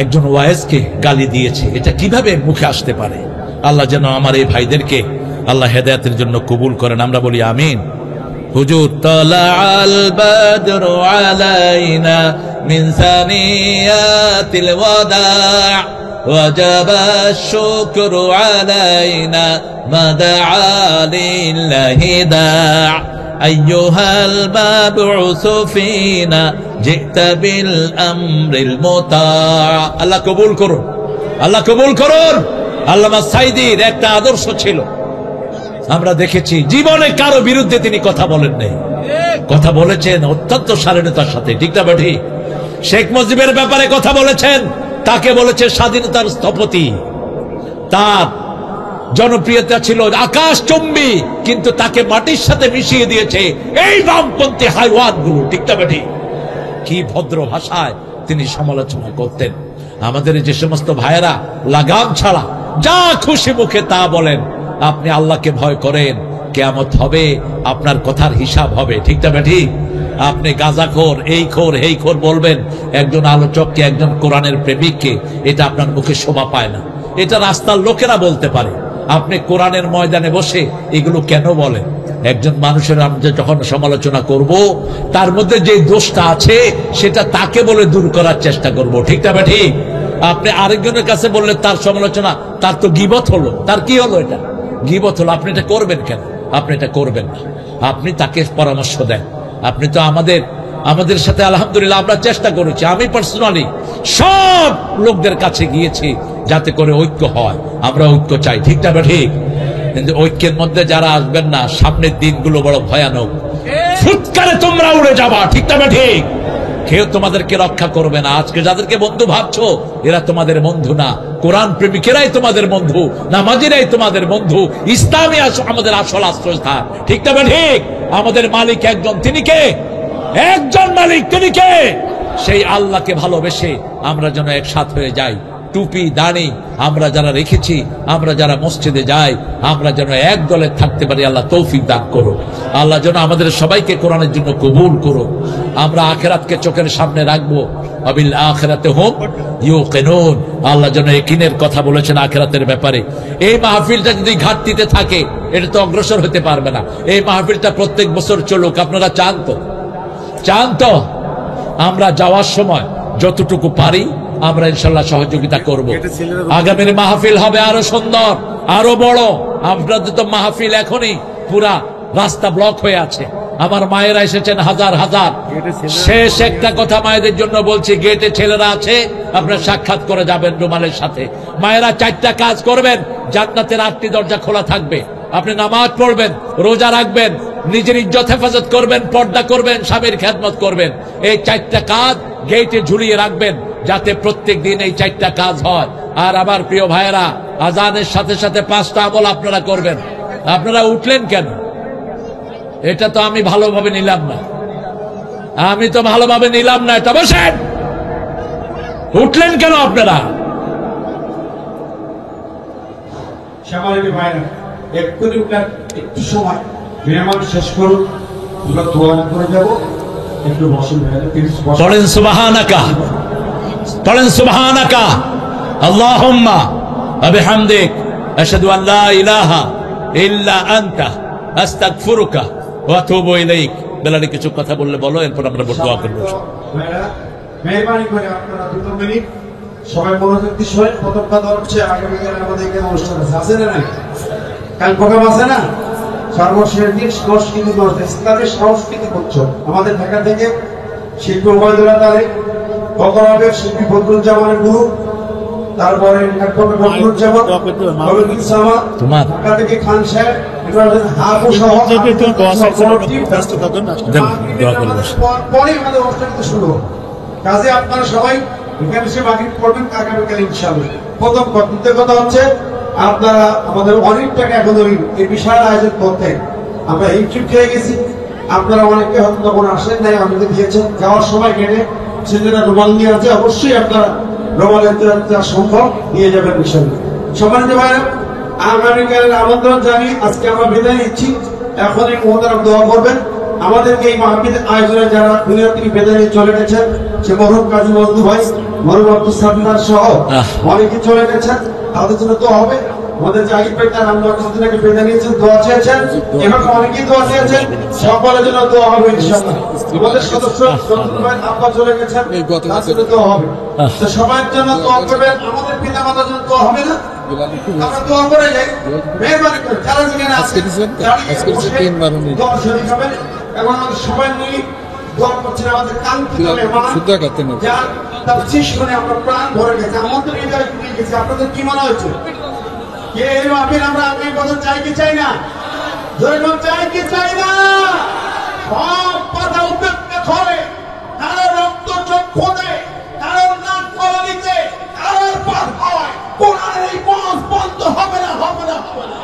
একজন ওয়াইজকে গালি দিয়েছে, এটা কিভাবে মুখে আসতে পারে? আল্লাহ যেন আমার এই ভাইদেরকে আল্লাহ হেদায়েতের জন্য কবুল করেন। আমরা বলি আমিন। হুজুর তালাআল বাদরু আলাইনা মিন সানিয়াতিল ওয়াদা وجب الشكر علينا ما دعا لله داع أيها المبعوث فينا جئت بالأمر المطاع আল্লাহ কবুল করুন, আল্লাহ কবুল করুন। আল্লামা সাইদির একটা আদর্শ ছিল, আমরা দেখেছি জীবনে কারো বিরুদ্ধে তিনি কথা বলেন নাই, কথা বলেছেন অত্যন্ত শালীনতার সাথে, ঠিক না বেঠি? শেখ মুজিবের ব্যাপারে কথা বলেছেন, তাকে বলেছে স্বাধীনতার স্থপতি। তার জনপ্রিয়তা ছিল আকাশচুম্বী, কিন্তু তাকে মাটির সাথে মিশিয়ে দিয়েছে এই বামপন্থী হাইওয়ান গুলো, ঠিক না বেঠি? কি ভদ্র ভাষায় তিনি সমালোচনা করতেন। আমাদের যে সমস্ত ভাইয়েরা লাগাম ছাড়া যা খুশি মুখে তা বলেন, আপনি আল্লাহকে ভয় করেন, কিয়ামত হবে, আপনার কথার হিসাব হবে, ঠিক না বেঠি? আপনি গাঁজাখোর, এই খোর, এই খোর বলবেন একজন আলোচককে, একজন কোরআনের প্রেমিককে, এটা আপনার মুখে শোভা পায় না। এটা রাস্তার লোকেরা বলতে পারে, আপনি কোরআনের ময়দানে বসে এগুলো কেন বলেন? একজন মানুষের আমরা যখন সমালোচনা করব, তার মধ্যে যে দোষটা আছে সেটা তাকে বলে দূর করার চেষ্টা করব, ঠিক না বেঠি? আপনি আরেকজনের কাছে বললে তার সমালোচনা, তার তো গীবত হলো, তার কি হলো? এটা গীবত হলো। আপনি এটা করবেন কেন? আপনি এটা করবেন না। আপনি তাকে পরামর্শ দেন। আপনি তো আমাদের সাথে আলহামদুলিল্লাহ আমরা চেষ্টা করেছি, আমি পার্সোনালি সব লোকদের কাছে গিয়েছি যাতে করে ঐক্য হয়। আমরা ঐক্য চাই, ঠিক না ঠিক? কিন্তু ঐক্যের মধ্যে যারা আসবেন না, সামনের দিনগুলো বড় ভয়ানক। ফুৎকারে তোমরা উড়ে যাবা, ঠিক না ঠিক? কেউ তোমাদেরকে রক্ষা করবে না। আজকে যাদেরকে বন্ধু ভাবছো, এরা তোমাদের বন্ধু না। কোরআন প্রেমিকেরাই তোমাদের বন্ধু, নামাজিরাই তোমাদের বন্ধু, ইসলামী আমাদের আসল আশ্রয়স্থান, ঠিক না ঠিক? আমাদের মালিক একজন, তিনি কে? একজন মালিক, তিনি কে? সেই আল্লাহকে ভালোবেসে আমরা যেন একসাথ হয়ে যাই। টুপি দাড়ি আমরা যারা রেখেছি, আমরা যারা মসজিদে যাই, আমরা যেন এক দলে থাকতে পারি। আল্লাহ তৌফিক দান করো। আল্লাহ যেন আমাদের সবাইকে কোরআনের জন্য কবুল করো। আমরা আখিরাতকে চোখের সামনে রাখবো। আবিল আখিরাতে হুম ইউকিনুন। আল্লাহ যেন ইয়াকিনের কথা বলেছেন আখিরাতের ব্যাপারে। এই মাহফিলটা যদি ঘাটতিতে থাকে, এটা তো অগ্রসর হতে পারবে না। এই মাহফিলটা প্রত্যেক বছর চলুক। আপনারা চান তো? চান তো? আমরা যাওয়ার সময় যতটুকু পারি আমরা ইনশাল্লাহ সহযোগিতা করব। আগামীর মাহফিল হবে আরো সুন্দর, আরো বড়। আপনাদের তো মাহফিল এখনই পুরা রাস্তা ব্লক হয়ে আছে। আমার মায়েরা এসেছেন হাজার হাজার। শেষ একটা কথা মায়েদের জন্য বলছি, গেটে ছেলেরা আছে, আপনারা সাক্ষাৎ করে যাবেন রুমালের সাথে। মায়েরা 4টা কাজ করবেন, জান্নাতের 8টি দরজা খোলা থাকবে। আপনি নামাজ পড়বেন, রোজা রাখবেন, নিজের ইজ্জত হেফাজত করবেন, পর্দা করবেন, স্বামীর খেদমত করবেন। এই 4টা কাজ গেটে ঝুলিয়ে রাখবেন, যাতে প্রত্যেক দিন এই 4টা কাজ হয়। আর আমার প্রিয় ভাইয়েরা, আজানের সাথে সাথে 5টা আমল আপনারা করবেন। আপনারা উঠলেন কেন? এটা তো আমি ভালোভাবে নিলাম না, আমি তো ভালোভাবে নিলাম না। এটা বসেন, উঠলেন কেন আপনারা? শ্যামালী ভাইরা এক্ষুনি উঠলেন, একটু সময় মেহমান শেষ করুন, আমরা দোয়া করে যাব। একটু বসুন ভাইরা, পড়েন সুবহানাকা, পড়েন সুবহানাকা আল্লাহুম্মা ওয়া বিহামদিক আশহাদু আন লা ইলাহা ইল্লা আনতা আস্তাগফিরুকা ওয়া আতুবু ইলাইক। বেলালে কিছু কথা বললে বলো, এরপর আমরা দোয়া করব। ভাইরা মেহরবানি করে আপনারা 2 মিনিট সবাই মনোযোগ দিয়ে শুনুন। প্রথম কথা হচ্ছে, আগামীকাল আমাদের এখানে অনুষ্ঠান আছে না নাই? কাল প্রোগ্রাম আছে না? সর্বশেষ দিন সংস্কৃতি দিবস, ইসলামের সংস্কৃতি উৎসব। আমাদের ঢাকা থেকে শিল্পী ওবায়দুল্লাহ তারেক, বকরাবের শিল্পী বদরুজ্জামানের গুরু, তারপরে বদরুজ্জামান, ঢাকা থেকে খান সাহেব, হাফু সহ পরে আমাদের অনুষ্ঠান শুরু হবে। কাজে আপনারা সবাই এখানে এসে মাগরিব পড়বেন আগামীকাল ইনশাআল্লাহ। প্রথম কথা হচ্ছে, আপনারা আমাদের অনেক টাকা এখন এই বিশাল আয়োজন করতে আমরা হিমশিম খেয়ে গেছি। আপনারা অনেকে হয়তো তখন আসেন নাই, আমাদের দিয়েছেন। যাওয়ার সময় কেটে সেটা রুমাল নিয়ে আছে, অবশ্যই আপনারা রুমালের যা সম্ভব নিয়ে যাবেন ইনশাআল্লাহ। সম্মানিত ভাইরা, আগামীকালের আমন্ত্রণ জানিয়ে আজকে আমরা বিদায় নিচ্ছি। এখন এই মুহূর্তে দোয়া করবেন। আমাদেরকে এই মাহফিল আয়োজনে যারা দুনিয়া থেকে বিদায় নিয়ে চলে গেছেন, সে মরহুম কাজী মজনু ভাই, মরহুম আব্দুল সাত্তার সহ অনেকে চলে গেছেন, তাদের জন্য তো হবে। আমাদের জাহিদ ভাই তার আমরা কিছুদিন আগে বেঁধে নিয়েছেন, দোয়া চেয়েছেন, এভাবে অনেকেই দোয়া চেয়েছেন, সকলের জন্য দোয়া হবে ইনশাআল্লাহ। আমাদের সদস্য ভাই আব্বা চলে গেছেন, তার জন্য দোয়া হবে। তো সবার জন্য দোয়া করবেন, আমাদের পিতা মাতার জন্য দোয়া হবে না? আমরা দোয়া করে যাই, মেহরবানি করে যারা যেখানে আছেন দোয়া শরীক হবেন এবং আমাদের সবাই মিলে দোয়া করছেন আমাদের কাঙ্ক্ষিত মেহমান যার তাফসীর শুনে আমরা প্রাণ ভরে গেছে, আমাদের হৃদয় জুড়ে গেছে। আপনাদের কি মনে হচ্ছে? কে এই মাহফিল আমরা আগামী বছর চাই কি চাই না? জোরে বলুন, চাই কি চাই না? সব বাধা উপেক্ষা করে, কারো রক্ত চক্ষু দেয়, কারো নাক কলানিতে, কারোর পার হয়, কোরআনের এই পথ বন্ধ হবে না, হবে না, হবে না।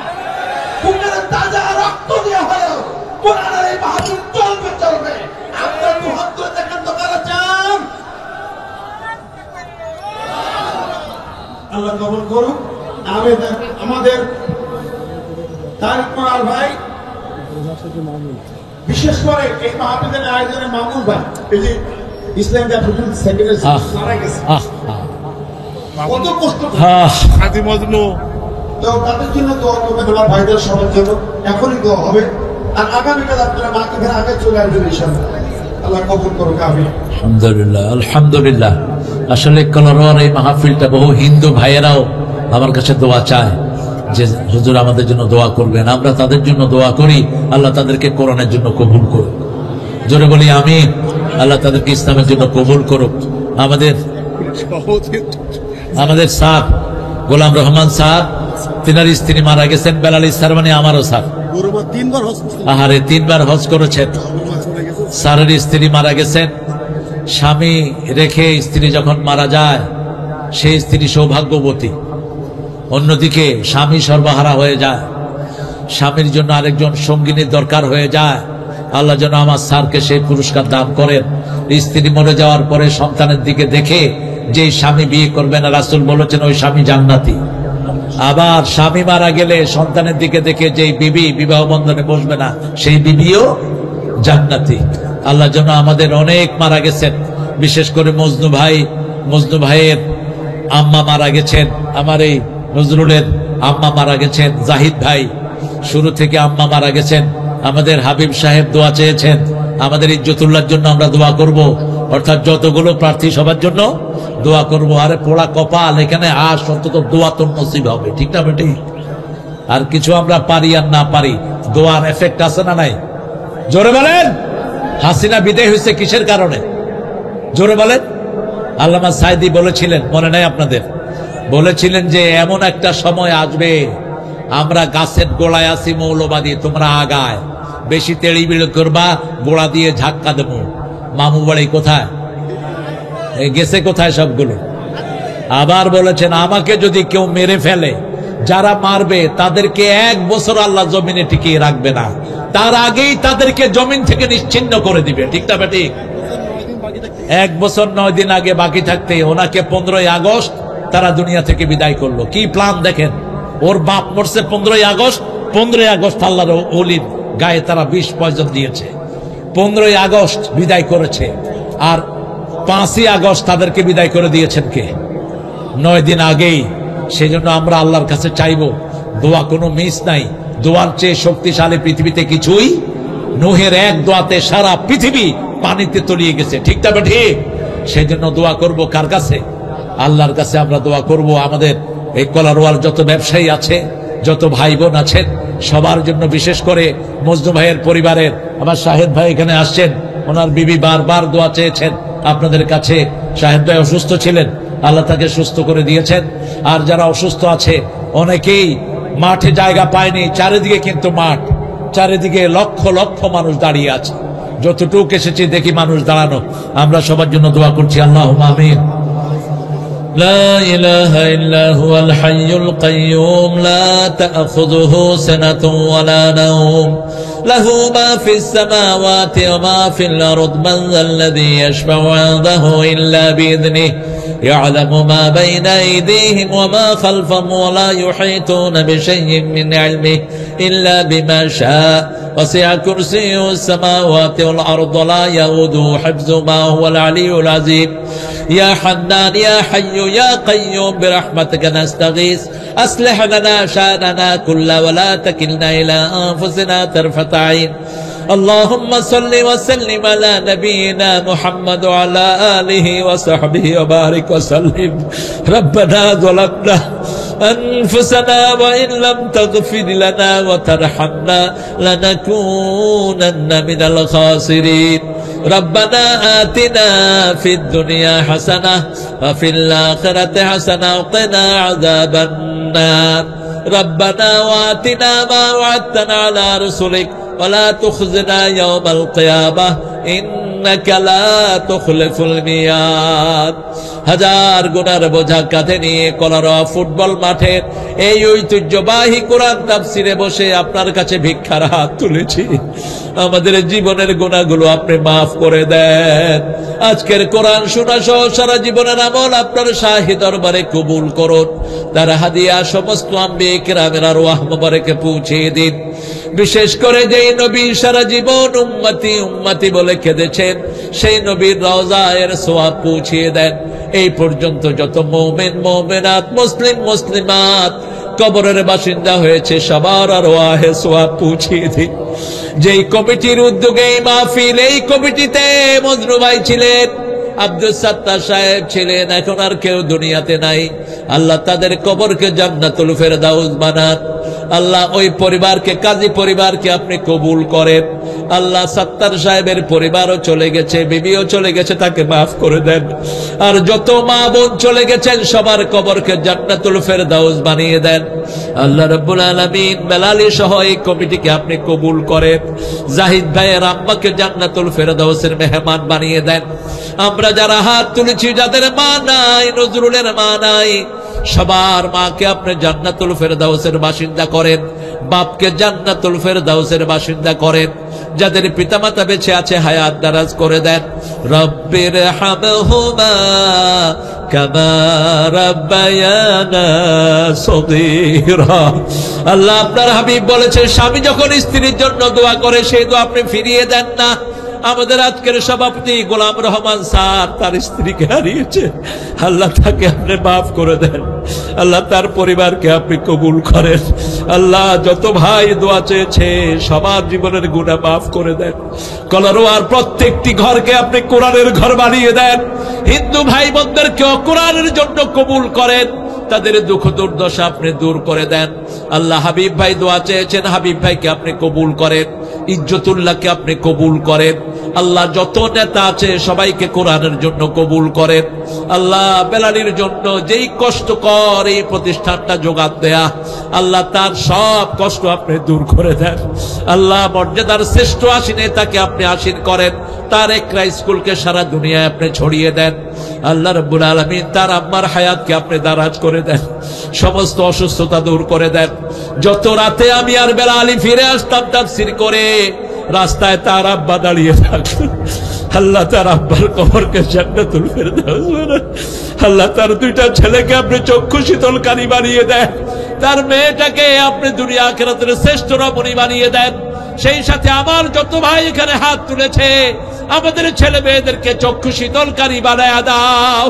বুকের তাজা রক্ত দিয়ে হলেও কোরআনের এই মাহফিল চলবে, চলবে। আপনার মুহূর্ত দেখেন তো কারা চান? আল্লাহ কবুল করুন। আমাদের তারিক মোনাল ভাই, বিশেষ করে এই মাহফিলের আয়োজনে মামুন ভাই, এই যে ইসলাম সেক্রেটারি মারা গেছে, কত কষ্ট খাদি মজনু, তো তাদের জন্য দোয়া করবেন, আমার ভাইদের সবার জন্য এখনই দোয়া হবে। আর আগামীকাল আপনারা মাকে ফের আগে চলে আসবেন ইনশাআল্লাহ। আল্লাহ কবুল করুক, আমিন। আলহামদুলিল্লাহ, আলহামদুলিল্লাহ। আসলে কলরোয়ার এই মাহফিলটা বহু হিন্দু ভাইয়েরাও আমার কাছে দোয়া চায় যে হুজুর আমাদের জন্য দোয়া করবেন। আমরা তাদের জন্য দোয়া করি, আল্লাহ তাদেরকে কোরআনের জন্য কবুল করুক। জোরে বলি আমিন। আল্লাহ তাদেরকে ইসলামের জন্য কবুল করুক। আমাদের স্যার গোলাম রহমান স্যার, তিনার স্ত্রী মারা গেছেন, বেলাল স্যার মানে আমারও স্যার, আহারে 3 বার হজ করেছেন। স্যারের স্ত্রী মারা গেছেন, স্বামী রেখে স্ত্রী যখন মারা যায় সেই স্ত্রী সৌভাগ্যবতী, অন্যদিকে স্বামী সর্বহারা হয়ে যায়, স্বামীর জন্য আরেকজন সঙ্গিনীর দরকার হয়ে যায়। আল্লাহ যেন আমার স্যারকে সেই পুরস্কার দান করেন। স্ত্রী মরে যাওয়ার পরে সন্তানের দিকে দেখে যে স্বামী বিয়ে করবে না, রাসূল বলেছেন ওই স্বামী জান্নাতি। আবার স্বামী মারা গেলে সন্তানের দিকে দেখে যে বিবি বিবাহ বন্ধনে বসবে না, সেই বিবিও জান্নাতি। আল্লাহ যেন আমাদের অনেক মারা গেছেন, বিশেষ করে মজনু ভাইয়ের আম্মা মারা গেছেন, আমার এই নজরুলের আম্মা মারা গেছেন, জাহিদ ভাই শুরু থেকে আম্মা মারা গেছেন। আমাদের হাবিব সাহেব দোয়া চেয়েছেন, আমাদের ইজ্জতুল্লাহর জন্য আমরা দোয়া করব, অর্থাৎ যতগুলো প্রার্থী সবার জন্য দোয়া করব। আরে পোড়া কপাল, এখানে আস অন্তত দোয়া তো নসিব হবে, ঠিক না বেটি? আর কিছু আমরা পারি আর না পারি, দোয়ার এফেক্ট আছে না নাই? জোরে বলেন। হাসিনা বিদায় হয়েছে কিসের কারণে? জোরে বলেন। আল্লামা সাইদি বলেছিলেন, মনে নাই আপনাদের? বলেছিলেন যে এমন একটা সময় আসবে আমরা গাছের গোড়ায় আছি মৌলবাদী, তোমরা আগায়, বেশি তেড়িবিড়ি করবা, গোড়া দিয়ে ঝাক্কা দেবো। মামু বাড়ি কোথায় গেছে, কোথায় সবগুলো? আবার বলেছেন আমাকে যদি কেউ মেরে ফেলে, যারা মারবে তাদেরকে 1 বছর আল্লাহ জমিনে টিকিয়ে রাখবে না, তার আগেই তাদেরকে জমিন থেকে নিশ্চিহ্ন করে দিবে, ঠিক না বেটি? 1 বছর 9 দিন আগে বাকি থাকতে ওনাকে 15ই আগস্ট তারা দুনিয়া থেকে বিদায় করলো। কি প্ল্যান দেখেন, ওর বাপ মরছে 15ই আগস্ট, 15ই আগস্ট আল্লাহর ওলির গায়ে তারা 20 পয়জন দিয়েছে, 15ই আগস্ট বিদায় করেছে। আর 5ই আগস্ট তাদেরকে বিদায় করে দিয়েছেন কে? 9 দিন আগেই। সেজন্য আমরা আল্লাহর কাছে চাইবো, দোয়া কোনো মিস নাই, দোয়ার চেয়ে শক্তিশালী পৃথিবীতে কিছুই। নূহের 1 দোয়াতে সারা পৃথিবী পানিতে তলিয়ে গেছে, ঠিক না ঠিক? সেজন্য দোয়া করব কার কাছে? আল্লাহর কাছে আমরা দোয়া করব। আমাদের এই কলারওয়াল যত ব্যবসায়ী আছে, যত ভাই বোন আছেন, সবার জন্য, বিশেষ করে মজনু ভাইয়ের পরিবারের আমার শাহেদ ভাই এখানে আসছেন, ওনার বিবি বারবার দোয়া চেয়েছেন আপনাদের কাছে। শাহেদ ভাই অসুস্থ ছিলেন, আল্লাহ তাকে সুস্থ করে দিয়েছেন। আর যারা অসুস্থ আছে অনেকেই মাঠে জায়গা পায়নি, চারিদিকে কিন্তু মাঠ, চারিদিকে লক্ষ লক্ষ মানুষ দাঁড়িয়ে আছে। যতটুকু এসেছি দেখি মানুষ দাঁড়ানো, আমরা সবার জন্য দোয়া করছি। আল্লাহুম্মা আমিন। لا إله إلا هو الحي القيوم لا تأخذه سنة ولا نوم له ما في السماوات وما في الأرض من ذا الذي يشفع عنده إلا بإذنه يعلم ما بين أيديهم وما خلفهم ولا يحيطون بشيء من علمه إلا بما شاء وسع كرسيه السماوات والأرض لا يؤوده حفظهما وهو العلي العظيم يا حنان يا حي يا قيوم برحمتك نستغيث أصلح لنا شأننا كله ولا تكلنا إلى أنفسنا طرفة عين اللهم صل وسلم على نبينا محمد وعلى آله وصحبه وبارك وسلم ربنا ظلمنا أنفسنا وإن لم تغفر لنا وترحمنا لنكونن من الخاسرين ربنا آتنا في الدنيا حسنة وفي الآخرة حسنة وقنا عذاب النار ربنا وآتنا ما وعدتنا على رسلك ولا تخزنا يوم القيامة إنك لا تخلف الميعاد হাজার গুনার বোঝা কাঁধে নিয়ে কলারোয়া ফুটবল মাঠের এই ঐতিহ্যবাহী কোরআন তাফসিরে বসে আপনার কাছে ভিক্ষার হাত তুলেছি আমাদের জীবনের গুনাহগুলো আপনি মাফ করে দেন আজকের কোরআন শোনা সহ সারা জীবনের আমল আপনার শাহী দরবারে কবুল করুন তার হাদিয়া সমস্ত আম্বিয়া কিরামের আরওয়াহ মুবারকে পৌঁছে দিন বিশেষ করে যেই নবী সারা জীবন উম্মতি উম্মতি বলে কেঁদেছেন সেই নবীর রওজায়ের সওয়াব পৌঁছিয়ে দেন এই পর্যন্ত যত মুমিন মুমিনাত মুসলিম মুসলিমাত কবরের বাসিন্দা হয়েছে সবার আরওয়াহে সওয়াব পৌঁছিয়ে দিন যেই কমিটির উদ্যোগে এই মাহফিল এই কমিটিতে মজনু ভাই ছিলেন আব্দুল সাত্তার সাহেব ছিলেন এখন আর কেউ দুনিয়াতে নাই আল্লাহ তাদের কবরকে জান্নাতুল ফেরদাউস বানান আল্লাহ ওই পরিবারকে কাজী পরিবারকে আপনি কবুল করেন আল্লাহ সাত্তার সাহেবের পরিবারও চলে গেছে বিবিও চলে গেছে তাকে মাফ করে দেন আর যত মা বোন চলে গেছেন সবার কবরকে জান্নাতুল ফেরদাউস বানিয়ে দেন আল্লাহ রাব্বুল আলামিন বেলালী সহ এই কমিটিকে আপনি কবুল করেন জাহিদ ভাইয়ের আম্মাকে জান্নাতুল ফেরদাউসের মেহমান বানিয়ে দেন আমরা যারা হাত তুলেছি যাদের মা নাই নজরুলের মা নাই সবার মাকে আপনি জান্নাতুল ফেরদাউসের বাসিন্দা করেন বাপকে জান্নাতুল ফেরদাউসের বাসিন্দা করেন যাদের পিতামাতা বেঁচে আছে হায়াত দারাজ করে দেন রব্বির হামহুমা কামা রাব্বায়ানা সগীরা আল্লাহ আপনার হাবিব বলেছে স্বামী যখন স্ত্রীর জন্য দোয়া করে সেই দোয়া আপনি ফিরিয়ে দেন না আমাদের আজকের সভাপতি গোলাম রহমান স্যার তার স্ত্রীকে হারিয়েছে আল্লাহ তাকে আপনি মাফ করে দেন আল্লাহ তার পরিবারকে আপনি কবুল করেন আল্লাহ যত ভাই দোয়া চেয়েছে সবার জীবনের গুনাহ মাফ করে দেন কলারোয়ার প্রত্যেকটি ঘরকে আপনি কোরআনের ঘর বানিয়ে দেন হিন্দু ভাই বোনদেরকে কোরআনের জন্য কবুল করেন তাদের দুঃখ দুর্দশা আপনি দূর করে দেন আল্লাহ হাবিব ভাই দোয়া চেয়েছেন হাবিব ভাইকে আপনি কবুল করেন ইজ্জতুল্লাহকে আপনি কবুল করেন আল্লাহ যত নেতা আছে সবাইকে কোরআনের জন্য কবুল করেন আল্লাহ বেলালীর জন্য যেই কষ্টকর এই প্রতিষ্ঠানটা জোগাড় দেয়া আল্লাহ তার সব কষ্ট আপনি দূর করে দেন আল্লাহ মর্যাদার শ্রেষ্ঠ আসীনে তাকে আপনি আসীন করেন তার একরা স্কুলকে সারা দুনিয়ায় আপনি ছড়িয়ে দেন আল্লাহ রাব্বুল আলামিন তার আম্মার হায়াতকে আপনি দারাজ করে দেন সমস্ত অসুস্থতা দূর করে দেন যত রাতে আমি আর বেলালী ফিরে আসতাম তাফসীর করে রাস্তায় তার আব্বা দাঁড়িয়ে থাকতেন আল্লাহ তার আব্বার কবরকে জান্নাতুল ফেরদাউস বানান আল্লাহ তার দুইটা ছেলেকে আপনি চক্ষু শীতলকারী বানিয়ে দেন তার মেয়েটাকে আপনি দুনিয়া আখিরাতের শ্রেষ্ঠ রমণী বানিয়ে দেন সেই সাথে আমার যত ভাই এখানে হাত তুলেছে আমাদের ছেলে মেয়েদেরকে চক্ষু শীতলকারী বানায়া দাও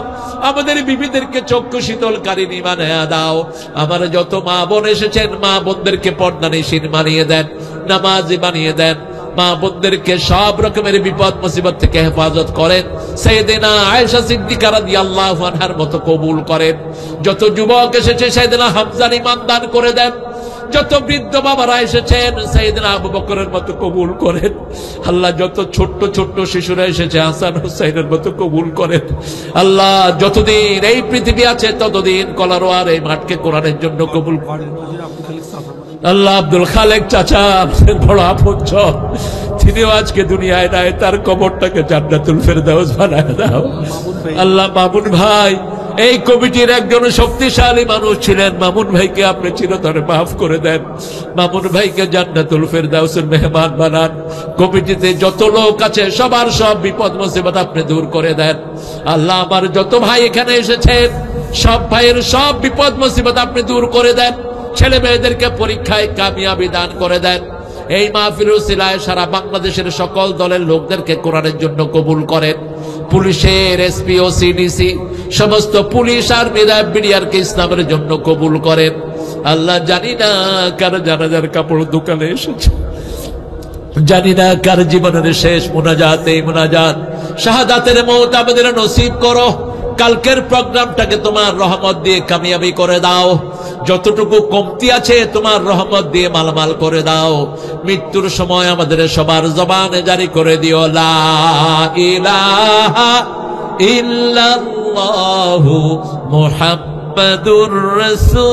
আমাদের বিবিদেরকে চক্ষু শীতলকারী বানায়া দাও আমার যত মা বোন এসেছেন মা বোনদেরকে পর্দানিশীন বানিয়ে দেন নামাজি বানিয়ে দেন মা বোনদেরকে সব রকমের বিপদ মুসিবত থেকে হেফাজত করেন সাইয়েদেনা আয়েশা সিদ্দিকা রাদিয়াল্লাহু আনহার মতো কবুল করেন যত যুবক এসেছে সাইয়েদেনা হামজার ঈমান দান করে দেন যত বৃদ্ধ বাবারা এসেছেন সাইয়েদনা আবু বকরের মতো কবুল করেন আল্লাহ যত ছোট্ট ছোট্ট শিশুরা এসেছে হাসান হুসাইনের মতো কবুল করেন আল্লাহ যতদিন এই পৃথিবী আছে ততদিন কলারোয়ার এই মাঠকে কোরআনের জন্য কবুল করেন আল্লাহ আব্দুল খালেক চাচা আপনার বড় আপনজন তিনিও আজকে দুনিয়ায় নাই তার কবরটাকে জান্নাতুল ফেরদাউস বানায় দাও আল্লাহ মামুন ভাই এই কমিটির একজন শক্তিশালী মানুষ ছিলেন মামুন ভাইকে আপনি চিরতরে মাফ করে দেন। মামুন ভাইকে জান্নাতুল ফেরদাউসের মেহমান বানান। কমিটিতে যত লোক আছে সবার সব বিপদ মুসিবত আপনি দূর করে দেন। আল্লাহ, আমার যত ভাই এখানে এসেছেন সব ভাইয়ের সব বিপদ মুসিবত আপনি দূর করে দেন। ছেলে মেয়েদেরকে পরীক্ষায় কামিয়াবি দান করে দেন। এই মাহফিলের উসিলায় সারা বাংলাদেশের সকল দলের লোকদেরকে কোরআনের জন্য কবুল করেন। পুলিশের এসপি ও সিডিসি সমস্ত পুলিশ আর বিডিআরকে ইসলামের জন্য কবুল করেন। আল্লাহ, জানি না কার জানাজার কাপড় দোকানে এসেছে, জানি না কার জীবনের শেষ মুনাজাত এই মুনাজাত। শাহাদাতের মওত আমাদের নসিব করো। কালকের প্রোগ্রামটাকে তোমার রহমত দিয়ে কামিয়াবি করে দাও। যতটুকু কমতি আছে তোমার রহমত দিয়ে মালামাল করে দাও। মৃত্যুর সময় আমাদের সবার জবানে জারি করে দিও লা ইলাহা ইল্লাল্লাহু মুহাম্মাদুর রাসূলুল্লাহ।